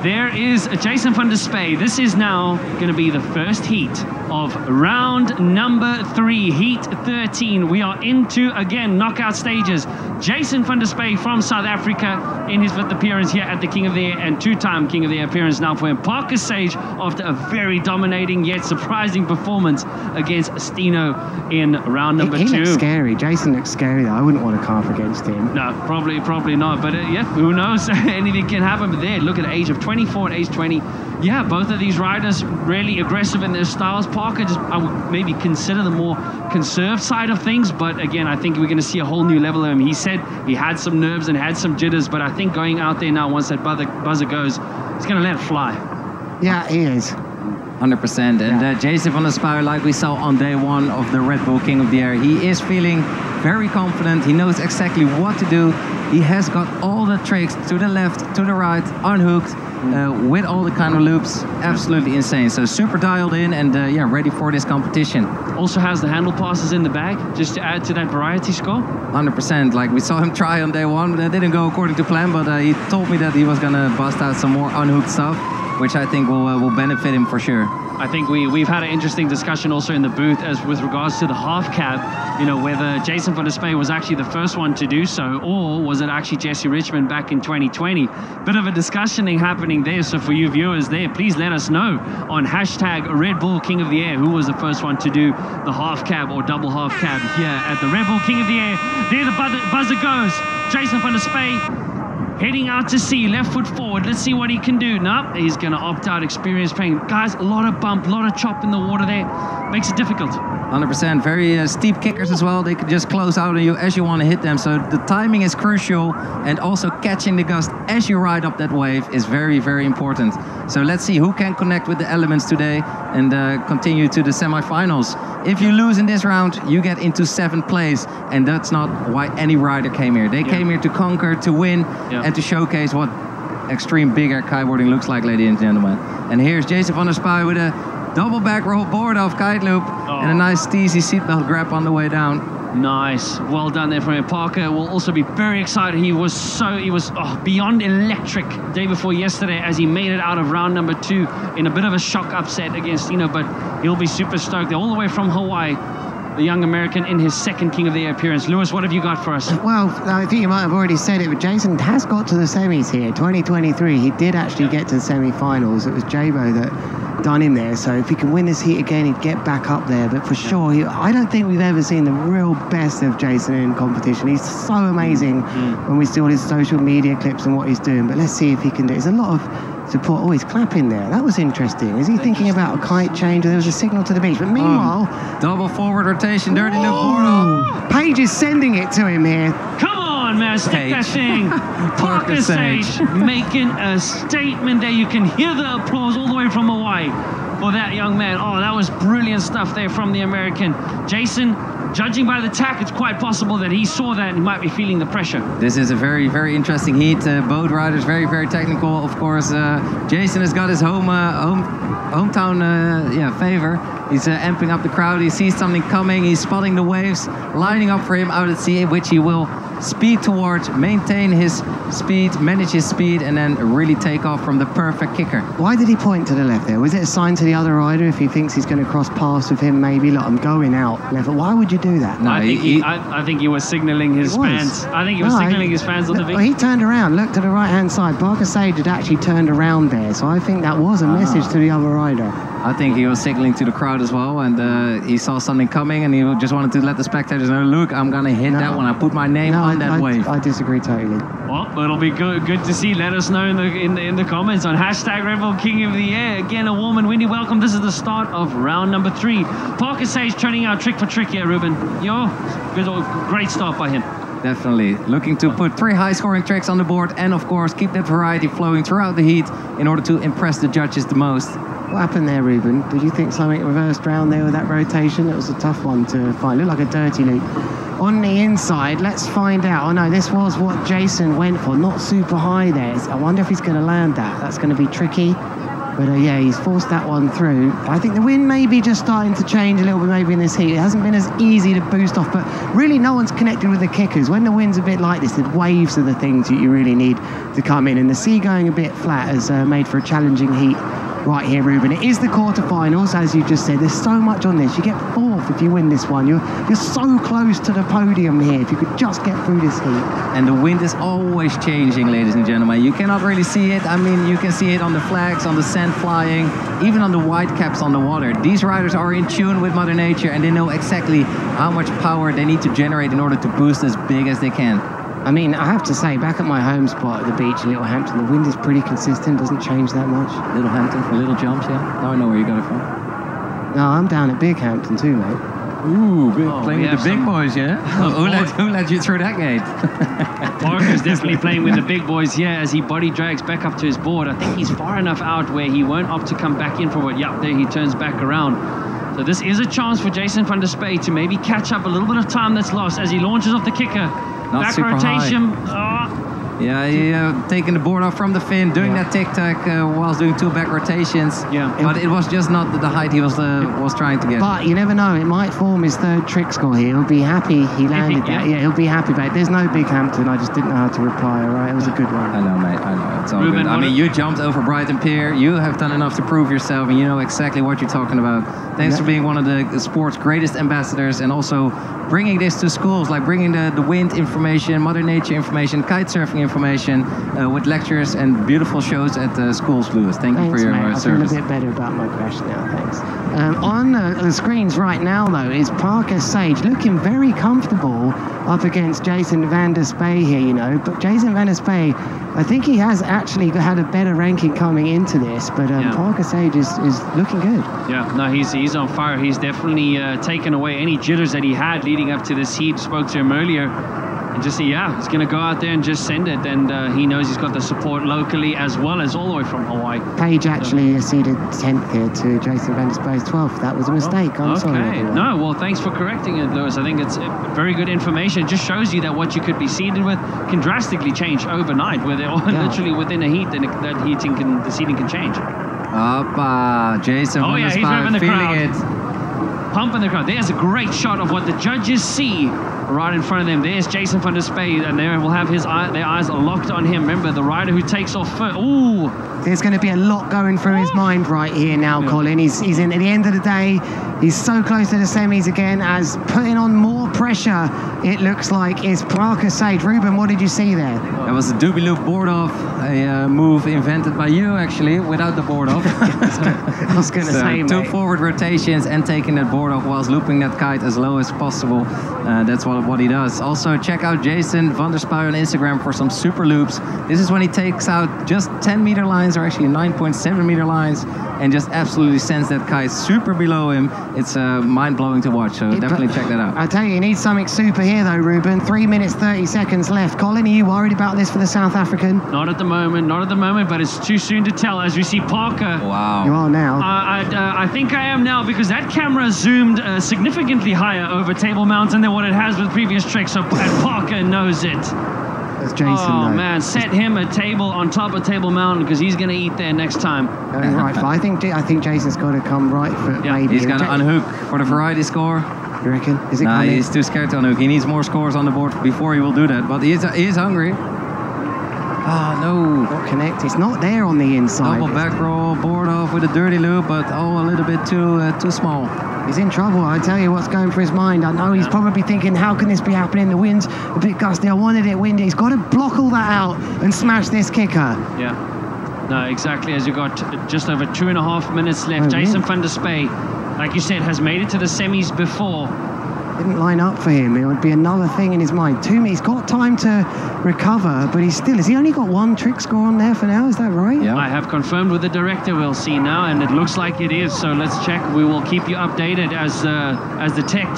There is Jason van der Spey. This is now going to be the first heat of round number 3, heat 13. We are into, again, knockout stages. Jason van der Spey from South Africa in his 5th appearance here at the King of the Air, and 2-time King of the Air appearance now for him. Parker Sage, after a very dominating yet surprising performance against Stino in round number 2. He looks scary. Jason looks scary though. I wouldn't want to carve against him. No, probably not. But yeah, who knows? Anything can happen. But there, look at the age of 24 and age 20. Yeah, both of these riders really aggressive in their styles. Parker, just I would maybe consider the more conserved side of things. But again, I think we're going to see a whole new level of him. He said he had some nerves and had some jitters, but I think going out there now, once that buzzer goes, he's going to let it fly. Yeah, he is. 100%. And Jason van der Spey, like we saw on day 1 of the Red Bull King of the Air, he is feeling very confident. He knows exactly what to do. He has got all the tricks to the left, to the right, unhooked, with all the kind of loops. Absolutely insane. So super dialed in and yeah, ready for this competition. Also has the handle passes in the bag, just to add to that variety score. 100%. Like we saw him try on day 1. That didn't go according to plan, but he told me that he was going to bust out some more unhooked stuff, which I think will benefit him for sure. I think we've had an interesting discussion also in the booth as with regards to the half cab, you know, whether Jason van der Spey was actually the first one to do so, or was it actually Jesse Richmond back in 2020? Bit of a discussioning happening there, so for you viewers there, please let us know on hashtag Red Bull King of the Air who was the first one to do the half cab or double half cab here at the Red Bull King of the Air. There the buzzer goes. Jason van der Spey heading out to sea, left foot forward. Let's see what he can do. No, he's going to opt out. Experience pain. Guys, a lot of bump, a lot of chop in the water there. Makes it difficult. 100%. Very steep kickers as well. They could just close out on you as you want to hit them. So the timing is crucial, and also catching the gust as you ride up that wave is very, very important. So let's see who can connect with the elements today and continue to the semifinals. If you lose in this round, you get into 7th place, and that's not why any rider came here. They came here to conquer, to win, and to showcase what extreme big air kiteboarding looks like, ladies and gentlemen. And here's Jason van der Spey with a double back roll board off kite loop and a nice steezy seatbelt grab on the way down. Nice, well done there from him. Parker will also be very excited. He was beyond electric day before yesterday as he made it out of round number 2 in a bit of a shock upset against Stino, but he'll be super stoked. They're all the way from Hawaii. The young American in his 2nd King of the Air appearance. Lewis, what have you got for us? Well, I think you might have already said it, but Jason has got to the semis here. 2023, he did actually get to the semi-finals. It was Jabo that done him there. So if he can win this heat again, he'd get back up there. But for sure, I don't think we've ever seen the real best of Jason in competition. He's so amazing when we see all his social media clips and what he's doing. But let's see if he can do it. There's a lot of support. Oh, he's clapping there. That was interesting. Is he thinking about a kite change? There was a signal to the beach. But meanwhile... double forward rotation, dirty loop board off. Paige is sending it to him here. Come on, man. Stick that thing. Parker Sage making a statement there. You can hear the applause all the way from Hawaii for that young man. Oh, that was brilliant stuff there from the American. Jason, judging by the tack, it's quite possible that he saw that and he might be feeling the pressure. This is a very, very interesting heat. Both riders very, very technical. Of course, Jason has got his hometown favor. He's amping up the crowd. He sees something coming. He's spotting the waves, lining up for him out at sea, which he will speed towards, maintain his speed, manage his speed, and then really take off from the perfect kicker. Why did he point to the left there? Was it a sign to the other rider if he thinks he's going to cross paths with him? Maybe, look, I'm going out left. Why would you do that? No, I think he was signaling his fans. I think he was signaling his fans on the video. Well, he turned around, looked to the right-hand side. Parker Sage had actually turned around there, so I think that was a message to the other rider. I think he was signaling to the crowd as well, and he saw something coming, and he just wanted to let the spectators know, look, I'm gonna hit that one. I put my name on that wave. I disagree totally. Well, it'll be good to see. Let us know in the comments on hashtag Red Bull King of the Air. Again, a warm and windy welcome. This is the start of round number 3. Parker Sage turning out trick for trick here, Ruben. Great start by him. Definitely. Looking to put 3 high-scoring tricks on the board, and of course keep that variety flowing throughout the heat in order to impress the judges the most. What happened there, Ruben? Did you think something reversed round there with that rotation? It was a tough one to find. Looked like a dirty loop. On the inside, let's find out. Oh no, this was what Jason went for. Not super high there. I wonder if he's going to land that. That's going to be tricky. But yeah, he's forced that one through. I think the wind may be just starting to change a little bit maybe in this heat. It hasn't been as easy to boost off, but really no one's connected with the kickers. When the wind's a bit like this, the waves are the things that you really need to come in. And the sea going a bit flat has made for a challenging heat right here, Ruben. It is the quarterfinals, as you just said. There's so much on this. You get 4th if you win this one. You're so close to the podium here if you could just get through this heat. And the wind is always changing, ladies and gentlemen. You cannot really see it. I mean, you can see it on the flags, on the sand flying, even on the white caps on the water. These riders are in tune with Mother Nature, and they know exactly how much power they need to generate in order to boost as big as they can. I mean, I have to say, back at my home spot at the beach in Little Hampton, the wind is pretty consistent, doesn't change that much. Little Hampton for little jumps, yeah? Now I know where you got it from. No, I'm down at Big Hampton too, mate. Ooh, playing with the big boys, yeah? Who let you through that gate? Parker's definitely playing with the big boys here as he body drags back up to his board. I think he's far enough out where he won't opt to come back in for it. Yep, there he turns back around. So this is a chance for Jason van der Spey to maybe catch up a little bit of time that's lost as he launches off the kicker. Not back super rotation. Yeah, he taking the board off from the fin, doing that tic-tac whilst doing 2 back rotations. Yeah. But it was just not the height he was trying to get. But you never know, it might form his 3rd trick score here. He'll be happy he landed that. Yeah, he'll be happy about it. There's no Big Hampton, I just didn't know how to reply, all right? It was a good one. I know, mate, I know. It's all Ruben, good. I mean, you jumped over Brighton Pier. You have done enough to prove yourself, and you know exactly what you're talking about. Thanks for being one of the sport's greatest ambassadors, and also bringing this to schools, like bringing the wind information, Mother Nature information, kite surfing information, with lectures and beautiful shows at the schools, Lewis. Thank you for your service. I feel a bit better about my crash now, thanks. On the screens right now, though, is Parker Sage looking very comfortable up against Jason van der Spey here, you know. But Jason van der Spey, I think he has actually had a better ranking coming into this, but Parker Sage is looking good. Yeah, no, he's on fire. He's definitely taken away any jitters that he had leading up to this heat. Spoke to him earlier. And just, he's going to go out there and just send it. And he knows he's got the support locally as well as all the way from Hawaii. Page actually acceded 10th here to Jason van der Spey's 12th. That was a mistake. I'm sorry. No, well, thanks for correcting it, Lewis. I think it's very good information. It just shows you that what you could be seeded with can drastically change overnight. Where they're literally within a heat, and the seeding can change. Jason van der Spey feeling it. Pumping the crowd. There's a great shot of what the judges see right in front of them. There's Jason van der Spey, and there will have their eyes locked on him. Remember, the rider who takes off first. Ooh! There's going to be a lot going through his mind right here now, Colin. He's in at the end of the day. He's so close to the semis again, as putting on more pressure, it looks like, is Parker Sage. Ruben, what did you see there? That was a doobie loop board off, a move invented by you, actually, without the board off. I was going to say, 2 forward rotations and taking that board off whilst looping that kite as low as possible. That's what he does. Also, check out Jason van der Spey on Instagram for some super loops. This is when he takes out just 10 meter lines, or actually 9.7 meter lines, and just absolutely sends that kite super below him. It's mind-blowing to watch, so definitely check that out. I tell you need something super here though, Ruben. 3 minutes 30 seconds left. Colin, are you worried about this for the South African? Not at the moment, but it's too soon to tell as we see Parker. Wow. You are now. I think I am now, because that camera zoomed significantly higher over Table Mountain than what it has with previous tricks, and Parker knows it. That's Jason, oh though. Man, set him a table on top of Table Mountain, because he's going to eat there next time. Right, but I think Jason's got to come right foot. Yeah. Maybe. He's going to unhook for the variety score. You reckon? Is it coming? He's too scared to unhook. He needs more scores on the board before he will do that, but he is hungry. No. Not connect. It's not there on the inside. Double back roll, board off with a dirty loop, but a little bit too small. He's in trouble. I tell you what's going through his mind. I know he's probably thinking, how can this be happening? The wind's a bit gusty. I wanted it windy. He's got to block all that out and smash this kicker. Yeah. No, exactly. As you got just over 2.5 minutes left. Oh, Jason really? van der Spey, like you said, has made it to the semis before. Didn't line up for him. It would be another thing in his mind. He's got time to recover, but has he only got one trick score on there for now? Is that right? I have confirmed with the director. We'll see now, and it looks like it is. So let's check. We will keep you updated as the tech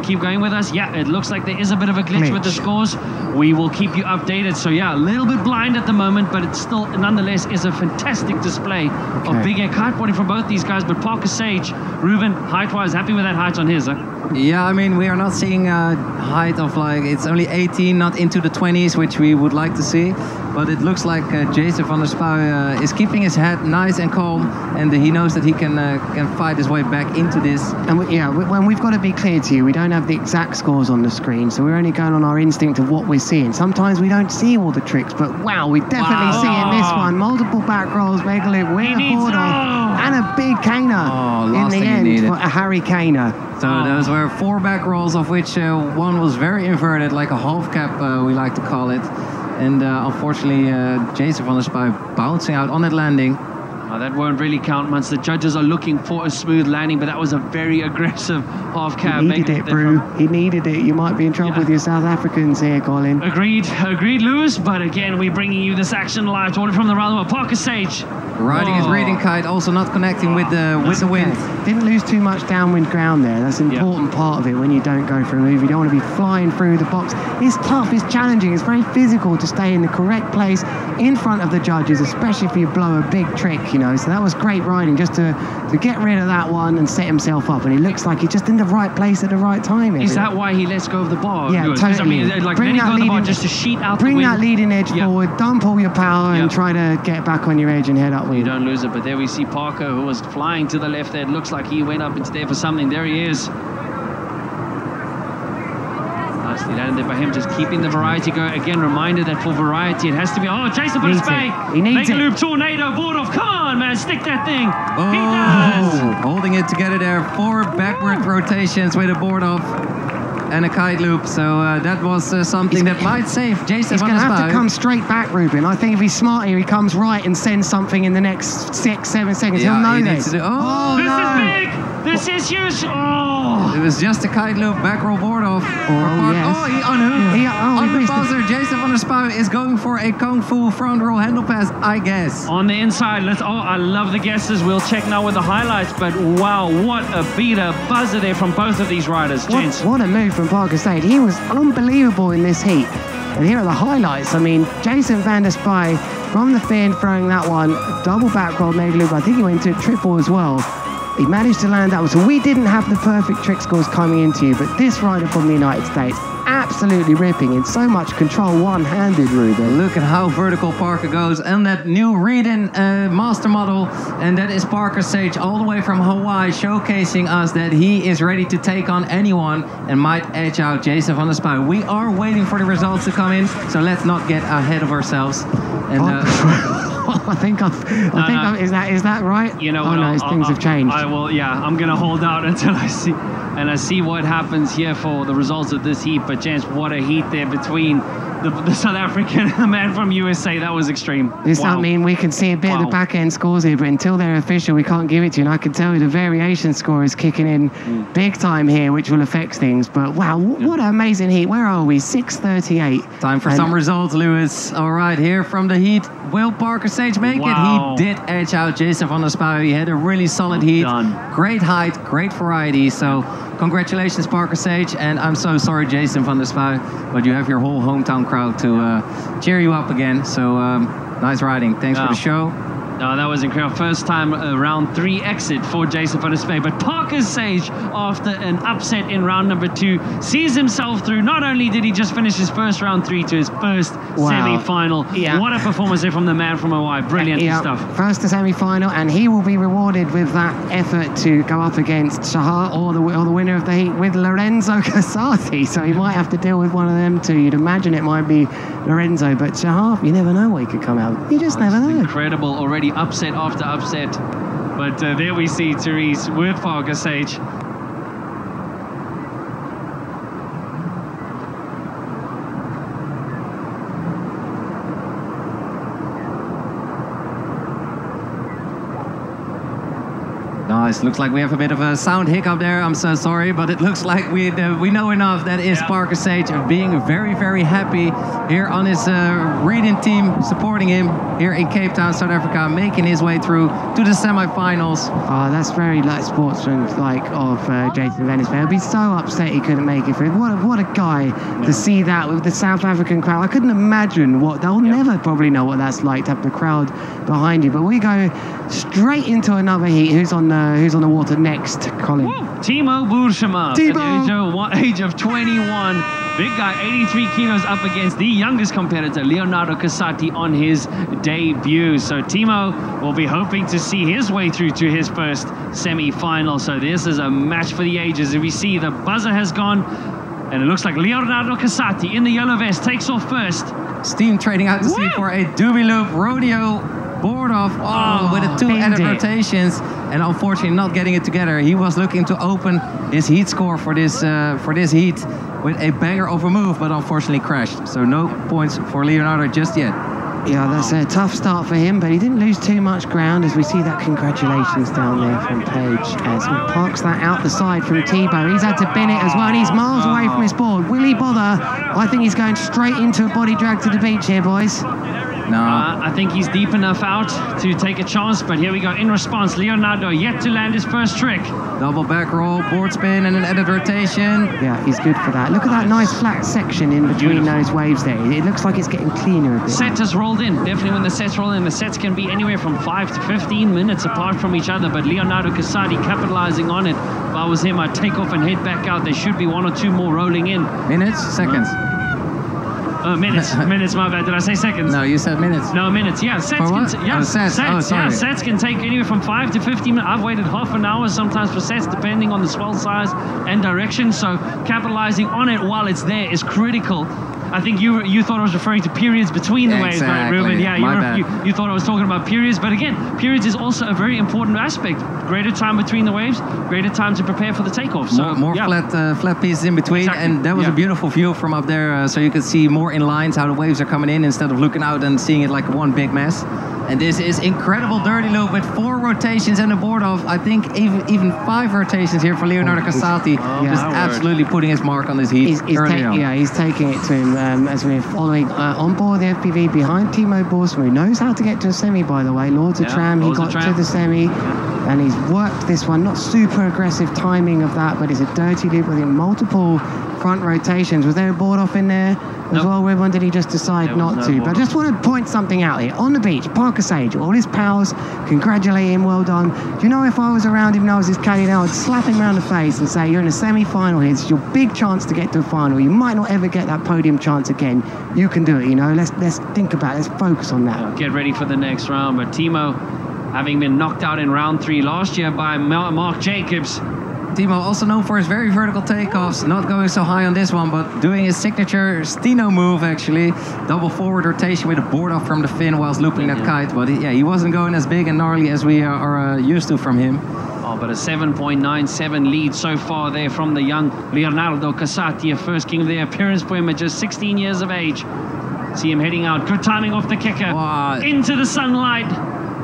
keep going with us. Yeah, it looks like there is a bit of a glitch with the scores. We will keep you updated. So yeah, a little bit blind at the moment, but it still nonetheless is a fantastic display of big air kiteboarding from both these guys. But Parker Sage, Ruben, height-wise, happy with that height on his, huh? Yeah, I mean, we are not seeing a height of like, it's only 18, not into the 20s, which we would like to see. But it looks like Jason van der Spey is keeping his head nice and calm, and he knows that he can fight his way back into this. And when we've got to be clear to you, we don't have the exact scores on the screen, so we're only going on our instinct of what we're seeing. Sometimes we don't see all the tricks, but wow, we definitely see in this one multiple back rolls, mega loop, with a board off, and a big caner in the end for a Harry Kaner. So those were 4 back rolls, of which one was very inverted, like a half cap, we like to call it. And unfortunately, Jason van der Spey bouncing out on that landing. That won't really count once the judges are looking for a smooth landing, but that was a very aggressive half cab. He needed it, Brew. He needed it. You might be in trouble with your South Africans here, Colin. Agreed, Lewis. But again, we're bringing you this action live, ordered from the round of Parker Sage. Riding his reading kite, also not connecting with the wind. Didn't lose too much downwind ground there. That's an important part of it when you don't go for a move. You don't want to be flying through the box. It's tough, it's challenging, it's very physical to stay in the correct place in front of the judges, especially if you blow a big trick, you know. So that was great riding just to get rid of that one and set himself up. And he looks like he's just in the right place at the right time. Is that why he lets go of the bar? Yeah, totally. I mean, like letting go of the bar just to sheet out the wind. Bring that leading edge forward, dump all your power and try to get back on your edge and head upwind. You don't lose it, but there we see Parker, who was flying to the left there. It looks like he went up into there for something. There he is. Nicely landed by him, just keeping the variety going. Again, reminder that for variety, it has to be... Oh, Jason van der Spey! He needs it. Mega loop tornado, board off. Come on, man, stick that thing. Oh, he does! Holding it together there. 4 backward rotations with a board off and a kite loop. So that was something that might save Jason van der Spey. He's going to have to come straight back, Ruben. I think if he's smart here, he comes right and sends something in the next 6, 7 seconds. He'll know this. This is big! This is huge! Oh! It was just a kite loop, back roll board off. Yes. Oh, he unhooked. On the buzzer, Jason van der Spey is going for a Kung Fu front roll handle pass, I guess. On the inside, I love the guesses. We'll check now with the highlights, but wow, what a beater buzzer there from both of these riders, gents. What a move from Parker Sage. He was unbelievable in this heat. And here are the highlights. I mean, Jason van der Spey from the fin throwing that one, double back roll mega loop. I think he went to triple as well. He managed to land that one. So we didn't have the perfect trick scores coming into you, but this rider from the United States, absolutely ripping in so much control, one-handed, Ruben. Look at how vertical Parker goes, and that new Reedon master model, and that is Parker Sage all the way from Hawaii, showcasing us that he is ready to take on anyone and might edge out Jason van der Spey. We are waiting for the results to come in, so let's not get ahead of ourselves. And I think is that right? You know, things have changed. I'm gonna hold out until I see what happens here for the results of this heat. But gents, what a heat there between the South African and the man from USA. That was extreme. I mean, we can see a bit of the back end scores here, but until they're official, we can't give it to you. And I can tell you the variation score is kicking in big time here, which will affect things. But wow, what an amazing heat. Where are we? 6:38. Time for some results, Lewis. All right, here from the heat. Will Parker Sage make it? He did edge out Jason van der Spey. He had a really solid heat. Great height, great variety. So congratulations, Parker Sage. And I'm so sorry, Jason van der Spey, but you have your whole hometown crowd to cheer you up again. So nice riding. Thanks for the show. No, that was incredible. First time round 3 exit for Jason van der Spey. But Parker Sage, after an upset in round number 2, sees himself through. Not only did he just finish his first round 3 to his first semi-final. Yeah. What a performance there from the man from Hawaii. Brilliant stuff. First to semi-final, and he will be rewarded with that effort to go up against Shahar or the winner of the heat with Lorenzo Casati. So he might have to deal with one of them two. You'd imagine it might be Lorenzo, but Shahar, you never know what he could come out. You just never know. Incredible already. Upset after upset, but there we see Therese with Parker Sage. guys. Looks like we have a bit of a sound hiccup there. I'm so sorry, but it looks like we know enough. That is Parker Sage being very, very happy here on his reading team, supporting him here in Cape Town, South Africa, making his way through to the semi-finals. Oh, that's very like sportsman-like of Jason Vennisberg. He'll be so upset he couldn't make it through. What a guy to see that with the South African crowd. I couldn't imagine what they'll never probably know what that's like to have the crowd behind you. But we go straight into another heat. Who's on the water next, Colin? Timo Boershema, at the age of 21. Big guy, 83 kilos, up against the youngest competitor, Leonardo Casati, on his debut. So Timo will be hoping to see his way through to his first semi-final. So this is a match for the ages. As we see, the buzzer has gone, and it looks like Leonardo Casati in the yellow vest takes off first. Steam trading out to sea for a Doobie Loop rodeo board off with the 2 added rotations, and unfortunately not getting it together. He was looking to open his heat score for this heat with a banger of a move, but unfortunately crashed. So no points for Leonardo just yet. Yeah, that's a tough start for him, but he didn't lose too much ground, as we see that congratulations down there from Paige as he parks that out the side from Thibaut. He's had to bin it as well, and he's miles away from his board. Will he bother? I think he's going straight into a body drag to the beach here, boys. No. I think he's deep enough out to take a chance, but here we go. In response, Leonardo yet to land his first trick. Double back roll, board spin, and an added rotation. Yeah, he's good for that. Look at that nice flat section in between those waves there. It looks like it's getting cleaner a bit. Set has rolled in. Definitely when the sets roll in, the sets can be anywhere from 5 to 15 minutes apart from each other, but Leonardo Casati capitalizing on it. If I was him, I'd take off and head back out. There should be 1 or 2 more rolling in. Minutes? Seconds? Oh, minutes. Minutes, my bad. Did I say seconds? No, you said minutes. No, minutes. Yeah, sets. Sets. Yeah, sets can take anywhere from 5 to 15 minutes. I've waited half an hour sometimes for sets, depending on the swell size and direction. So capitalizing on it while it's there is critical. I think you thought I was referring to periods between the waves, right, Ruben? Yeah, you thought I was talking about periods. But again, periods is also a very important aspect. Greater time between the waves, greater time to prepare for the takeoff. So more flat pieces in between, and that was a beautiful view from up there. So you could see more in lines how the waves are coming in instead of looking out and seeing it like one big mess. And this is incredible dirty loop with 4 rotations and a board off. I think even 5 rotations here for Leonardo Casati. Just absolutely putting his mark on this heat. He's taking it to him as we're following on board the FPV behind Timo Boershema, who knows how to get to a semi, by the way. Lords of Tram, he got to the semi, and he's worked this one. Not super aggressive timing of that, but it's a dirty loop with multiple front rotations. Was there a board off in there as well, Ruben? Did he just decide not to? But I just want to point something out here. On the beach, Parker Sage, all his pals, congratulate him, well done. Do you know, if I was around him and I was his caddy now, I'd slap him around the face and say, you're in a semi-final here. This is your big chance to get to a final. You might not ever get that podium chance again. You can do it, you know. Let's think about it. Let's focus on that. Get ready for the next round. But Timo, having been knocked out in round 3 last year by Mark Jacobs. Timo also known for his very vertical takeoffs, not going so high on this one, but doing his signature Steno move, actually. Double forward rotation with a board off from the fin whilst looping that kite. But he wasn't going as big and gnarly as we are used to from him. Oh, but a 7.97 lead so far there from the young Leonardo Casati, a first king of the appearance for him at just 16 years of age. See him heading out. Good timing off the kicker. Into the sunlight.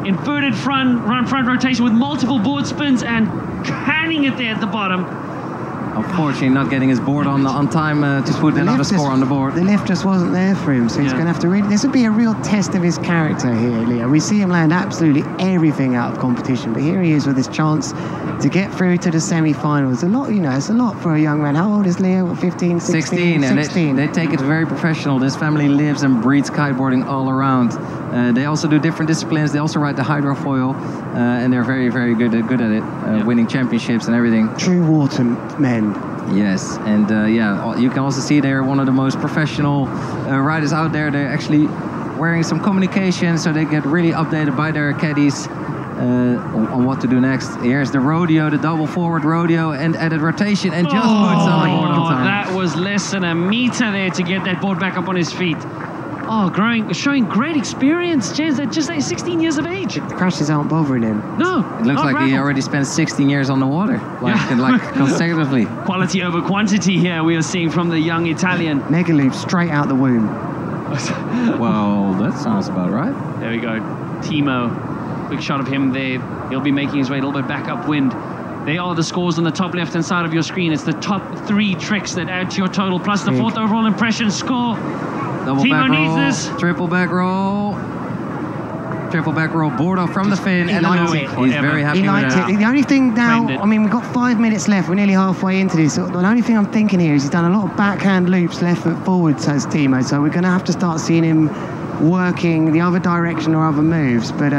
Inverted front rotation with multiple board spins and canning it there at the bottom. Unfortunately, not getting his board on time to put another score on the board. The lift just wasn't there for him, so he's going to have to really... This would be a real test of his character here, Leo. We see him land absolutely everything out of competition, but here he is with his chance to get through to the semi-finals. A lot, you know, it's a lot for a young man. How old is Leo? 15, 16? 16. They take it very professional. This family lives and breathes kiteboarding all around. They also do different disciplines. They also ride the hydrofoil, and they're very, very good at it, winning championships and everything. True water men. Yes, and you can also see they're one of the most professional riders out there. They're actually wearing some communication, so they get really updated by their caddies on what to do next. Here's the rodeo, the double forward rodeo, and added rotation, and just puts on the board on time. That was less than a meter there to get that board back up on his feet. Oh, showing great experience, James, at just 16 years of age. The crashes aren't bothering him. No. It looks like he already spent 16 years on the water, like consecutively. Quality over quantity here we are seeing from the young Italian. Mega loop straight out the womb. Well, that sounds about right. There we go. Timo Quick shot of him there. He'll be making his way a little bit back upwind. They are the scores on the top left-hand side of your screen. It's the top 3 tricks that add to your total, plus the 4th overall impression score. Double Timo back needs roll, this. triple back roll. Triple back roll, board off from the fin, and liked then it. he's very happy He liked with that. it. The only thing now, Claimed it. I mean, we've got 5 minutes left. We're nearly halfway into this. The only thing I'm thinking here is he's done a lot of backhand loops, left foot forward, says Timo. So we're going to have to start seeing him working the other direction or other moves. But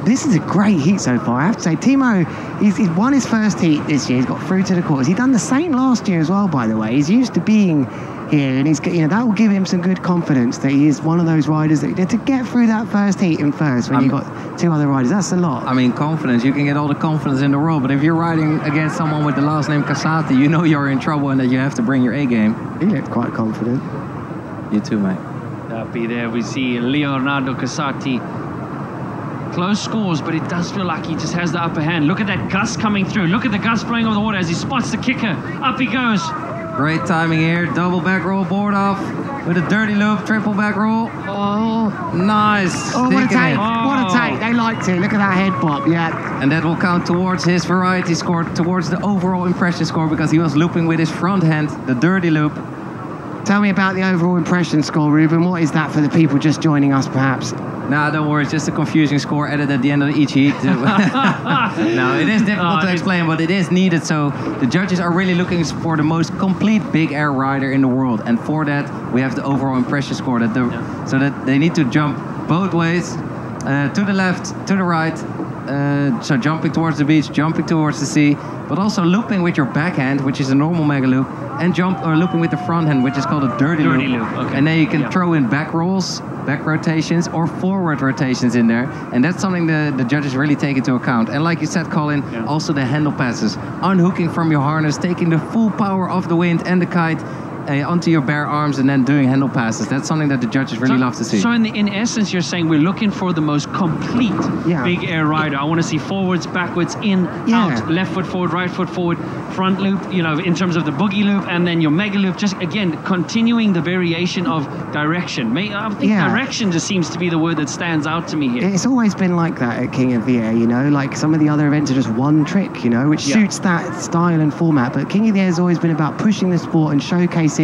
this is a great heat so far. I have to say, Timo, he's won his first heat this year. He's got through to the quarters. He's done the same last year as well, by the way. He's used to being here, and he's, you know, that will give him some good confidence that he is one of those riders that to get through that first heat in first when you've got 2 other riders. That's a lot. I mean, confidence, you can get all the confidence in the world, but if you're riding against someone with the last name Casati, you know you're in trouble and that you have to bring your A game. He looked quite confident. You too, mate. Happy there. We see Leonardo Casati. Close scores, but it does feel like he just has the upper hand. Look at that gust coming through. Look at the gust blowing over the water as he spots the kicker. Up he goes. Great timing here. Double back roll, board off with a dirty loop, triple back roll. Oh, nice. Oh, what a Sticking take. it. What a take. They liked it. Look at that head bop. Yeah. And that will count towards his variety score, towards the overall impression score, because he was looping with his front hand, the dirty loop. Tell me about the overall impression score, Ruben. What is that for the people just joining us, perhaps? Nah, don't worry. It's just a confusing score added at the end of each heat. No, it is difficult to explain, but it is needed. So the judges are really looking for the most complete big air rider in the world. And for that, we have the overall impression score. So that they need to jump both ways, to the left, to the right. So jumping towards the beach, jumping towards the sea, but also looping with your backhand, which is a normal mega loop, and looping with the front hand, which is called a dirty loop. Okay. And then you can throw in back rolls, back rotations, or forward rotations in there. And that's something the judges really take into account. And like you said, Colin, also the handle passes. Unhooking from your harness, taking the full power of the wind and the kite onto your bare arms and then doing handle passes. That's something that the judges really love to see. So in essence, you're saying we're looking for the most complete big air rider. I want to see forwards, backwards, in, out, left foot forward, right foot forward, front loop, you know, in terms of the boogie loop, and then your mega loop. Just, again, continuing the variation of direction. I think direction just seems to be the word that stands out to me here. It's always been like that at King of the Air, you know, like some of the other events are just one trick, you know, which suits that style and format. But King of the Air has always been about pushing the sport and showcasing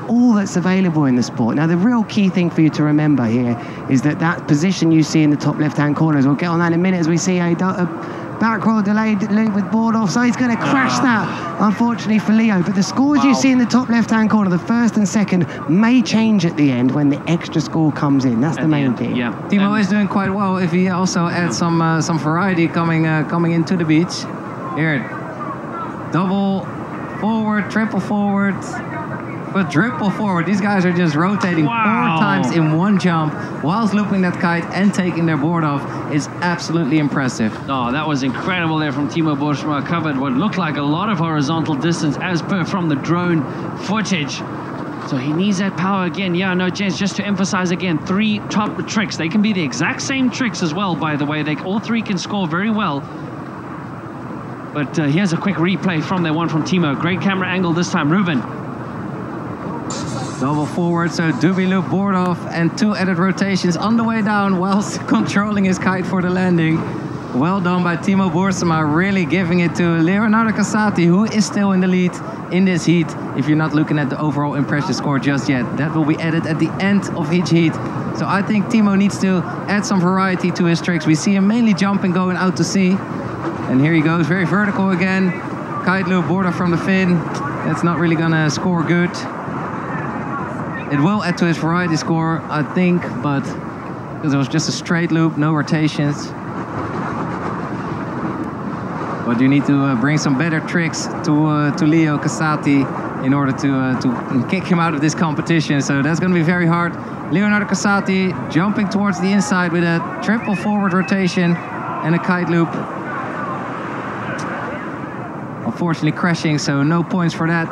all that's available in the sport. Now, the real key thing for you to remember here is that position you see in the top left-hand corner, we'll get on that in a minute, as we see a back roll delayed loop with board off, so he's going to crash that, unfortunately for Leo. But the scores you see in the top left-hand corner, the first and second, may change at the end when the extra score comes in. That's the main thing. Yeah. Timo is doing quite well if he also adds some variety coming into the beach. Here, double forward, triple forward, but triple forward. These guys are just rotating 4 times in one jump whilst looping that kite and taking their board off. Is absolutely impressive. Oh, that was incredible there from Timo Boersma. Covered what looked like a lot of horizontal distance as per from the drone footage. So he needs that power again. Yeah, no, James, just to emphasize again, 3 top tricks. They can be the exact same tricks as well, by the way. All 3 can score very well. But here's a quick replay from that one from Timo. Great camera angle this time. Ruben. Double forward, so doobie loop, board off, and 2 added rotations on the way down whilst controlling his kite for the landing. Well done by Timo Boersma, really giving it to Leonardo Casati, who is still in the lead in this heat. If you're not looking at the overall impression score just yet, that will be added at the end of each heat. So I think Timo needs to add some variety to his tricks. We see him mainly jumping, going out to sea. And here he goes, very vertical again. Kite loop, board off from the fin. That's not really gonna score good. It will add to his variety score, I think, but because it was just a straight loop, no rotations. But you need to bring some better tricks to Leo Casati in order to kick him out of this competition. So that's going to be very hard. Leonardo Casati jumping towards the inside with a triple forward rotation and a kite loop. Unfortunately crashing, so no points for that.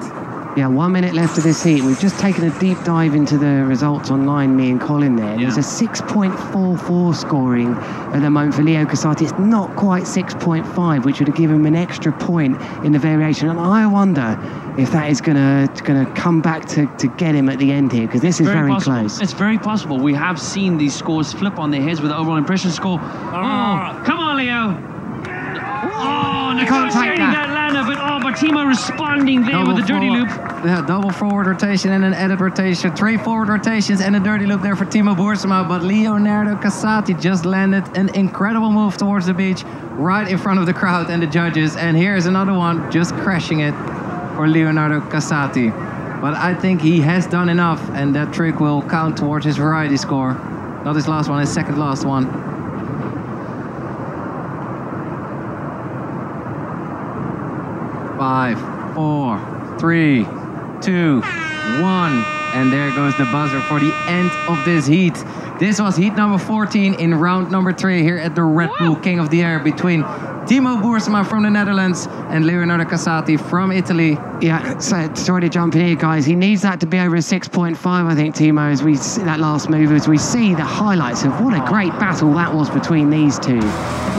Yeah, 1 minute left of this heat. We've just taken a deep dive into the results online, me and Colin there. There's a 6.44 scoring at the moment for Leo Casati. It's not quite 6.5, which would have given him an extra point in the variation. And I wonder if that is gonna come back to get him at the end here, because this is very close. It's very possible. We have seen these scores flip on their heads with the overall impression score. Oh, come on, on, Leo. Oh, negotiating that lander, but Timo responding there with the dirty loop. Yeah, double forward rotation and an added rotation. 3 forward rotations and a dirty loop there for Timo Boersma. But Leonardo Casati just landed an incredible move towards the beach, right in front of the crowd and the judges. And here's another one, just crashing it for Leonardo Casati. But I think he has done enough, and that trick will count towards his variety score. Not his last one, his second last one. 5, 4, 3, 2, 1. And there goes the buzzer for the end of this heat. This was heat number 14 in round number 3 here at the Red Bull King of the Air between Timo Boersma from the Netherlands and Leonardo Casati from Italy. Yeah, so sorry to jump in here, guys. He needs that to be over a 6.5, I think, Timo, as we see that last move, as we see the highlights of what a great battle that was between these two.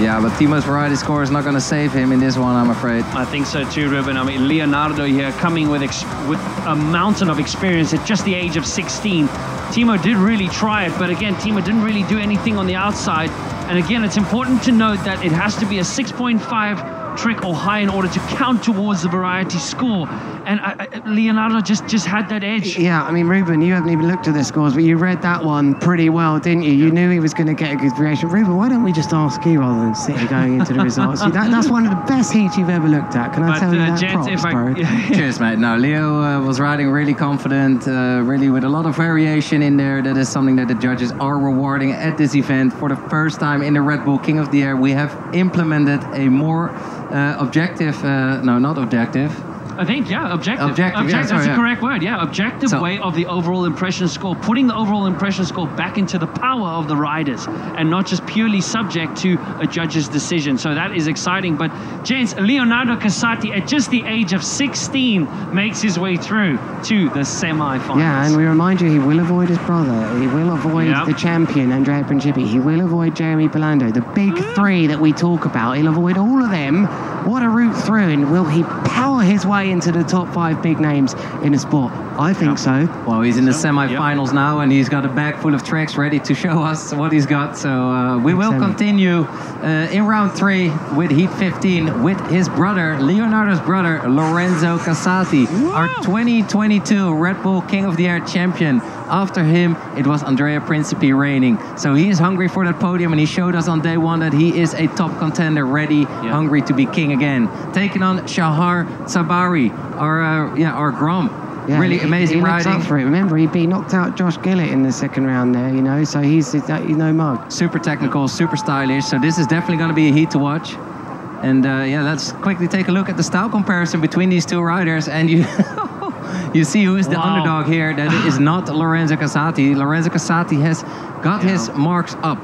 Yeah, but Timo's variety score is not going to save him in this one, I'm afraid. I think so too, Ruben. I mean, Leonardo here coming with a mountain of experience at just the age of 16. Timo did really try it, but again, Timo didn't really do anything on the outside. And again, it's important to note that it has to be a 6.5 trick or higher in order to count towards the variety score. And Leonardo just had that edge. Yeah, I mean, Ruben, you haven't even looked at the scores, but you read that one pretty well, didn't you? You knew he was going to get a good variation. Ruben, why don't we just ask you rather than sit here going into the results? That's one of the best heats you've ever looked at. Can I tell you that, gents, props, bro? Cheers, mate. No, Leo was riding really confident, really with a lot of variation in there. That is something that the judges are rewarding at this event. For the first time in the Red Bull King of the Air, we have implemented a more objective, no, not objective. I think, yeah, objective. Yeah, that's the correct word. Yeah, objective way of the overall impression score, putting the overall impression score back into the power of the riders and not just purely subject to a judge's decision. So that is exciting. But gents, Leonardo Casati at just the age of 16 makes his way through to the semi-finals. Yeah, and we remind you, he will avoid his brother. He will avoid the champion, Andrea Principi. He will avoid Jeremy Belando. The big three that we talk about, he'll avoid all of them. What a route through, and will he power his way into the top 5 big names in the sport? I think so. Well, he's in the semi-finals now, and he's got a bag full of tricks ready to show us what he's got. So we will continue in round 3 with heat 15 with his brother, Leonardo's brother, Lorenzo Casati, our 2022 Red Bull King of the Air champion. After him, it was Andrea Principi reigning. So he is hungry for that podium, and he showed us on day 1 that he is a top contender, ready, hungry to be king again. Taking on Shahar Sabari, our Grom. Yeah, really amazing riding. Up for it. Remember, he knocked out Josh Gillett in the second round there, you know, so he's no mug. Super technical, super stylish. So this is definitely going to be a heat to watch. And let's quickly take a look at the style comparison between these two riders. And you you see who is the underdog here. That is not Lorenzo Casati. Lorenzo Casati has got his marks up.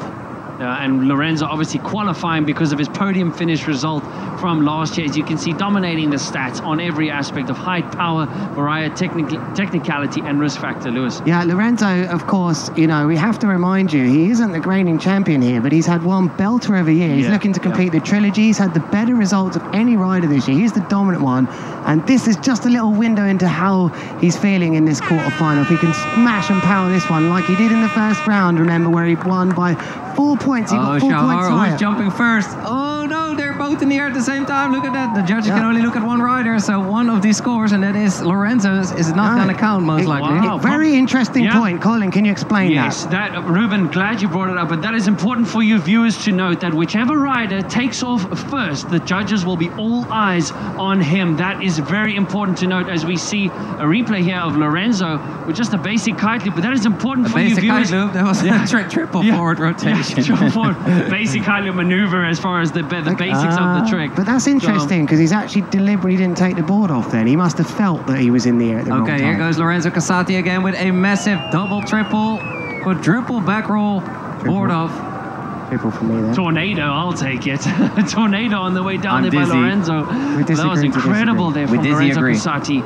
And Lorenzo obviously qualifying because of his podium finish result from last year. As you can see, dominating the stats on every aspect of height, power, variety, technicality, and risk factor, Lewis. Yeah, Lorenzo, of course, you know, we have to remind you, he isn't the reigning champion here, but he's had one belter of a year. He's looking to complete the trilogy. He's had the better results of any rider this year. He's the dominant one. And this is just a little window into how he's feeling in this quarterfinal. If he can smash and power this one like he did in the first round, remember, where he won by 4 points. He got 4 points higher. Who's jumping first? Oh no, they're both in the air at the same time. Look at that. The judges can only look at one rider, so one of these scores, and that is Lorenzo's, is not going to count most likely. Wow. Very interesting point. Colin, can you explain that? Yes, Ruben, glad you brought it up, but that is important for you viewers to note, that whichever rider takes off first, the judges will be all eyes on him. That is very important to note, as we see a replay here of Lorenzo with just a basic kite loop, but that is important for you viewers. Basic kite loop, that was a triple forward rotation. Triple forward, basic kite loop maneuver as far as the basics of the trick. But that's interesting, because he's actually deliberately didn't take the board off then. He must have felt that he was in the air at the wrong time. Okay, here goes Lorenzo Casati again with a massive double, triple, quadruple back roll board off. Triple for me there. Tornado, I'll take it. Tornado on the way down there by Lorenzo. That was incredible there from Lorenzo Casati.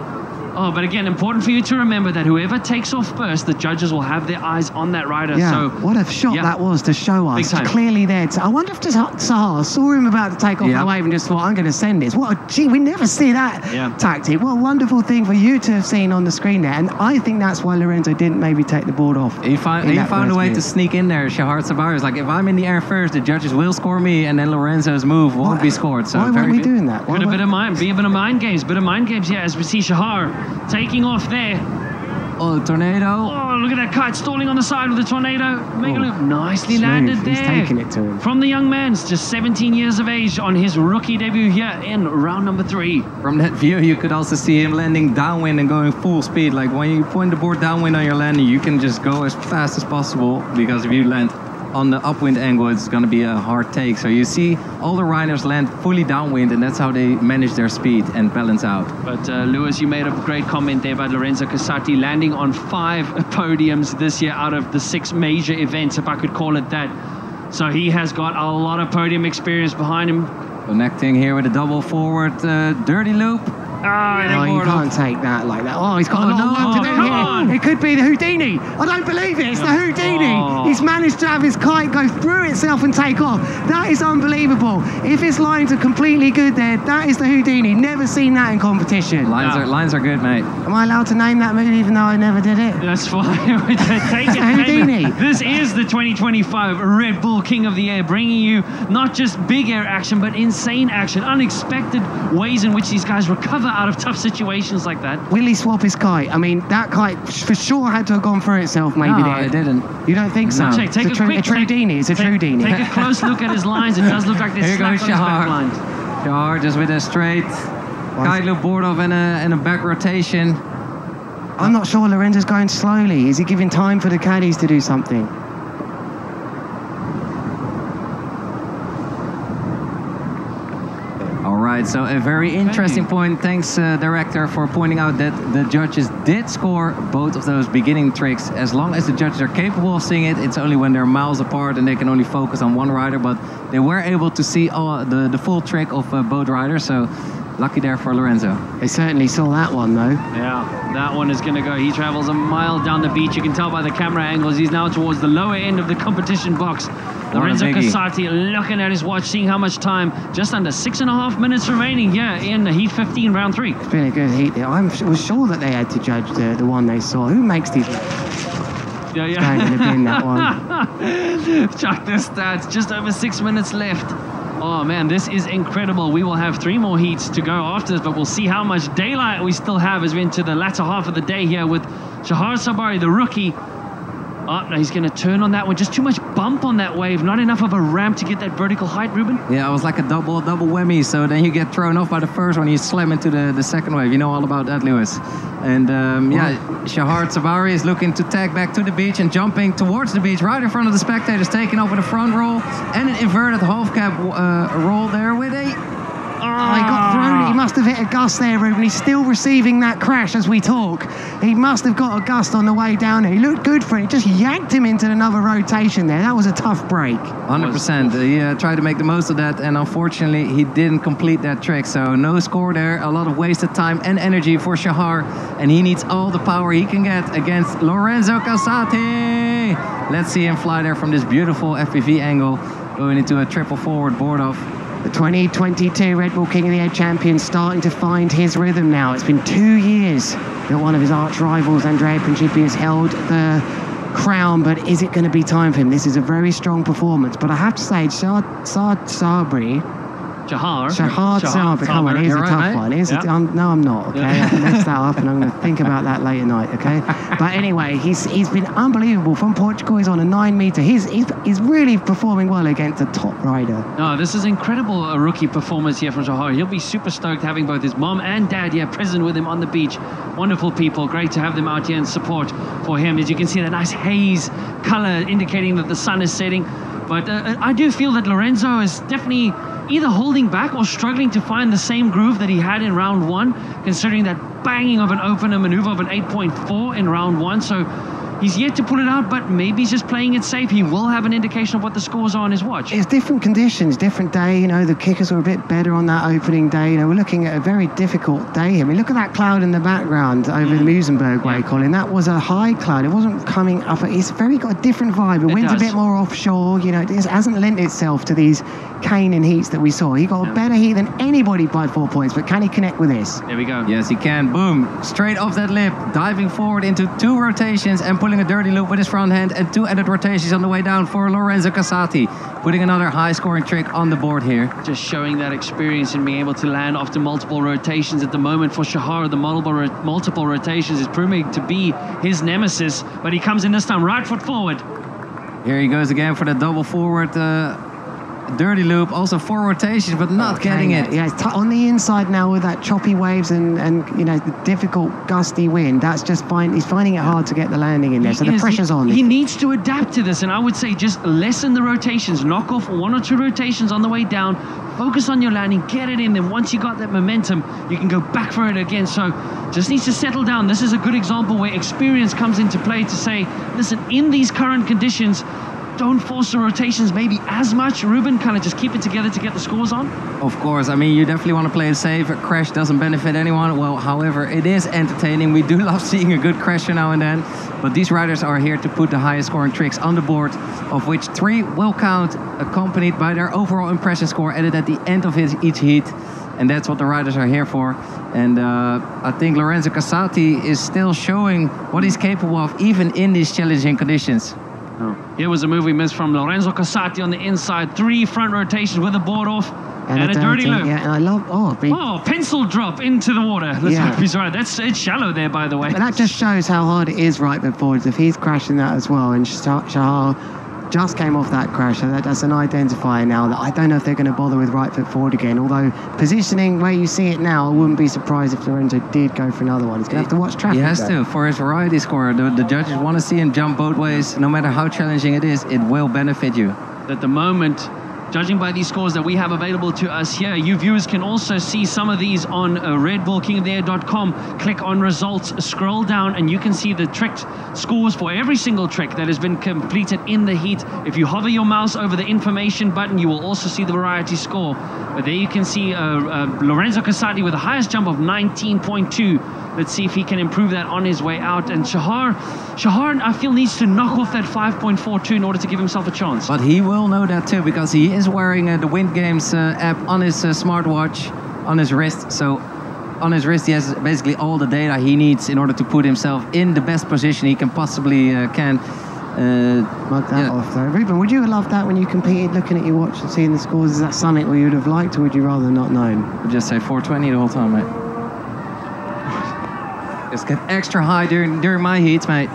Oh, but again, important for you to remember that whoever takes off first, the judges will have their eyes on that rider. Yeah, So what a shot that was to show us. Big time. Clearly there. I wonder if Sahar saw him about to take off the wave and just thought, I'm going to send this. Gee, we never see that tactic. What a wonderful thing for you to have seen on the screen there. And I think that's why Lorenzo didn't maybe take the board off. He found a way to sneak in there. Shahar Sabari was like, if I'm in the air first, the judges will score me, and then Lorenzo's move won't be scored. So why weren't we doing that? Be a bit of mind games, yeah, as we see Shahar taking off there. Oh, tornado. Oh, look at that kite stalling on the side with the tornado. Make it look nicely landed there. He's taking it to him. From the young man, just 17 years of age on his rookie debut here in round number 3. From that view, you could also see him landing downwind and going full speed. Like when you point the board downwind on your landing, you can just go as fast as possible, because if you land on the upwind angle, it's going to be a hard take. So you see all the riders land fully downwind, and that's how they manage their speed and balance out. But Lewis, you made a great comment there about Lorenzo Casati landing on 5 podiums this year out of the 6 major events, if I could call it that. So he has got a lot of podium experience behind him. Connecting here with a double forward dirty loop. You can't take that like that. Oh, he's got a lot of work to do here. It could be the Houdini. I don't believe it. It's the Houdini. He's managed to have his kite go through itself and take off. That is unbelievable. If his lines are completely good there, that is the Houdini. Never seen that in competition. Lines are good, mate. Am I allowed to name that move even though I never did it? That's fine. Take it. Houdini. This is the 2025 Red Bull King of the Air, bringing you not just big air action, but insane action, unexpected ways in which these guys recover out of tough situations like that. Will he swap his kite? I mean, that kite for sure had to have gone through itself maybe there. No, it didn't. You don't think so? No. Take a quick Trudini. It's a Trudini. Take a close look at his lines. It does look like there's Here slack goes on his back Shahar. lines. Shahar just with a straight kite loop board off and a back rotation. I'm not sure Lorenzo's going slowly. Is he giving time for the caddies to do something? Alright, so a very interesting point. Thanks, director, for pointing out that the judges did score both of those beginning tricks. As long as the judges are capable of seeing it, it's only when they're miles apart and they can only focus on one rider, but they were able to see the full trick of both riders, so lucky there for Lorenzo. They certainly saw that one, though. Yeah, that one is going to go. He travels a mile down the beach. You can tell by the camera angles. He's now towards the lower end of the competition box. Lorenzo Casati looking at his watch, seeing how much time. Just under 6.5 minutes remaining here in the Heat 15, round 3. It's been a good heat there. I was sure that they had to judge the one they saw. Who makes these? Yeah. Going in the bin, that one. Check the stats. Just over 6 minutes left. Oh man, this is incredible. We will have 3 more heats to go after this, but we'll see how much daylight we still have as we're into the latter half of the day here with Shahar Sabari, the rookie. Oh, no, he's going to turn on that one. Just too much bump on that wave. Not enough of a ramp to get that vertical height, Ruben. Yeah, it was like a double whammy. So then you get thrown off by the first one. You slam into the second wave. You know all about that, Lewis. And yeah, Shahar Sabari is looking to tag back to the beach and jumping towards the beach right in front of the spectators, taking off with a front roll and an inverted half cab roll there with a... Oh, he got thrown. He must have hit a gust there, Ruben. He's still receiving that crash as we talk. He must have got a gust on the way down there. He looked good for it. He just yanked him into another rotation there. That was a tough break. 100%. He tried to make the most of that, and unfortunately, he didn't complete that trick. So no score there. A lot of wasted time and energy for Shahar, and he needs all the power he can get against Lorenzo Casati. Let's see him fly there from this beautiful FPV angle, going into a triple forward board off. The 2022 Red Bull King of the Air champion starting to find his rhythm now. It's been 2 years that one of his arch rivals, Andrea Principi, has held the crown, but is it going to be time for him? This is a very strong performance, but I have to say, Shahar Sabri. Come on, here's a tough one. No, I'm not, okay? I can mess that up and I'm going to think about that later night, okay? But anyway, he's been unbelievable. From Portugal, he's on a 9 meter. He's really performing well against a top rider. No, this is incredible, a rookie performance here from Shahar. He'll be super stoked having both his mom and dad here present with him on the beach. Wonderful people. Great to have them out here in support for him. As you can see, the nice haze color indicating that the sun is setting. But I do feel that Lorenzo is definitely either holding back or struggling to find the same groove that he had in round 1, considering that banging of an opener maneuver of an 8.4 in round 1. So He's yet to pull it out, but maybe he's just playing it safe. He will have an indication of what the scores are on his watch. It's different conditions, different day. You know, the kickers were a bit better on that opening day. You know, we're looking at a very difficult day. I mean, look at that cloud in the background over the Musenberg way, Colin. That was a high cloud. It wasn't coming up. It's very got a different vibe. The wind's a bit more offshore. You know, it hasn't lent itself to these caning heats that we saw. He got a better heat than anybody by 4 points, but can he connect with this? There we go. Yes, he can. Boom. Straight off that lip, diving forward into 2 rotations and pulling a dirty loop with his front hand, and 2 added rotations on the way down for Lorenzo Casati, putting another high-scoring trick on the board here. Just showing that experience in being able to land after multiple rotations. At the moment for Shahar, the multiple rotations is proving to be his nemesis, but he comes in this time right foot forward. Here he goes again for the double forward dirty loop, also 4 rotations, but not getting it. Yeah, it's on the inside now with that choppy waves and you know, the difficult gusty wind. That's just fine. He's finding it hard to get the landing in there, so the pressure's on. He needs to adapt to this, and I would say just lessen the rotations, knock off 1 or 2 rotations on the way down, focus on your landing, get it in, then once you got that momentum, you can go back for it again. So just needs to settle down. This is a good example where experience comes into play to say, listen, in these current conditions, don't force the rotations maybe as much. Ruben, kind of just keep it together to get the scores on. Of course, I mean, you definitely want to play it safe. A crash doesn't benefit anyone. Well, however, it is entertaining. We do love seeing a good crasher now and then. But these riders are here to put the highest scoring tricks on the board, of which 3 will count, accompanied by their overall impression score added at the end of each heat. And that's what the riders are here for. And I think Lorenzo Casati is still showing what he's capable of, even in these challenging conditions. Here was a move we missed from Lorenzo Casati on the inside. 3 front rotations with a board off and a dirty loop. Yeah, and I love... pencil drop into the water. Let's hope he's right. It's shallow there, by the way. But that just shows how hard it is right foot forwards. If he's crashing that as well, and Shahar just came off that crash, so that's an identifier now that I don't know if they're going to bother with right foot forward again. Although positioning where you see it now, I wouldn't be surprised if Lorenzo did go for another one. He's going to have to watch traffic. He has to for his variety score. The judges want to see him jump both ways. No matter how challenging it is, it will benefit you. At the moment, judging by these scores that we have available to us here, you viewers can also see some of these on redbullkingoftheair.com. Click on results, scroll down, and you can see the trick scores for every single trick that has been completed in the heat. If you hover your mouse over the information button, you will also see the variety score. But there you can see Lorenzo Casati with the highest jump of 19.2. Let's see if he can improve that on his way out. And Shahar, I feel, needs to knock off that 5.42 in order to give himself a chance. But he will know that too, because he is wearing the Wind Games app on his smartwatch, on his wrist. So on his wrist, he has basically all the data he needs in order to put himself in the best position he can possibly can. Mug that off though. Ruben, would you have loved that when you competed, looking at your watch and seeing the scores? Is that something where you would have liked, or would you rather not known? I'd just say 420 the whole time, mate. Just get extra high during my heats, mate.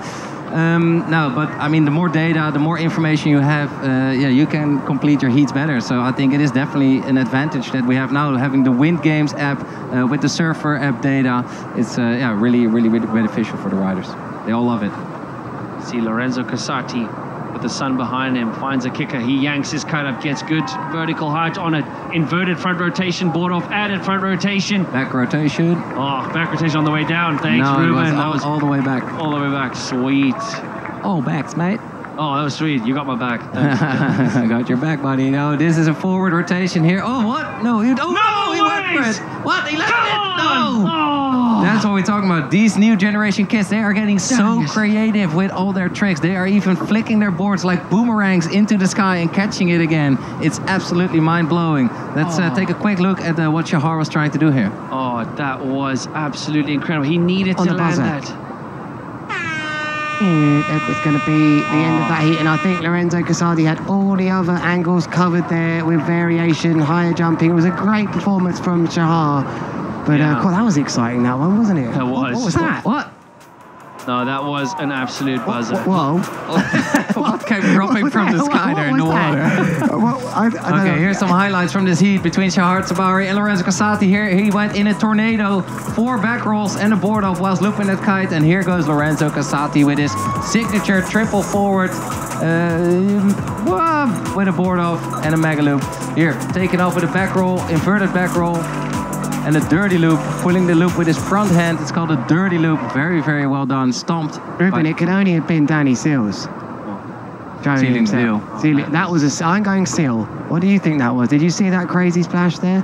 No, but I mean, the more data, the more information you have, you can complete your heats better. So I think it is definitely an advantage that we have now, having the Wind Games app with the Surfer app data. It's really, really, really beneficial for the riders. They all love it. See Lorenzo Casati with the sun behind him, finds a kicker. He yanks his kite up, gets good vertical height on it. Inverted front rotation, board off, added front rotation. Back rotation. Oh, back rotation on the way down. Thanks, Ruben. That was all the way back. All the way back. Sweet. All backs, mate. Oh, that was sweet. You got my back. I got your back, buddy. No, this is a forward rotation here. Oh, what? No, he went for it. What? He left it. No. Oh. That's what we're talking about. These new generation kids, they are getting so creative with all their tricks. They are even flicking their boards like boomerangs into the sky and catching it again. It's absolutely mind-blowing. Let's take a quick look at what Shahar was trying to do here. Oh, that was absolutely incredible. He needed to land that. It was going to be the end of that heat, and I think Lorenzo Casati had all the other angles covered there with variation, higher jumping. It was a great performance from Shahar, but God, that was exciting, that one, wasn't it? It was. What was that? What? No, that was an absolute buzzer. Whoa. What came dropping from the sky there in the water? Okay, here's some highlights from this heat between Shahar Tsabari and Lorenzo Casati. Here he went in a tornado, 4 back rolls and a board off whilst looping that kite. And here goes Lorenzo Casati with his signature triple forward with a board off and a mega loop. Here, taking off with a back roll, inverted back roll. and a dirty loop, pulling the loop with his front hand. It's called a dirty loop. Very, very well done. Stomped. Ruben, it could only have been Danny Seals. Sealing Seal. That was I'm going Seal. What do you think that was? Did you see that crazy splash there?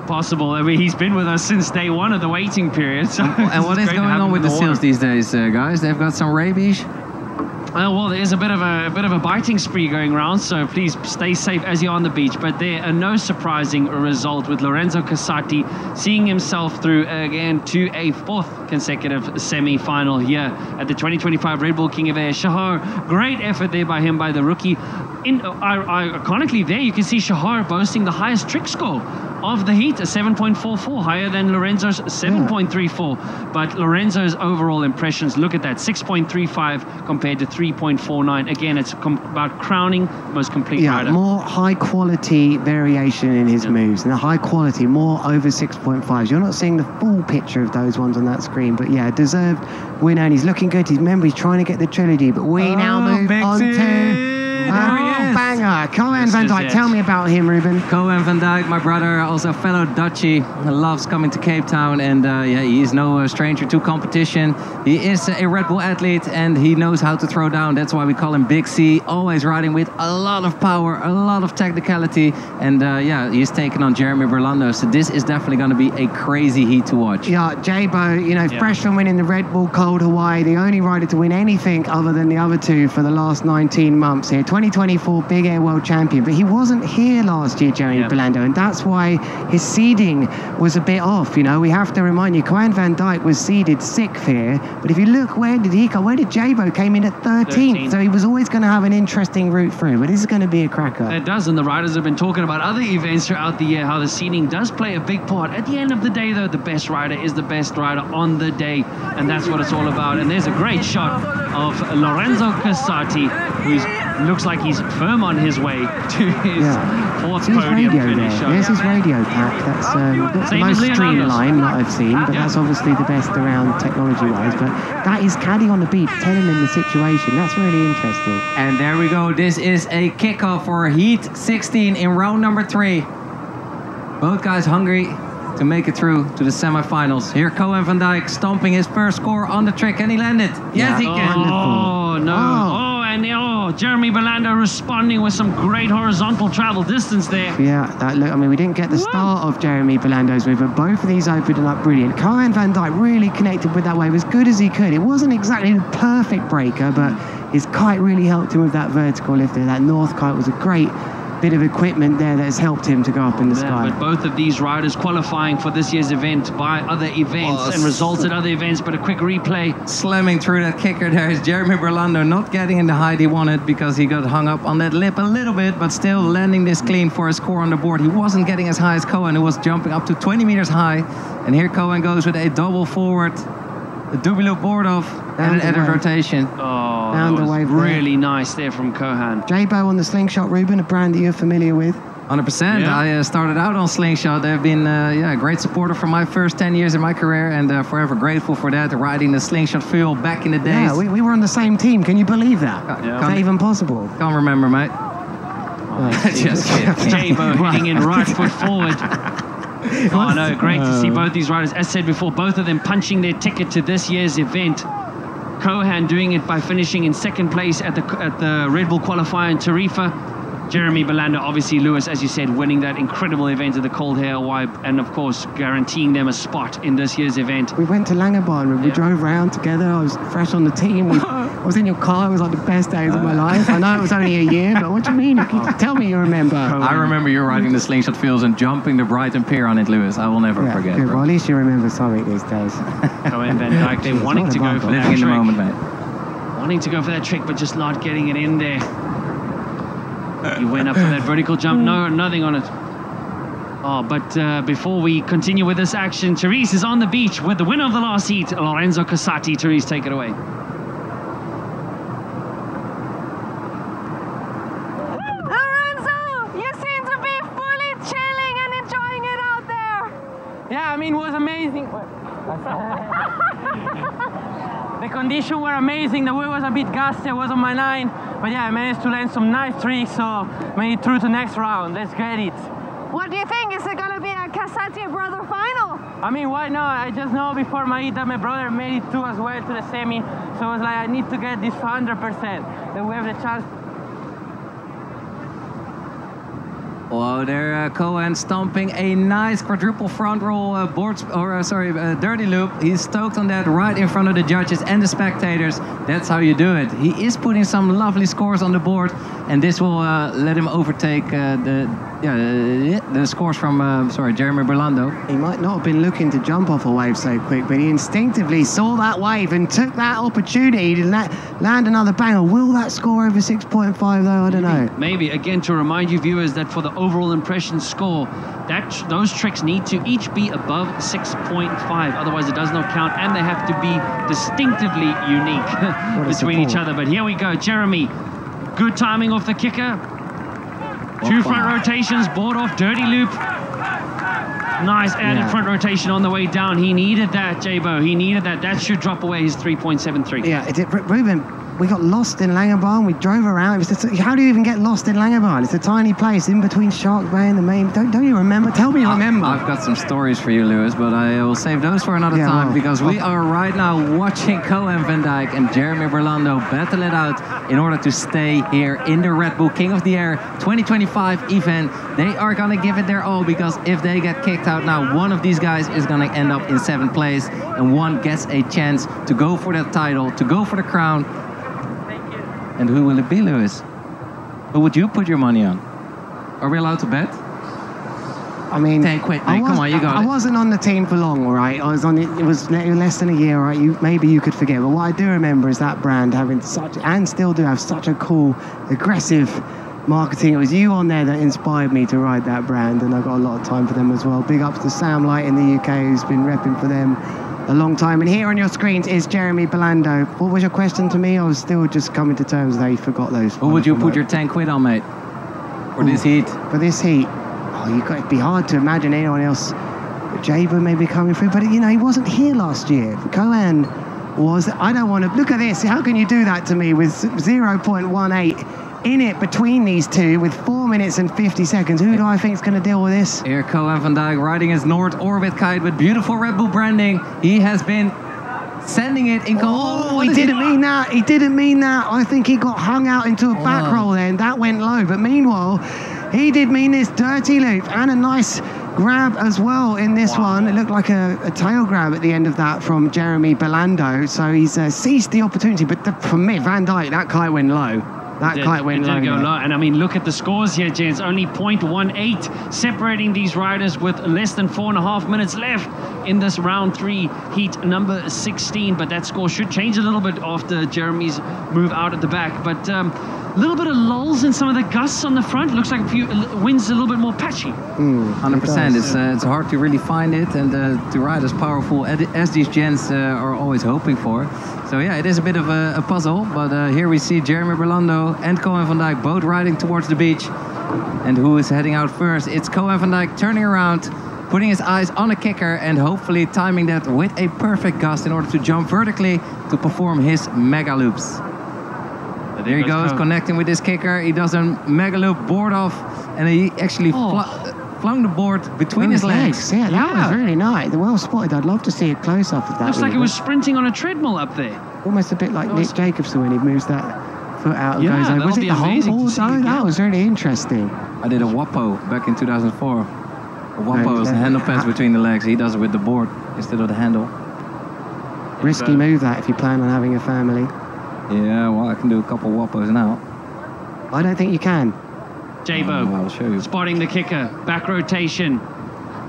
Possible. I mean, he's been with us since day one of the waiting period. So and what is going on with the seals these days, guys? They've got some rabies. Well, there is a bit of a biting spree going around, so please stay safe as you're on the beach. But there are no surprising result with Lorenzo Casati seeing himself through again to a 4th consecutive semi-final here at the 2025 Red Bull King of Air. Shahar, great effort there by him, by the rookie. Iconically there, you can see Shahar boasting the highest trick score of the heat, a 7.44, higher than Lorenzo's 7.34. But Lorenzo's overall impressions, look at that, 6.35 compared to 3.49. Again, it's about crowning the most complete rider. More high quality variation in his moves, and the high quality, more over 6.5s. You're not seeing the full picture of those ones on that screen, but yeah, deserved winner, and he's looking good. Remember, he's trying to get the trilogy, but we now move on to... banger. Koen van Dijk, tell me about him, Ruben. Koen van Dijk, my brother, also a fellow Dutchie, loves coming to Cape Town, and yeah, he is no stranger to competition. He is a Red Bull athlete, and he knows how to throw down. That's why we call him Big C. Always riding with a lot of power, a lot of technicality, and yeah, he's taking on Jeremy Berlando. So this is definitely going to be a crazy heat to watch. Yeah, J-Bo, you know, fresh from winning the Red Bull Cold Hawaii, the only rider to win anything other than the other two for the last 19 months here. 2024 Big Air World Champion, but he wasn't here last year, Jeremy Berlando, and that's why his seeding was a bit off. You know, we have to remind you, Koen van Dijk was seeded 6th here, but if you look, where did he go? Where did J-Bo came in at 13th? So he was always going to have an interesting route through, but this is going to be a cracker. It does, and the riders have been talking about other events throughout the year, how the seeding does play a big part. At the end of the day, though, the best rider is the best rider on the day, and that's what it's all about. And there's a great shot of Lorenzo Casati, who looks like he's firm on his way to his 4th podium finish. There's his radio pack. That's not the most streamlined that I've seen, but that's obviously the best around technology-wise. But that is Caddy on the beat telling him the situation. That's really interesting. And there we go. This is a kickoff for Heat 16 in round number 3. Both guys hungry to make it through to the semifinals. Here Koen van Dijk stomping his first score on the trick. Can he land it? Yes, he can. Oh, no. And Jeremy Berlando responding with some great horizontal travel distance there. Yeah, that look, I mean, we didn't get the start of Jeremy Berlando's move, but both of these opened up brilliant. Koen van Dijk really connected with that wave as good as he could. It wasn't exactly the perfect breaker, but his kite really helped him with that vertical lift there. That north kite was a great bit of equipment there that has helped him to go up in the sky. But both of these riders qualifying for this year's event by other events and results at other events, but a quick replay. Slamming through that kicker there is Jeremy Berlando, not getting in the height he wanted because he got hung up on that lip a little bit, but still landing this clean for a score on the board. He wasn't getting as high as Koen, who was jumping up to 20 meters high. And here Koen goes with a double forward, a double loop board off, and an edit rotation. Oh, that was really nice there from Kohan. J-Bo on the slingshot, Ruben, a brand that you're familiar with. 100%. Yeah. I started out on Slingshot. They've been a great supporter for my first 10 years in my career, and forever grateful for that, riding the Slingshot fuel back in the days. Yeah, we were on the same team. Can you believe that? Is that even possible? Can't remember, mate. Just J-Bo hitting in right foot forward. Oh no, great to see both these riders. As said before, both of them punching their ticket to this year's event. Kohan doing it by finishing in 2nd place at the Red Bull qualifier in Tarifa. Jeremy Berlando, obviously Lewis, as you said, winning that incredible event at the Cold Hair Hawaii, and of course guaranteeing them a spot in this year's event. We went to Langebaan, we drove around together. I was fresh on the team. I was in your car. It was like the best days of my life. I know it was only a year, but what do you mean? Tell me you remember. I remember you riding the Slingshot fields and jumping the Brighton Pier on it, Lewis. I will never forget. Good. Well, at least you remember something these days. Koen van Dijk, they're wanting to go for that trick. Living in the moment, mate. Wanting to go for that trick, but just not getting it in there. He went up for that vertical jump. No, nothing on it. Oh, but before we continue with this action, Therese is on the beach with the winner of the last heat, Lorenzo Casati. Therese, take it away. Lorenzo, you seem to be fully chilling and enjoying it out there. Yeah, I mean, it was amazing. The conditions were amazing. The wind was a bit gusty. I was on my line. But yeah, I managed to land some nice tricks, so made it through to the next round. Let's get it. What do you think? Is it going to be a Casati brother final? I mean, why not? I just know before my heat that my brother made it too as well to the semi. So I was like, I need to get this 100%. Then we have the chance. Whoa, there Cohen stomping a nice quadruple front roll dirty loop. He's stoked on that right in front of the judges and the spectators. That's how you do it. He is putting some lovely scores on the board, and this will let him overtake the scores from Jeremy Berlando. He might not have been looking to jump off a wave so quick, but he instinctively saw that wave and took that opportunity to land another banger. Will that score over 6.5 though? I don't know. Maybe. Again, to remind you viewers that for the overall impression score, those tricks need to each be above 6.5. Otherwise, it does not count, and they have to be distinctively unique between each other. But here we go, Jeremy. Good timing off the kicker. Two front rotations, board off, dirty loop. Nice added front rotation on the way down. He needed that, Jabo. He needed that. That should drop away his 3.73. Yeah, Ruben, we got lost in Langebaan. We drove around. It was just, how do you even get lost in Langebaan? It's a tiny place in between Shark Bay and the main. Don't you remember? Tell me you remember. I've got some stories for you, Lewis, but I will save those for another time, because we are right now watching Cohen van Dijk and Jeremy Berlando battle it out in order to stay here in the Red Bull King of the Air 2025 event. They are going to give it their all, because if they get kicked out now, one of these guys is going to end up in 7th place, and one gets a chance to go for that title, to go for the crown. And who will it be, Lewis? Who would you put your money on? Are we allowed to bet? I mean, 10 quid, mate. Come on, you got it. I wasn't on the team for long, all right? I was on it. It was less than a year, all right? Maybe you could forget. But what I do remember is that brand having such, and still do have such a cool, aggressive marketing. It was you on there that inspired me to ride that brand, and I got a lot of time for them as well. Big ups to Sam Light in the UK, who's been repping for them a long time. And here on your screens is Jeremy Berlando. What was your question to me? I was still just coming to terms that you forgot those. Who would you put your 10 quid on, mate? For this heat? For this heat? Oh, it'd be hard to imagine anyone else. Jabo maybe coming through, but you know, he wasn't here last year. Cohen was. I don't want to look at this. How can you do that to me with 0.18 in it between these two with 4 minutes and 50 seconds? Who do I think is going to deal with this? Here Cohen van Dijk riding his North Orbit kite with beautiful Red Bull branding. He has been sending it in. He didn't mean that. He didn't mean that. I think he got hung out into a back roll then. That went low. But meanwhile, he did mean this dirty loop and a nice grab as well in this one. It looked like a tail grab at the end of that from Jeremy Berlando. So he's seized the opportunity. But for me, Van Dijk, that kite went low. That kite went low. And I mean, look at the scores here, gents. Only 0.18 separating these riders with less than 4.5 minutes left in this round 3 heat number 16. But that score should change a little bit after Jeremy's move out at the back. But a little bit of lulls in some of the gusts on the front. Looks like a few winds a little bit more patchy. 100%. It's hard to really find it, and to ride as powerful as these gents are always hoping for. So yeah, it is a bit of a puzzle, but here we see Jeremy Berlando and Cohen van Dijk both riding towards the beach. And who is heading out first? It's Cohen van Dijk turning around, putting his eyes on a kicker and hopefully timing that with a perfect gust in order to jump vertically to perform his mega loops. There he goes, connecting with this kicker. He does a mega loop, board off, and he actually flung the board between his legs. Yeah, that was really nice. Well spotted. I'd love to see a close-up of that. Looks like it was sprinting on a treadmill up there. Almost a bit like Nick Jacobsen when he moves that foot out and goes over. Was it the whole board? Oh, that was really interesting. I did a Wappo back in 2004. A Wappo is the handle pads between the legs. He does it with the board instead of the handle. Risky move that if you plan on having a family. Yeah, well, I can do a couple Wappos now. I don't think you can. Jabo, I'll show you. Spotting the kicker, back rotation.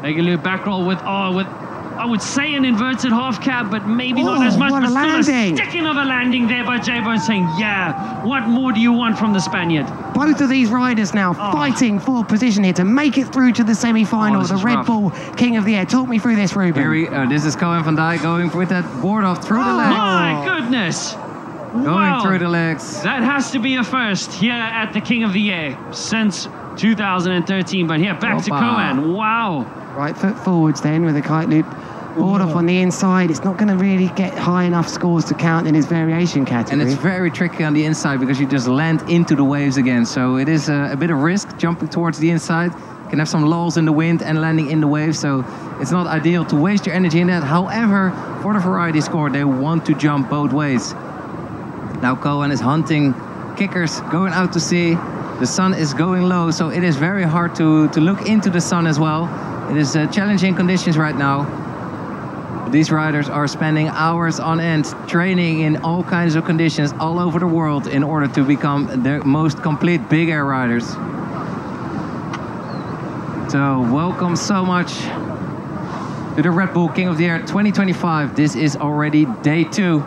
Make a little back roll with, I would say an inverted half cab, but maybe not as much. What a landing! Sticking of a landing there by Jabo, saying, yeah, what more do you want from the Spaniard? Both of these riders now fighting for position here to make it through to the semi-final, the Red Bull King of the Air. Talk me through this, Ruben. This is Cohen van Dijk going with that board off through the legs. My goodness! Going through the legs. That has to be a first here at the King of the Air since 2013. But here, back to Cohen. Wow. Right foot forwards then with a kite loop Bordov on the inside. It's not going to really get high enough scores to count in his variation category. And it's very tricky on the inside because you just land into the waves again. So it is a bit of risk jumping towards the inside. You can have some lulls in the wind and landing in the waves. So it's not ideal to waste your energy in that. However, for the variety score, they want to jump both ways. Now Koen is hunting kickers going out to sea. The sun is going low, so it is very hard to look into the sun as well. It is challenging conditions right now. These riders are spending hours on end training in all kinds of conditions all over the world in order to become the most complete big air riders. So welcome so much to the Red Bull King of the Air 2025. This is already day 2.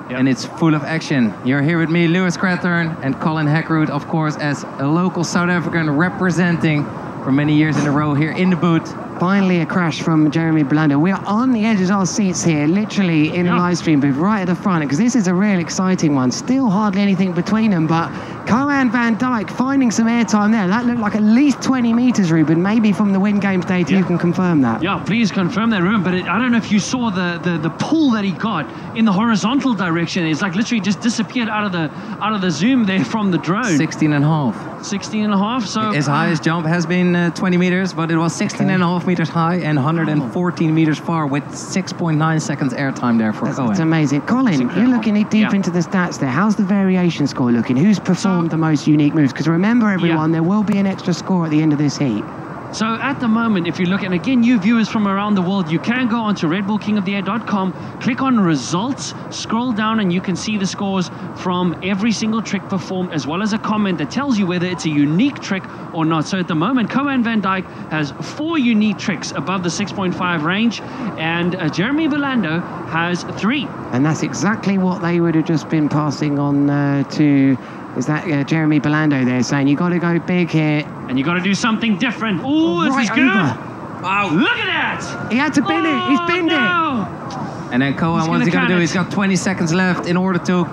And it's full of action. You're here with me, Lewis Crathern, and Colin Heckroodt, of course, as a local South African representing for many years in a row here in the booth. Finally a crash from Jeremy Belando. We are on the edges of our seats here, literally in the live stream booth, right at the front, because this is a real exciting one. Still hardly anything between them, but Koen van Dijk finding some airtime there. That looked like at least 20 meters, Ruben. Maybe from the Win Games data you can confirm that. Yeah, please confirm that, Ruben. But I don't know if you saw the pull that he got in the horizontal direction. It's like literally just disappeared out of the zoom there from the drone. 16 and a half. 16 and a half. So his highest jump has been 20 meters, but it was 16 and a half meters high and 114 meters far with 6.9 seconds airtime there for Koen. That's amazing. Colin, you're looking deep into the stats there. How's the variation score looking? Who's performed the most unique moves? Because remember, everyone, there will be an extra score at the end of this heat. So at the moment, if you look, and again, you viewers from around the world, you can go onto redbullkingoftheair.com, click on results, scroll down, and you can see the scores from every single trick performed, as well as a comment that tells you whether it's a unique trick or not. So at the moment, Koen van Dijk has 4 unique tricks above the 6.5 range, and Jeremy Belando has 3. And that's exactly what they would have just been passing on to... Is that Jeremy Belando there saying, you got to go big here. And you got to do something different. Oh, this is good. Wow, look at that. He had to bend it. He's bent it. And then Koen, what's he going to do? He's got 20 seconds left in order to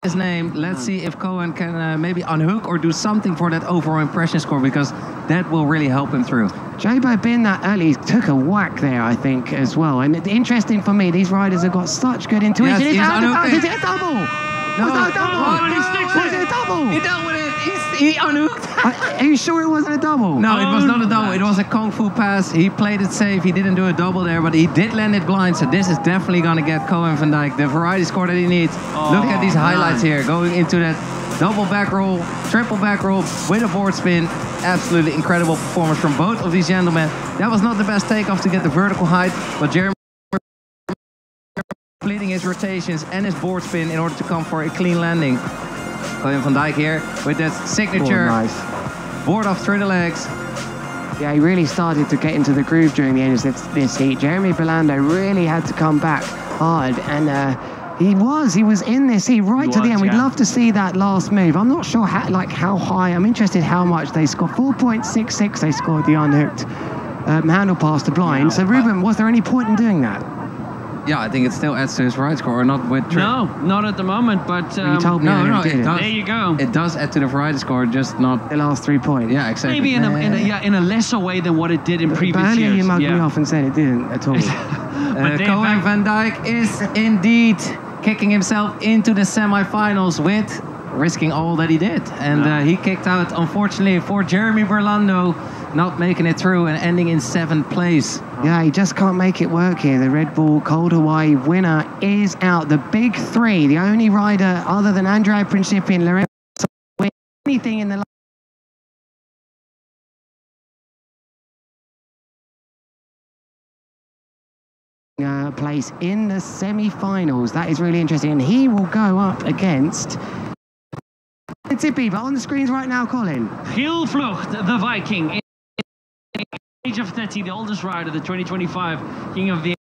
his name. Let's see if Koen can maybe unhook or do something for that overall impression score, because that will really help him through. Jabo Bin that early took a whack there, I think, as well. And interesting for me, these riders have got such good intuition. Yes, Is it a double? No, was it a double? Was it a double? He dealt with it. He unhooked. Are you sure it wasn't a double? No, it was not a double. It was a Kung Fu pass. He played it safe. He didn't do a double there, but he did land it blind. So this is definitely going to get Koen van Dijk the variety score that he needs. Look at these highlights here. Going into that double back roll, triple back roll with a board spin. Absolutely incredible performance from both of these gentlemen. That was not the best takeoff to get the vertical height, but Jeremy completing his rotations and his board spin in order to come for a clean landing. Koen van Dijk here with that signature board off through the legs. Yeah, he really started to get into the groove during the end of this heat. Jeremy Belando really had to come back hard, and he was in this heat right to the end. We'd love to see that last move. I'm not sure how high. I'm interested how much they scored. 4.66 they scored the unhooked handle pass to blind. So Ruben, was there any point in doing that? Yeah, I think it still adds to his ride score, or not with trick. No, not at the moment, but... you told me no, it does. There you go. It does add to the variety score, just not... The last 3 points. Yeah, exactly. Maybe in a lesser way than what it did in previous years. Earlier you mugged me off and said it didn't at all. Koen van Dijk is indeed kicking himself into the semi-finals with risking all that he did. And he kicked out, unfortunately, for Jeremy Belando, not making it through and ending in 7th place. Yeah, he just can't make it work here. The Red Bull Cold Hawaii winner is out. The big 3, the only rider other than Andrea Principi and Lorenzo win anything in the place in the semi-finals. That is really interesting, and he will go up against Tippy, but on the screens right now, Colin. Giel Vlucht, the Viking, age of 30, the oldest rider, the 2025 King of the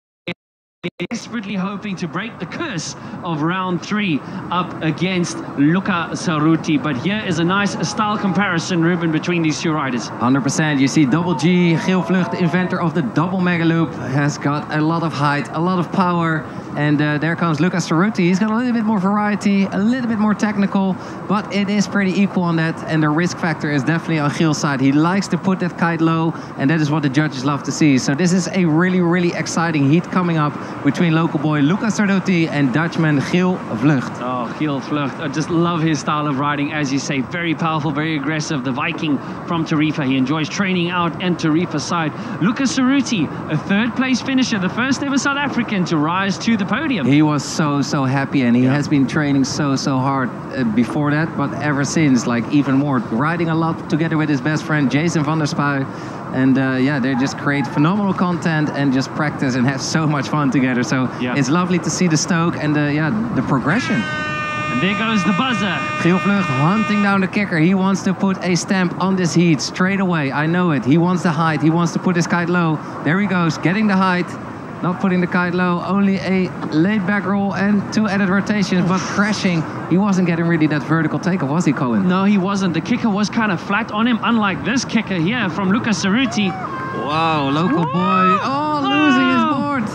desperately hoping to break the curse of round 3 up against Luca Cerruti. But here is a nice style comparison, Ruben, between these two riders. 100%. You see Double G, Giel Vlucht, the inventor of the double mega loop, has got a lot of height, a lot of power. And there comes Luca Cerruti. He's got a little bit more variety, a little bit more technical, but it is pretty equal on that. And the risk factor is definitely on Giel's side. He likes to put that kite low, and that is what the judges love to see. So this is a really, really exciting heat coming up between local boy Luca Cerruti and Dutchman Giel Vlucht. Oh, Giel Vlucht. I just love his style of riding, as you say. Very powerful, very aggressive. The Viking from Tarifa. He enjoys training out and Tarifa's side. Luca Cerruti, a 3rd place finisher, the first ever South African to rise to the podium. He was so happy, and he has been training so hard before that, but ever since, like even more, riding a lot together with his best friend Jason van der Spuy. And yeah, they just create phenomenal content and just practice and have so much fun together. So it's lovely to see the stoke and the progression. And there goes the buzzer. Giel Vlucht hunting down the kicker. He wants to put a stamp on this heat straight away. I know it. He wants the height. He wants to put his kite low. There he goes, getting the height. Not putting the kite low, only a laid back roll and 2 added rotations, but crashing. He wasn't getting really that vertical takeoff, was he, Colin? No, he wasn't. The kicker was kind of flat on him, unlike this kicker here from Luca Cerruti. Wow, local boy. Oh, losing his board.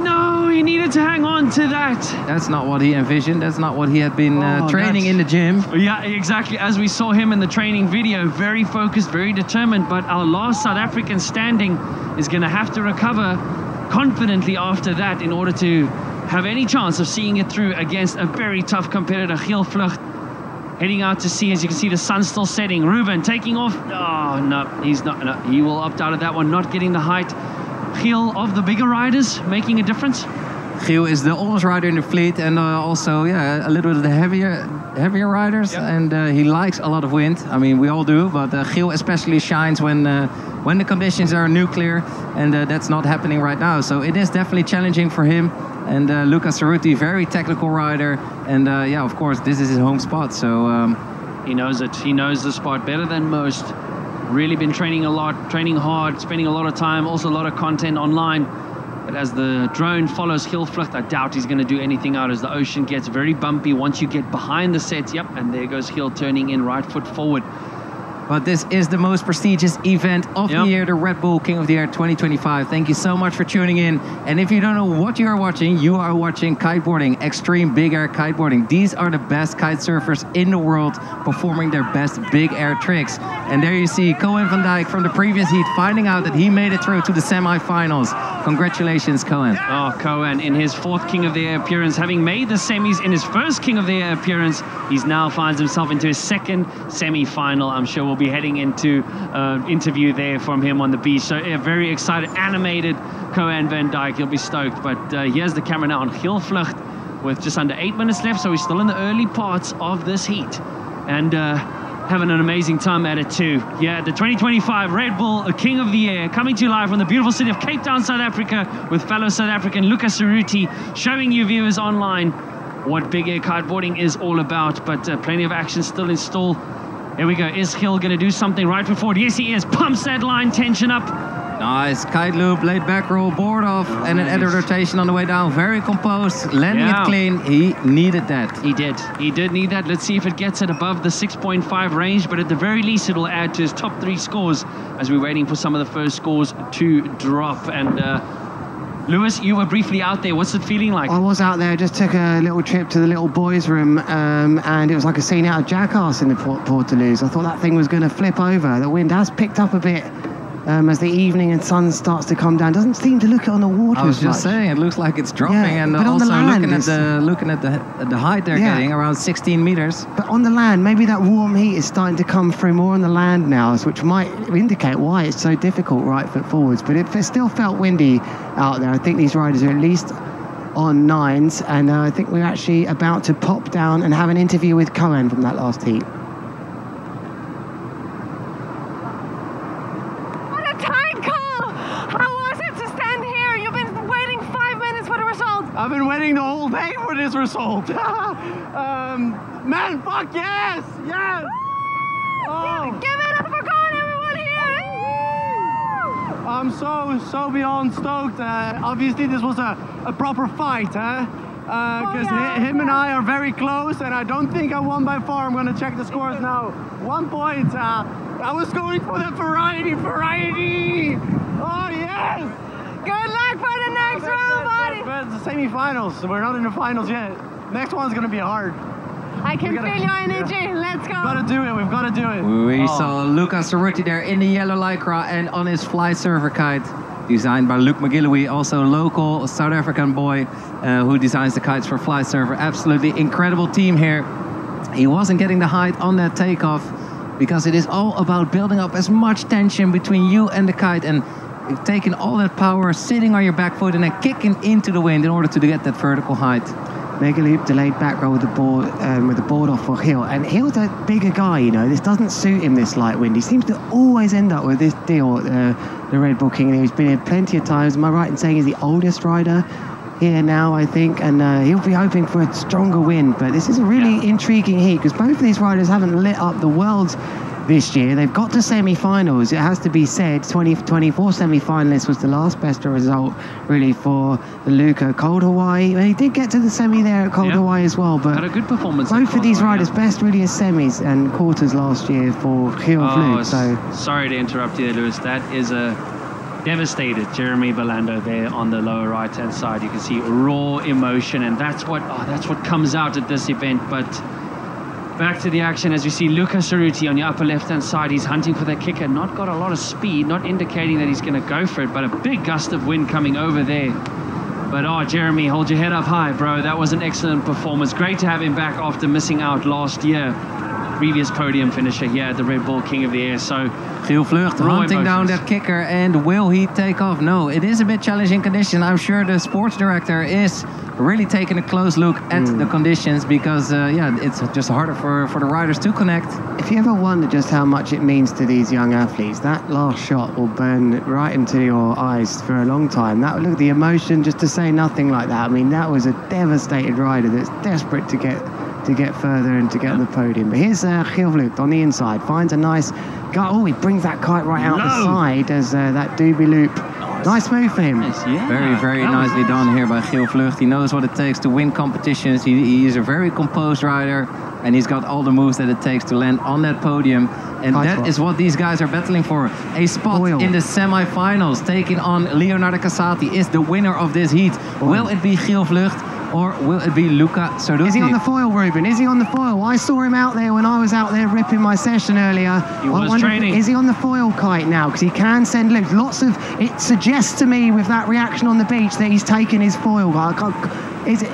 No, he needed to hang on to that. That's not what he envisioned. That's not what he had been training in the gym. Yeah, exactly. As we saw him in the training video, very focused, very determined. But our last South African standing is going to have to recover confidently after that in order to have any chance of seeing it through against a very tough competitor. Giel Vlucht heading out to sea. As you can see, the sun's still setting. Ruben taking off. Oh no, he's not. No, he will opt out of that one, not getting the height. Giel, of the bigger riders, making a difference. Giel is the oldest rider in the fleet, and also a little bit of the heavier riders, and he likes a lot of wind. I mean, we all do, but Giel especially shines when the conditions are nuclear, and that's not happening right now. So it is definitely challenging for him. And Luca Cerruti, very technical rider, and yeah, of course, this is his home spot. So he knows it. He knows the spot better than most. Really been training a lot, training hard, spending a lot of time, also a lot of content online. But as the drone follows Giel Vlucht, I doubt he's going to do anything out as the ocean gets very bumpy once you get behind the sets. Yep, and there goes Giel turning in, right foot forward. But this is the most prestigious event of the year, the Red Bull King of the Air 2025. Thank you so much for tuning in. And if you don't know what you are watching kiteboarding, extreme big air kiteboarding. These are the best kite surfers in the world performing their best big air tricks. And there you see Cohen van Dijk from the previous heat finding out that he made it through to the semi-finals. Congratulations, Cohen. Oh, Cohen in his 4th King of the Air appearance, having made the semis in his 1st King of the Air appearance, he's now finds himself into his 2nd semi-final. I'm sure we'll be heading into interview there from him on the beach. So very excited, animated Cohen van Dijk. He'll be stoked. But here's the camera now on Giel Vlucht with just under 8 minutes left. So he's still in the early parts of this heat. And having an amazing time at it too. Yeah, the 2025 Red Bull King of the Air coming to you live from the beautiful city of Cape Town, South Africa, with fellow South African Luca Cerruti, showing you viewers online what big air kiteboarding is all about. But plenty of action still in stall. Here we go. Is Giel going to do something right foot forward? Yes, he is. Pumps that line, tension up. Nice kite loop, laid back roll, board off, and an added rotation on the way down. Very composed, landing it clean. He needed that. He did. He did need that. Let's see if it gets it above the 6.5 range, but at the very least, it'll add to his top 3 scores as we're waiting for some of the first scores to drop. And Lewis, you were briefly out there. What's it feeling like? I was out there, just took a little trip to the little boys' room, and it was like a scene out of Jackass in the Portaloos. I thought that thing was going to flip over. The wind has picked up a bit as the evening and sun starts to come down. Doesn't seem to look on the water. I was just saying, it looks like it's dropping, and also looking at the height they're getting, around 16 meters. But on the land, maybe that warm heat is starting to come through more on the land now, which might indicate why it's so difficult right foot forwards. But it still felt windy out there. I think these riders are at least on 9s, and I think we're actually about to pop down and have an interview with Cohen from that last heat. I've been waiting the whole day for this result. Man, fuck yes! Yes! Oh. Give it up for Cohen, everyone here! I'm so beyond stoked. Obviously, this was a proper fight, because him and I are very close, and I don't think I won by far. I'm going to check the scores now. 1 point. I was going for the variety. Oh, yes! Good luck for the next round, buddy! But it's the semi-finals. We're not in the finals yet. Next one's going to be hard. I can feel your energy. Let's go. We've got to do it. We saw Luca Cerruti there in the yellow lycra and on his fly server kite, designed by Luke McGillivray, also a local South African boy who designs the kites for fly server. Absolutely incredible team here. He wasn't getting the height on that takeoff because it is all about building up as much tension between you and the kite and taking all that power, sitting on your back foot and then kicking into the wind in order to get that vertical height. Mega loop, delayed back roll with the board off for Hill. And Hill's a bigger guy, you know. This doesn't suit him, this light wind. He seems to always end up with this deal, the Red Bull King. And he's been here plenty of times. Am I right in saying he's the oldest rider here now, I think? And he'll be hoping for a stronger wind. But this is a really intriguing heat because both of these riders haven't lit up the world's this year. They've got to semi-finals. It has to be said, 2024 semi-finalists was the last best result really for the Luca. Cold Hawaii, he did get to the semi there at Cold Hawaii as well, but had a good performance. Both of these riders best really as semis and quarters last year for Geel Vloot. So sorry to interrupt you there, Lewis. That is a devastated Jeremy Belando there on the lower right hand side. You can see raw emotion, and that's what comes out at this event. But back to the action as we see Luca Cerruti on your upper left-hand side. He's hunting for that kicker. Not got a lot of speed, not indicating that he's going to go for it, but a big gust of wind coming over there. But Jeremy, hold your head up high, bro. That was an excellent performance. Great to have him back after missing out last year. Previous podium finisher here at the Red Bull King of the Air. So Geel Vlucht hunting down that kicker, and will he take off? No, it is a bit challenging condition. I'm sure the sports director is really taking a close look at the conditions because it's just harder for the riders to connect. If you ever wonder just how much it means to these young athletes, that last shot will burn right into your eyes for a long time. That look, the emotion, just to say nothing like that. I mean, that was a devastated rider that's desperate to get further and to get on the podium. But here's Geel Vlucht on the inside, finds a nice guy. Oh, he brings that kite right out the side as that doobie loop. Nice move for him. Very nicely done here by Geel Vlucht. He knows what it takes to win competitions. He is a very composed rider, and he's got all the moves that it takes to land on that podium. And that is what these guys are battling for. A spot in the semi-finals, taking on Leonardo Casati, is the winner of this heat. Will it be Geel Vlucht? Or will it be Luca Cerruti? Is he on the foil, Ruben? Is he on the foil? I saw him out there when I was out there ripping my session earlier. He was training. Is he on the foil kite now? Because he can send loops. Lots of it suggests to me with that reaction on the beach that he's taken his foil.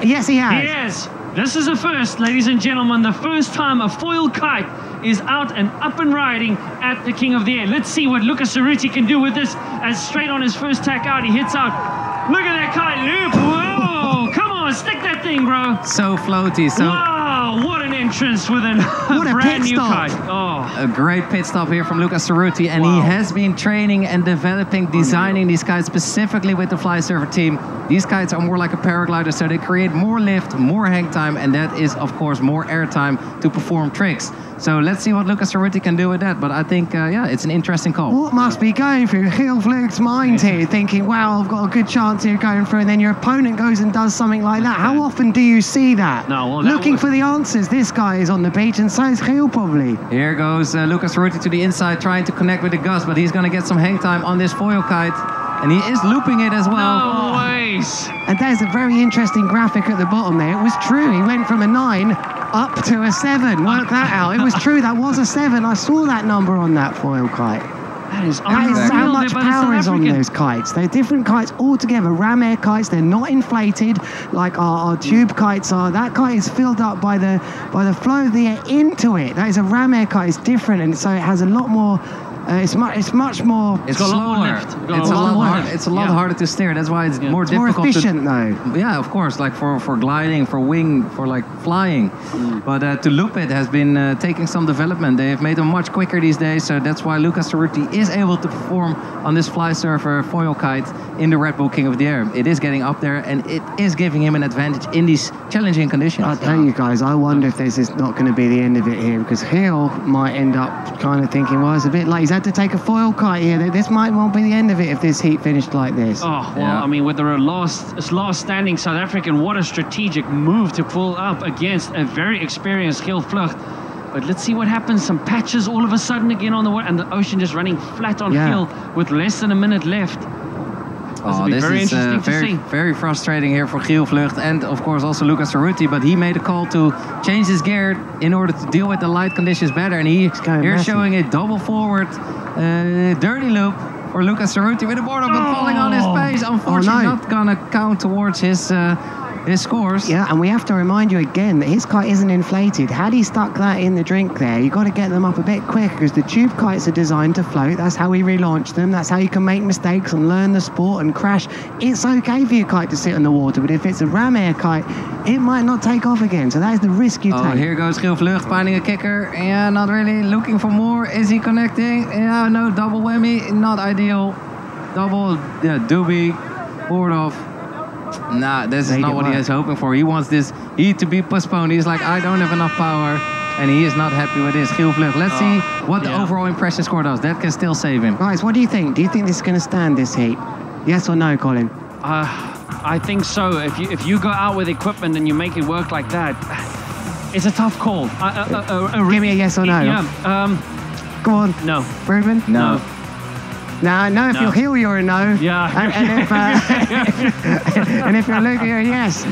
Yes, he has. He is. This is a first, ladies and gentlemen. The first time a foil kite is out and up and riding at the King of the Air. Let's see what Luca Cerruti can do with this. As straight on his first tack out, he hits out. Look at that kite loop. Whoa! Come on, stick that thing, bro. So floaty. So wow, what an entrance with a brand new kite. A great pit stop here from Luca Cerruti, and he has been training and developing, designing these kites specifically with the fly server team. These kites are more like a paraglider, so they create more lift, more hang time, and that is of course more air time to perform tricks. So let's see what Luca Cerruti can do with that. But I think, it's an interesting call. What must be going through Geel Vlucht's mind here, thinking, wow, I've got a good chance here going through, and then your opponent goes and does something like that. How often do you see that? No, looking for the answers. This guy is on the beach, and so is Geel probably. Here goes Luca Cerruti to the inside, trying to connect with the gust, but he's going to get some hang time on this foil kite. And he is looping it as well. No ways. And there's a very interesting graphic at the bottom there. It was true. He went from a 9 up to a 7. Work that out. It was true. That was a 7. I saw that number on that foil kite. That is how much power is on those kites. They're different kites altogether. Ram air kites. They're not inflated like our tube kites are. That kite is filled up by the flow of the air into it. That is a ram air kite. It's different, and so it has a lot more. It's much more. It's slower. It's a lot harder to steer. That's why it's more difficult. More efficient though. Yeah, of course. Like for gliding, for wing, for like flying. But to loop it has been taking some development. They have made them much quicker these days. So that's why Luca Cerruti is able to perform on this fly server foil kite in the Red Bull King of the Air. It is getting up there, and it is giving him an advantage in these challenging conditions. I'll tell you guys, I wonder if this is not going to be the end of it here, because Geel might end up kind of thinking, well, it's a bit late. He's had to take a foil kite here. This might well be the end of it if this heat finished like this. Oh, well, I mean, with the last standing South African, what a strategic move to pull up against a very experienced Gil Vlucht. But let's see what happens. Some patches all of a sudden again on the water, and the ocean just running flat on Gil with less than a minute left. This is very frustrating here for Gil Vlucht and of course also Luca Cerruti, but he made a call to change his gear in order to deal with the light conditions better, and here's showing a double forward dirty loop for Luca Cerruti with a board up and falling on his face. Unfortunately not gonna count towards his scores. Yeah, and we have to remind you again that his kite isn't inflated. Had he stuck that in the drink there, you've got to get them up a bit quicker because the tube kites are designed to float. That's how we relaunch them. That's how you can make mistakes and learn the sport and crash. It's okay for your kite to sit in the water, but if it's a ram air kite, it might not take off again. So that is the risk you take. Here goes Gil Vlucht finding a kicker. Yeah, not really looking for more. Is he connecting? Yeah, no, double whammy, not ideal. Double doobie, board off. Nah, this is not what he is hoping for. He wants this heat to be postponed. He's like, I don't have enough power, and he is not happy with this. Gil Vlucht. Let's see what the overall impression score does. That can still save him. Guys, what do you think? Do you think this is going to stand this heat? Yes or no, Colin? I think so. If you go out with equipment and you make it work like that, it's a tough call. Give me a yes or no. Yeah. Go on. No. Ruben? No. No, if you're Gil, you're a no. Yeah. And if you're Luca, you're a yes.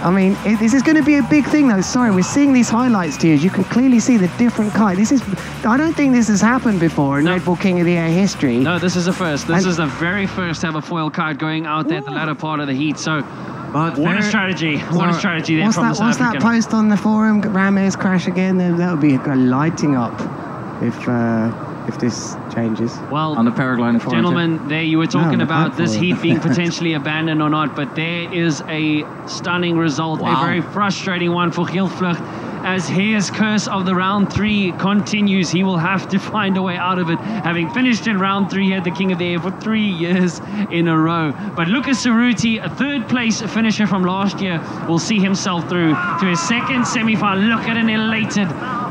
I mean, this is going to be a big thing, though. Sorry, we're seeing these highlights to you. You can clearly see the different kite. I don't think this has happened before in Red Bull King of the Air history. No, this is a first. This is the very first ever foil kite going out there at the latter part of the heat. So, what a strategy. What a strategy there from the South African. What's that post on the forum? Ram airs crash again? That would be a lighting up if this changes. Well, on the paragliding forum, gentlemen, there you were talking about this heat being potentially abandoned or not, but there is a stunning result, a very frustrating one for Gil Vlucht. As his curse of the round 3 continues, he will have to find a way out of it, having finished in round 3 here at the King of the Air for 3 years in a row. But Luca Cerruti, a third place finisher from last year, will see himself through to his second semi-final. Look at an elated.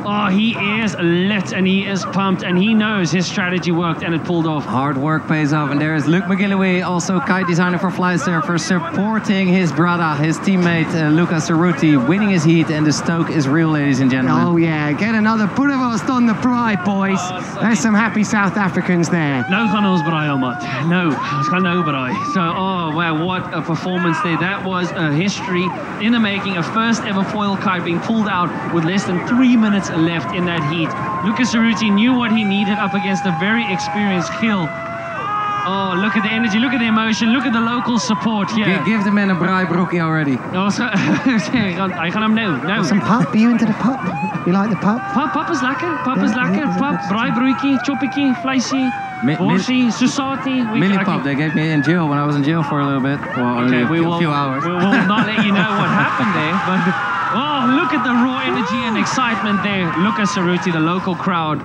Oh, he is lit and he is pumped and he knows his strategy worked and it pulled off. Hard work pays off, and there is Luke McGillivray, also kite designer for Flysurfer, supporting his brother, his teammate Luca Cerruti, winning his heat, and the stoke is real, ladies and gentlemen. Oh yeah, get another Boerewors on the pride, boys. There's some happy South Africans there. No gaan ons braai, Omat. No, ons gaan nou braai. So, oh wow, what a performance there. That was a history in the making, a first ever foil kite being pulled out with less than 3 minutes left in that heat. Luca Cerruti knew what he needed up against a very experienced Gil. Oh, look at the energy, look at the emotion, look at the local support here. Give the man a braaibroekie already. I gaan hem nou. Some pup? Are you into the pup? You like the pup? Pap is lekker. Pap is lekker. Pap, braaibroekie, choppiekie, vleisie, borsie, susati. Millipap, they gave me in jail when I was in jail for a little bit. Well, only a few hours. We will not let you know what happened there, but oh, look at the raw energy and excitement there. Luca Cerruti, the local crowd,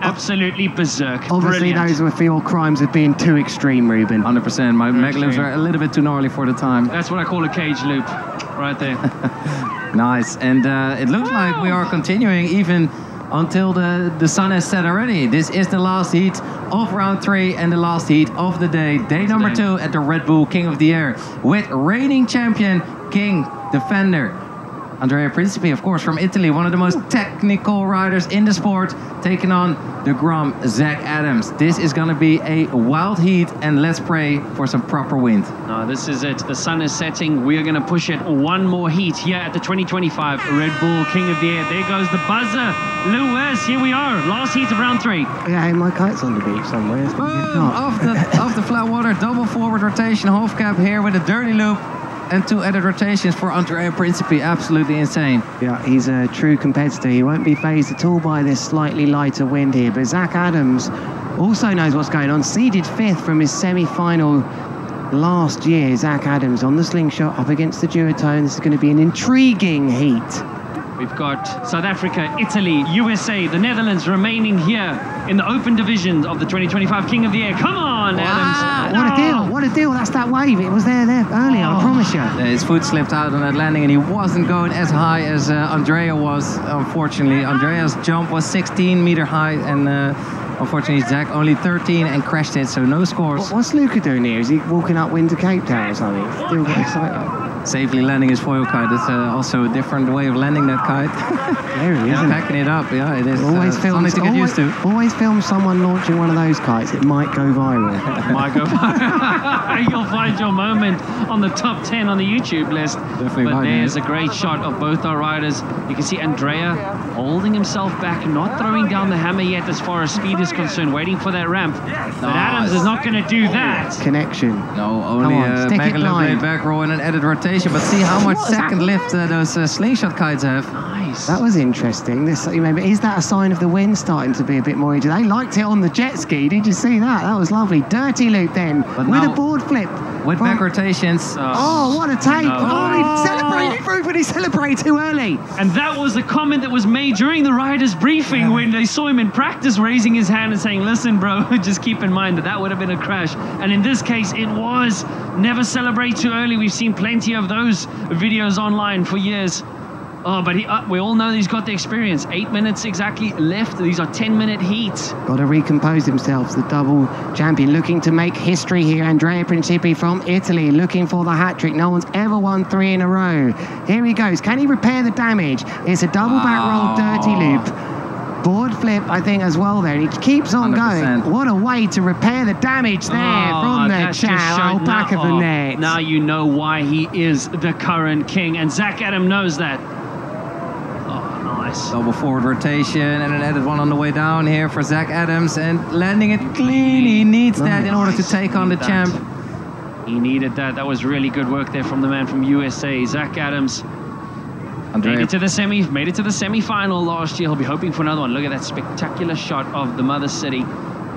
absolutely berserk. Obviously, those were for crimes of being too extreme, Ruben. 100%. My mega loops are a little bit too gnarly for the time. That's what I call a cage loop, right there. Nice. And it looks like we are continuing even until the sun has set already. This is the last heat of round 3 and the last heat of the day. Day number 2 at the Red Bull King of the Air with reigning champion, King Defender Andrea Principi, of course, from Italy, one of the most technical riders in the sport, taking on the Grom Zach Adams. This is going to be a wild heat, and let's pray for some proper wind. No, this is it. The sun is setting. We are going to push it one more heat here at the 2025 Red Bull King of the Air. There goes the buzzer. Lewis, here we are. Last heat of round 3. Yeah, my kite's on the beach somewhere. Off the flat water, double forward rotation, half cap here with a dirty loop. And 2 added rotations for Andrea Principi. Absolutely insane. Yeah, he's a true competitor. He won't be phased at all by this slightly lighter wind here. But Zach Adams also knows what's going on. Seeded 5th from his semi-final last year. Zach Adams on the slingshot up against the duotone. This is going to be an intriguing heat. We've got South Africa, Italy, USA, the Netherlands remaining here in the open division of the 2025 King of the Air. Come on, Adams. What a deal, what a deal. That's that wave. It was there earlier, I promise you. His foot slipped out on that landing and he wasn't going as high as Andrea was, unfortunately. Andrea's jump was 16 meter high and Unfortunately, Zach only 13 and crashed it, so no scores. What's Luca doing here? Is he walking upwind to Cape Town or something? Still got excited. Safely landing his foil kite. It's also a different way of landing that kite. There he is. Packing it up, yeah, it is. Something to get used to. Always film someone launching one of those kites. It might go viral. Might go viral. You'll find your moment on the top 10 on the YouTube list. Definitely. But there's a great shot of both our riders. You can see Andrea holding himself back, not throwing down the hammer yet as far as speed is concerned, waiting for that ramp. But Adams is not going to do that. Connection. No, only a Magaloop back roll and an added rotation. But see how much second lift those slingshot kites have. Nice. That was interesting. This, is that a sign of the wind starting to be a bit more into? They liked it on the jet ski. Did you see that? That was lovely. Dirty loop then with a board flip. With back rotations. Oh, what a take. No. Oh, he celebrated through, but he celebrated too early. And that was the comment that was made during the riders' briefing when they saw him in practice raising his hand and saying, listen, bro, just keep in mind that would have been a crash. And in this case, it was. Never celebrate too early. We've seen plenty of those videos online for years. Oh, but we all know he's got the experience. 8 minutes exactly left. These are 10-minute heats. Got to recompose himself. The double champion looking to make history here. Andrea Principi from Italy looking for the hat-trick. No one's ever won 3 in a row. Here he goes. Can he repair the damage? It's a double back roll dirty loop. Board flip, I think, as well there. He keeps on 100%. going. What a way to repair the damage there from the chow back of the net. Now you know why he is the current king. And Zach Adam knows that. Double forward rotation and an added one on the way down here for Zach Adams, and landing it clean. He needs that in order to take on the champ. He needed that. That was really good work there from the man from USA. Zach Adams made it to the semi-final last year. He'll be hoping for another one. Look at that spectacular shot of the mother city,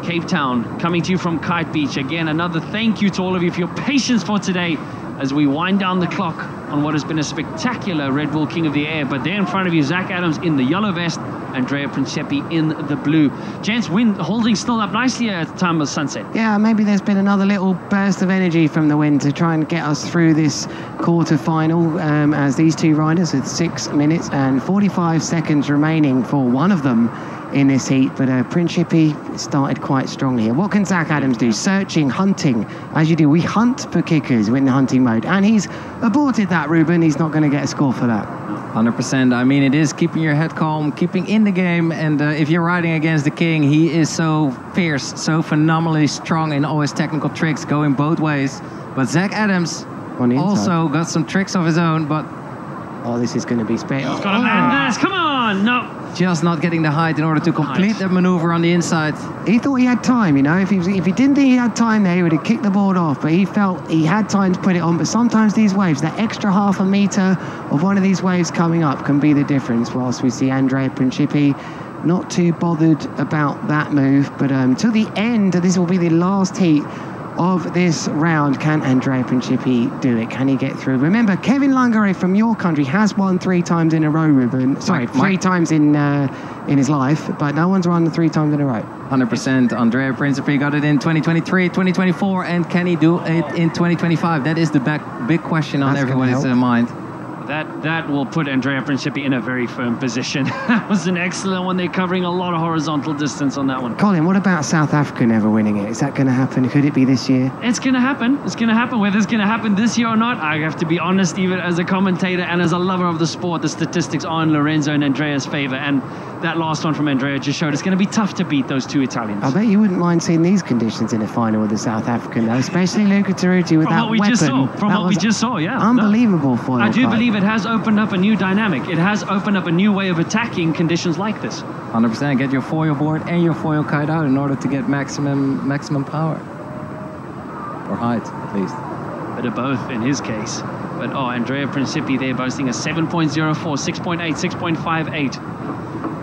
Cape Town, coming to you from Kite Beach. Again, another thank you to all of you for your patience for today as we wind down the clock on what has been a spectacular Red Bull King of the Air. But there in front of you, Zach Adams in the yellow vest, Andrea Principi in the blue. Gents, wind holding still up nicely at the time of sunset. Yeah, maybe there's been another little burst of energy from the wind to try and get us through this quarter-final as these two riders with 6 minutes and 45 seconds remaining for one of them in this heat, but Principi started quite strongly here. What can Zach Adams do? Searching, hunting, as you do. We hunt for kickers in the hunting mode, and he's aborted that, Ruben. He's not going to get a score for that. 100%. I mean, it is keeping your head calm, keeping in the game, and if you're riding against the king, he is so fierce, so phenomenally strong in all his technical tricks, going both ways. But Zach Adams also got some tricks of his own, but... Oh, this is going to be spectacular. He's got to land this. Come on! No. Just not getting the height in order to complete that maneuver on the inside. He thought he had time, you know. If he didn't think he had time there, he would have kicked the board off. But he felt he had time to put it on. But sometimes these waves, that extra half a meter of one of these waves coming up can be the difference. Whilst we see Andrea Principi not too bothered about that move. But till the end, this will be the last heat of this round. Can Andrea Principi do it? Can he get through? Remember, Kevin Langare from your country has won 3 times in a row, Ruben. Sorry, 3 times in his life, but no one's won 3 times in a row. 100%. Andrea Principi got it in 2023, 2024, and can he do it in 2025? That is the big question on everybody's mind. That will put Andrea Principi in a very firm position. That was an excellent one. They're covering a lot of horizontal distance on that one. Colin, what about South Africa never winning it? Is that going to happen? Could it be this year? It's going to happen. It's going to happen. Whether it's going to happen this year or not, I have to be honest, even as a commentator and as a lover of the sport, the statistics are in Lorenzo and Andrea's favor. And that last one from Andrea just showed it's going to be tough to beat those 2 Italians. I bet you wouldn't mind seeing these conditions in a final with the South African, though, especially Luca Taruti with that weapon. From what we just saw, yeah. Unbelievable foil. I do believe it has opened up a new dynamic. It has opened up a new way of attacking conditions like this. 100%. Get your foil board and your foil kite out in order to get maximum power. Or height, at least. Bit of both in his case. But Andrea Principi there boasting a 7.04, 6.8, 6.58.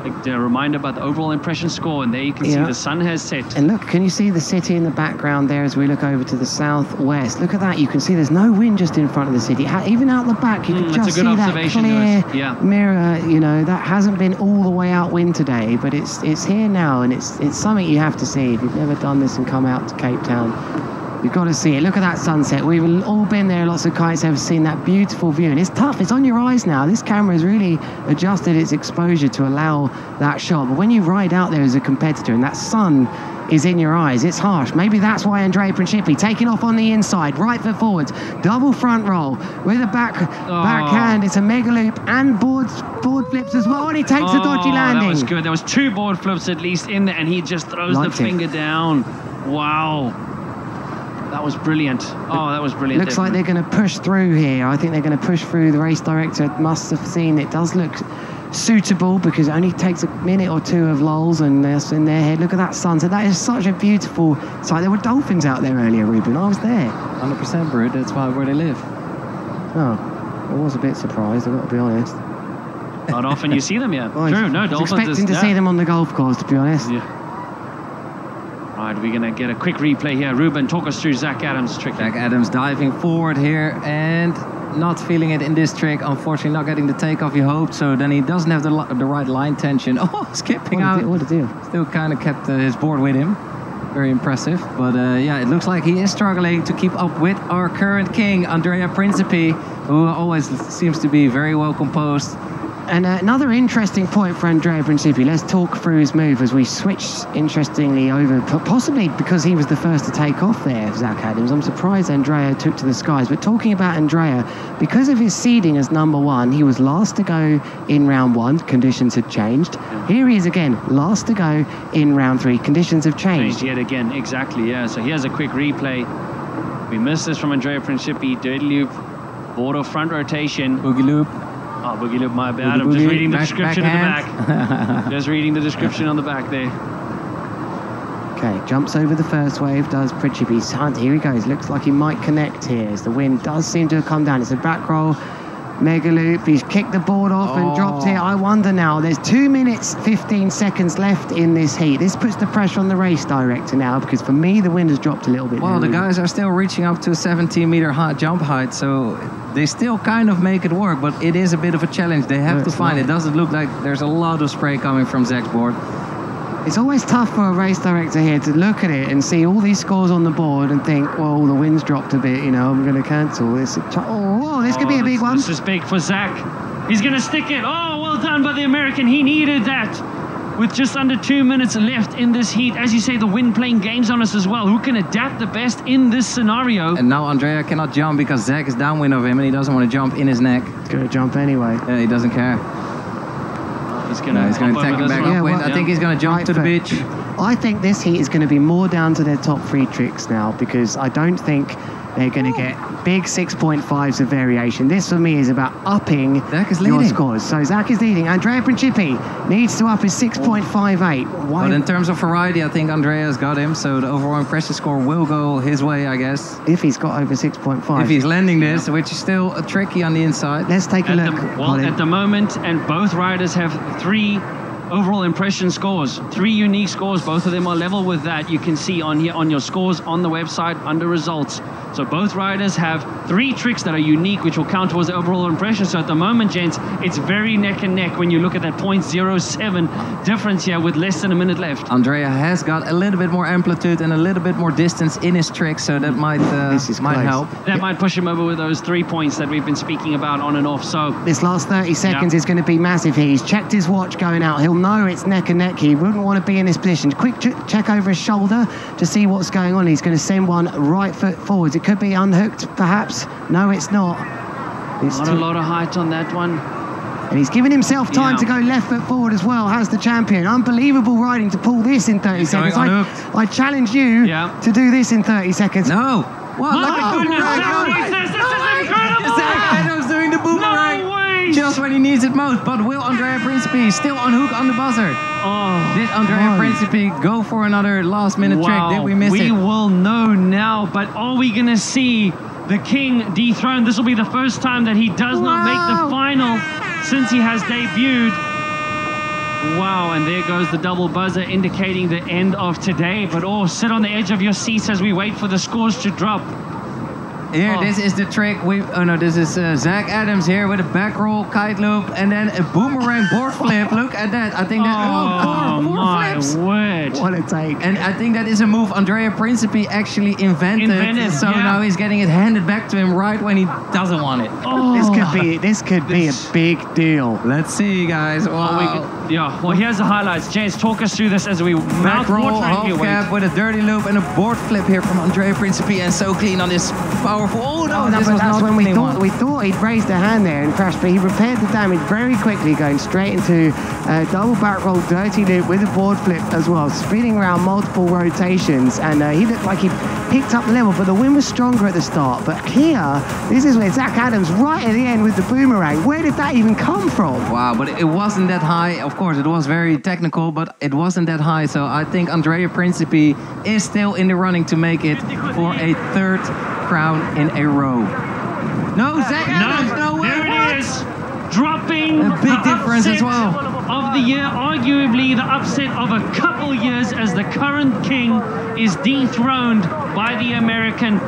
A reminder about the overall impression score, and there you can see the sun has set. And look, can you see the city in the background there as we look over to the southwest? Look at that. You can see there's no wind just in front of the city. Even out the back, you can just see that clear mirror. You know, that hasn't been all the way out wind today, but it's here now, and it's something you have to see if you've never done this and come out to Cape Town. You've got to see it. Look at that sunset. We've all been there. Lots of kites have seen that beautiful view. And it's tough. It's on your eyes now. This camera has really adjusted its exposure to allow that shot. But when you ride out there as a competitor and that sun is in your eyes, it's harsh. Maybe that's why Andrea Principi taking off on the inside, right foot forwards, double front roll with a backhand. It's a mega loop and board flips as well. And he takes a dodgy landing. That was good. There was 2 board flips at least in there, and he just throws the finger down. Wow. That was brilliant. Oh, that was brilliant. Looks like they're going to push through here. I think they're going to push through. The race director must have seen it does look suitable because it only takes a minute or 2 of lulls and that's in their head. Look at that sunset. That is such a beautiful sight. There were dolphins out there earlier, Ruben. I was there. 100%, Brute. That's where they live. Oh, I was a bit surprised, I've got to be honest. Not often you see them, yeah. Well, True, no, I was dolphins. expecting to see them on the golf course, to be honest. Yeah. Right, we're going to get a quick replay here. Ruben, talk us through Zach Adams' trick. Zach Adams diving forward here and not feeling it in this trick. Unfortunately, not getting the takeoff he hoped. So then he doesn't have the right line tension. Oh, skipping out. What a deal. Still kind of kept his board with him. Very impressive. But yeah, it looks like he is struggling to keep up with our current king, Andrea Principi, who always seems to be very well composed. And another interesting point for Andrea Principi. Let's talk through his move as we switch, interestingly, over, possibly because he was the first to take off there, Zach Adams. I'm surprised Andrea took to the skies. But talking about Andrea, because of his seeding as #1, he was last to go in round 1. Conditions had changed. Here he is again, last to go in round 3. Conditions have changed. Yet again, exactly, yeah. So here's a quick replay. We missed this from Andrea Principi. Dirty loop, board or front rotation. Boogie loop. Oh, boogie loop, my bad. I'm just reading the description at the back. Just reading the description on the back there. Okay, jumps over the first wave, does Principi's hunt. Here he goes. Looks like he might connect here as the wind does seem to have come down. It's a back roll, mega loop. He's kicked the board off and dropped it. I wonder now, there's 2 minutes, 15 seconds left in this heat. This puts the pressure on the race director now because for me, the wind has dropped a little bit. Well, the guys are still reaching up to 17-meter jump height, so they still kind of make it work, but it is a bit of a challenge. They have to find it. Doesn't look like there's a lot of spray coming from Zach's board. It's always tough for a race director here to look at it and see all these scores on the board and think, well, the wind's dropped a bit, you know, I'm going to cancel this. Oh, this could be a big one. This is big for Zach. He's going to stick it. Oh, well done by the American. He needed that. With just under 2 minutes left in this heat. As you say, the wind playing games on us as well. Who can adapt the best in this scenario? And now Andrea cannot jump because Zach is downwind of him and he doesn't want to jump in his neck. He's going to jump anyway. Yeah, he doesn't care. He's going to take him back upwind. I think he's going to jump to the beach. I think this heat is going to be more down to their top 3 tricks now because I don't think they're going to get big 6.5s of variation. This for me is about upping your scores. So Zach is leading. Andrea Principi needs to up his 6.58. But in terms of variety, I think Andrea's got him. So the overall impression score will go his way, I guess. If he's got over 6.5. If he's landing this, which is still tricky on the inside. Let's take a look. At the moment, and both riders have 3 overall impression scores, 3 unique scores. Both of them are level with that. You can see on here on your scores on the website under results. So both riders have 3 tricks that are unique, which will count towards the overall impression. So at the moment, gents, it's very neck and neck when you look at that 0.07 difference here with less than a minute left. Andrea has got a little bit more amplitude and a little bit more distance in his trick, so that might help. That might push him over with those 3 points that we've been speaking about on and off. So this last 30 seconds is going to be massive here. He's checked his watch going out. He'll know it's neck and neck. He wouldn't want to be in this position. Quick check over his shoulder to see what's going on. He's going to send one right foot forwards. It could be unhooked, perhaps. No, it's not. Not a lot of height on that one. And he's given himself time to go left foot forward as well, has the champion. Unbelievable riding to pull this in 30 seconds. I challenge you to do this in 30 seconds. No. What? My goodness, this is incredible. Zach Adams doing the boomerang. No way. Just when he needs it most. But will Andrea Principi still on hook on the buzzer? Oh, did Andrea Principi go for another last minute trick? Did we miss it? We will know now, but are we going to see the king dethroned? This will be the first time that he does not make the final since he has debuted. Wow, and there goes the double buzzer indicating the end of today. But sit on the edge of your seats as we wait for the scores to drop. Here, this is the trick. This is Zach Adams here with a back roll, kite loop, and then a boomerang board flip. Look at that. I think that. Oh, four my flips. word. What a take. And I think that is a move Andrea Principe actually invented. So now he's getting it handed back to him right when he doesn't want it. Oh. This could be a big deal. Let's see, guys. Wow. Well, here's the highlights. James, talk us through this as we back roll, half cab with a dirty loop and a board flip here from Andrea Principe, and so clean on this powerful. Oh no, this was that's not when we thought he'd raised a hand there and crashed, but he repaired the damage very quickly, going straight into a double back roll dirty loop with a board flip as well, spinning around multiple rotations, and he looked like he picked up the level, but the wind was stronger at the start. But here, this is where Zach Adams right at the end with the boomerang. Where did that even come from? Wow, but it wasn't that high. Of course, it was very technical, but it wasn't that high. So I think Andrea Principe is still in the running to make it for a third crown in a row. No, Zach Adams, no way. There it is. Dropping a big difference as well. Of the year, arguably the upset of a couple years, as the current king is dethroned by the American,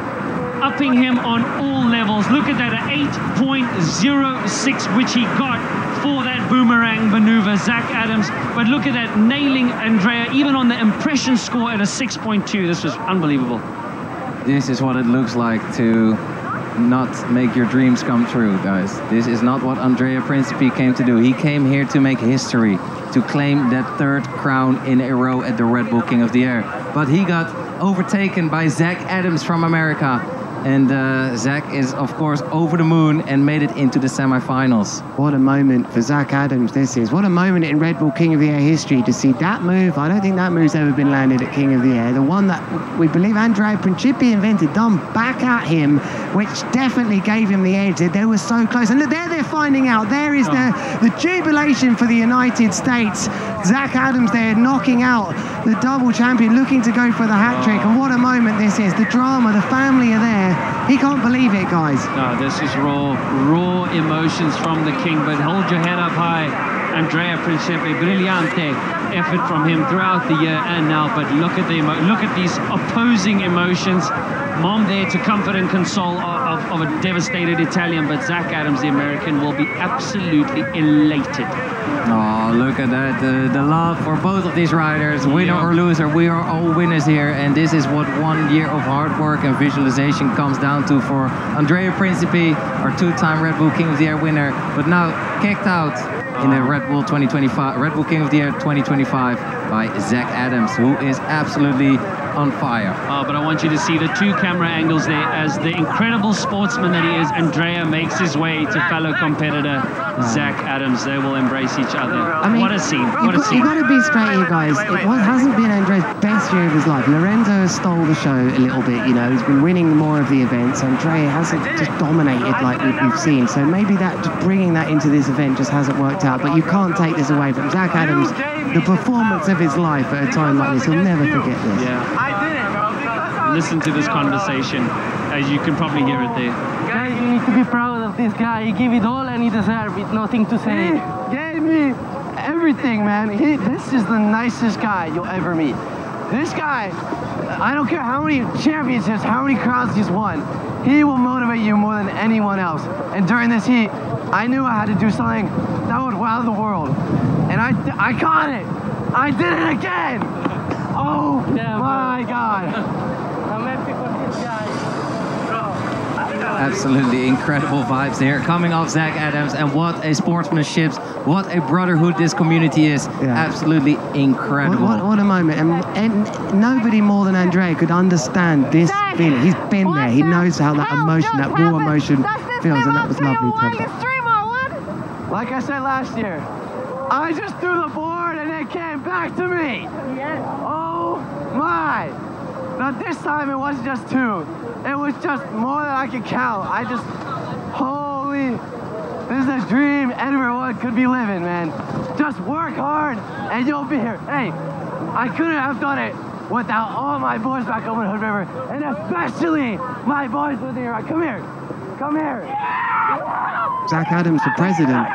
upping him on all levels. Look at that, an 8.06, which he got for that boomerang maneuver, Zach Adams. But look at that, nailing Andrea, even on the impression score at a 6.2. This was unbelievable. This is what it looks like to not make your dreams come true, guys. This is not what Andrea Principe came to do. He came here to make history, to claim that third crown in a row at the Red Bull King of the Air. But he got overtaken by Zach Adams from America. And Zach is, of course, over the moon and made it into the semifinals. What a moment for Zach Adams this is. What a moment in Red Bull King of the Air history to see that move. I don't think that move's ever been landed at King of the Air. The one that we believe Andrea Principe invented, done back at him, which definitely gave him the edge. They were so close. And look, there they're finding out. There is the jubilation for the United States. Zach Adams there knocking out the double champion, looking to go for the hat trick. And what a moment this is. The drama, the family are there. He can't believe it, guys. No, this is raw emotions from the king, but hold your head up high. Andrea Principe, brillante effort from him throughout the year and now, but look at these opposing emotions. Mom there to comfort and console of a devastated Italian, but Zach Adams, the American, will be absolutely elated. Oh, look at that. The love for both of these riders, winner or loser, we are all winners here, and this is what 1 year of hard work and visualization comes down to for Andrea Principe, our two-time Red Bull King of the Air winner, but now kicked out in the Red Bull King of the Air 2025 by Zach Adams, who is absolutely on fire. But I want you to see the two camera angles there as the incredible sportsman that he is, Andrea makes his way to fellow competitor Zach Adams. They will embrace each other. I mean, what a scene. What a scene. You've got to be straight here, guys. It hasn't been Andrea's best year of his life. Lorenzo has stole the show a little bit, you know. He's been winning more of the events. Andrea hasn't just dominated like we've seen. So maybe that just bringing that into this event just hasn't worked out. But you can't take this away from Zach Adams. The performance of his life at a time like this. He'll never forget this. Yeah. Listen to this conversation, as you can probably hear it there. Guys, you need to be proud of this guy. He gave it all and he deserved it. Nothing to say. He gave me everything, man. This is the nicest guy you'll ever meet. This guy, I don't care how many championships, how many crowns he's won, he will motivate you more than anyone else. And during this heat, I knew I had to do something that would wow the world. And I got it. I did it again. Oh my God. Absolutely incredible vibes there coming off Zach Adams, and what a sportsmanship, what a brotherhood this community is. Yeah. Absolutely incredible. What a moment. And nobody more than Andrea could understand this feeling. He's been there. He knows how that emotion, that raw emotion feels, and that was lovely to have. Like I said last year, I just threw the board and it came back to me. Yes. Oh my. Now this time it wasn't just two. It was just more than I could count. Holy, this is a dream everyone could be living, man. Just work hard and you'll be here. Hey, I couldn't have done it without all my boys back home in Hood River, and especially my boys with here. Come here. Come here. Zach Adams for president.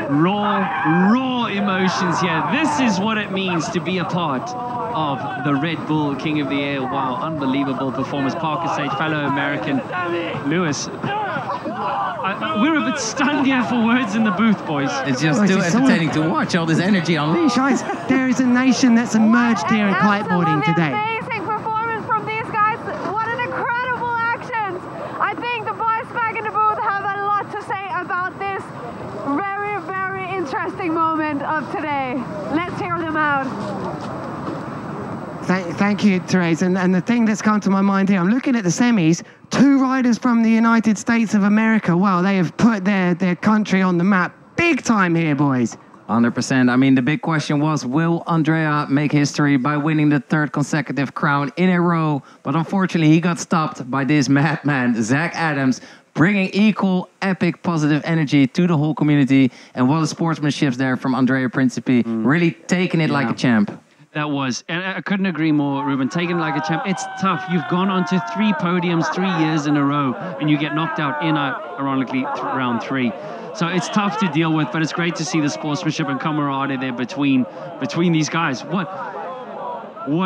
Raw emotions here. This is what it means to be a part of the Red Bull King of the Air. Wow, unbelievable performance. Parker Sage, fellow American. Lewis, we're a bit stunned here for words in the booth, boys. It's just too entertaining to watch, all this energy unleashed. Guys, there is a nation that's emerged here in kiteboarding today. Amazing performance from these guys. What an incredible actions. I think the boys back in the booth have a lot to say about this very, very interesting moment of today. Let's hear them out. Thank you, Therese. And the thing that's come to my mind here, I'm looking at the semis. 2 riders from the United States of America. Wow, they have put their country on the map big time here, boys. 100%. I mean, the big question was, will Andrea make history by winning the 3rd consecutive crown in a row? But unfortunately, he got stopped by this madman, Zach Adams, bringing equal, epic, positive energy to the whole community. And what a sportsmanship there from Andrea Principi, really taking it like a champ. That was, and I couldn't agree more, Ruben. Taking it like a champ. It's tough. You've gone on to 3 podiums 3 years in a row, and you get knocked out in, ironically, round 3. So it's tough to deal with, but it's great to see the sportsmanship and camaraderie there between these guys. What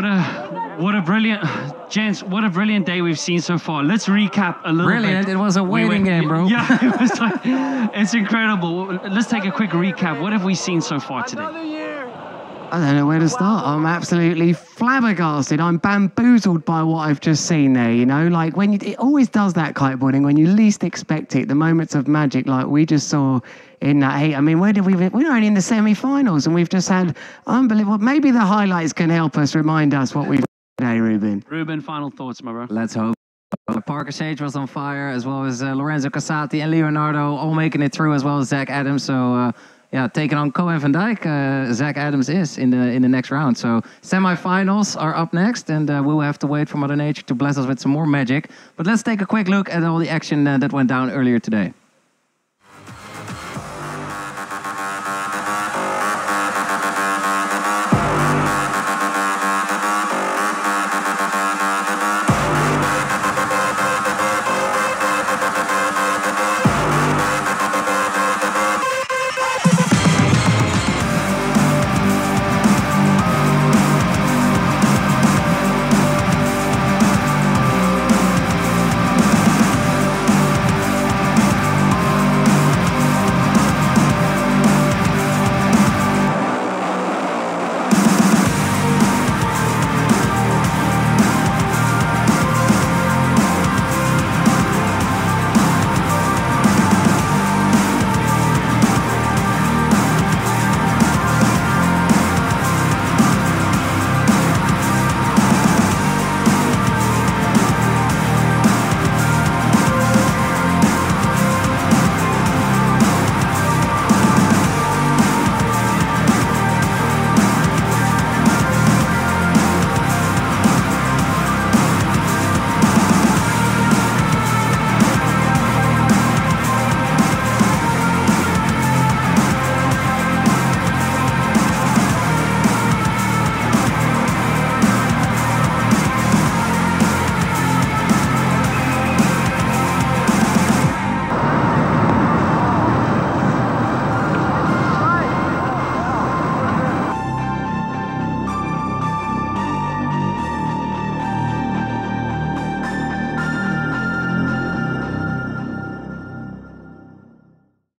a brilliant, gents, what a brilliant day we've seen so far. Let's recap a little bit. Brilliant. It was a waiting game, bro. Yeah, it was like, it's incredible. Let's take a quick recap. What have we seen so far today? I don't know where to start. I'm absolutely flabbergasted. I'm bamboozled by what I've just seen there, you know? Like, it always does that, kiteboarding, when you least expect it, the moments of magic like we just saw in that heat. I mean, we're only in the semi-finals, and we've just had unbelievable... Maybe the highlights can help us remind us what we've done today, Ruben. Ruben, final thoughts, my bro. Let's hope. Parker Sage was on fire, as well as Lorenzo Casati and Leonardo, all making it through, as well as Zach Adams. So... yeah, taking on Cohen van Dijk, Zach Adams is in the next round. So semi-finals are up next, and we'll have to wait for Mother Nature to bless us with some more magic. But let's take a quick look at all the action that went down earlier today.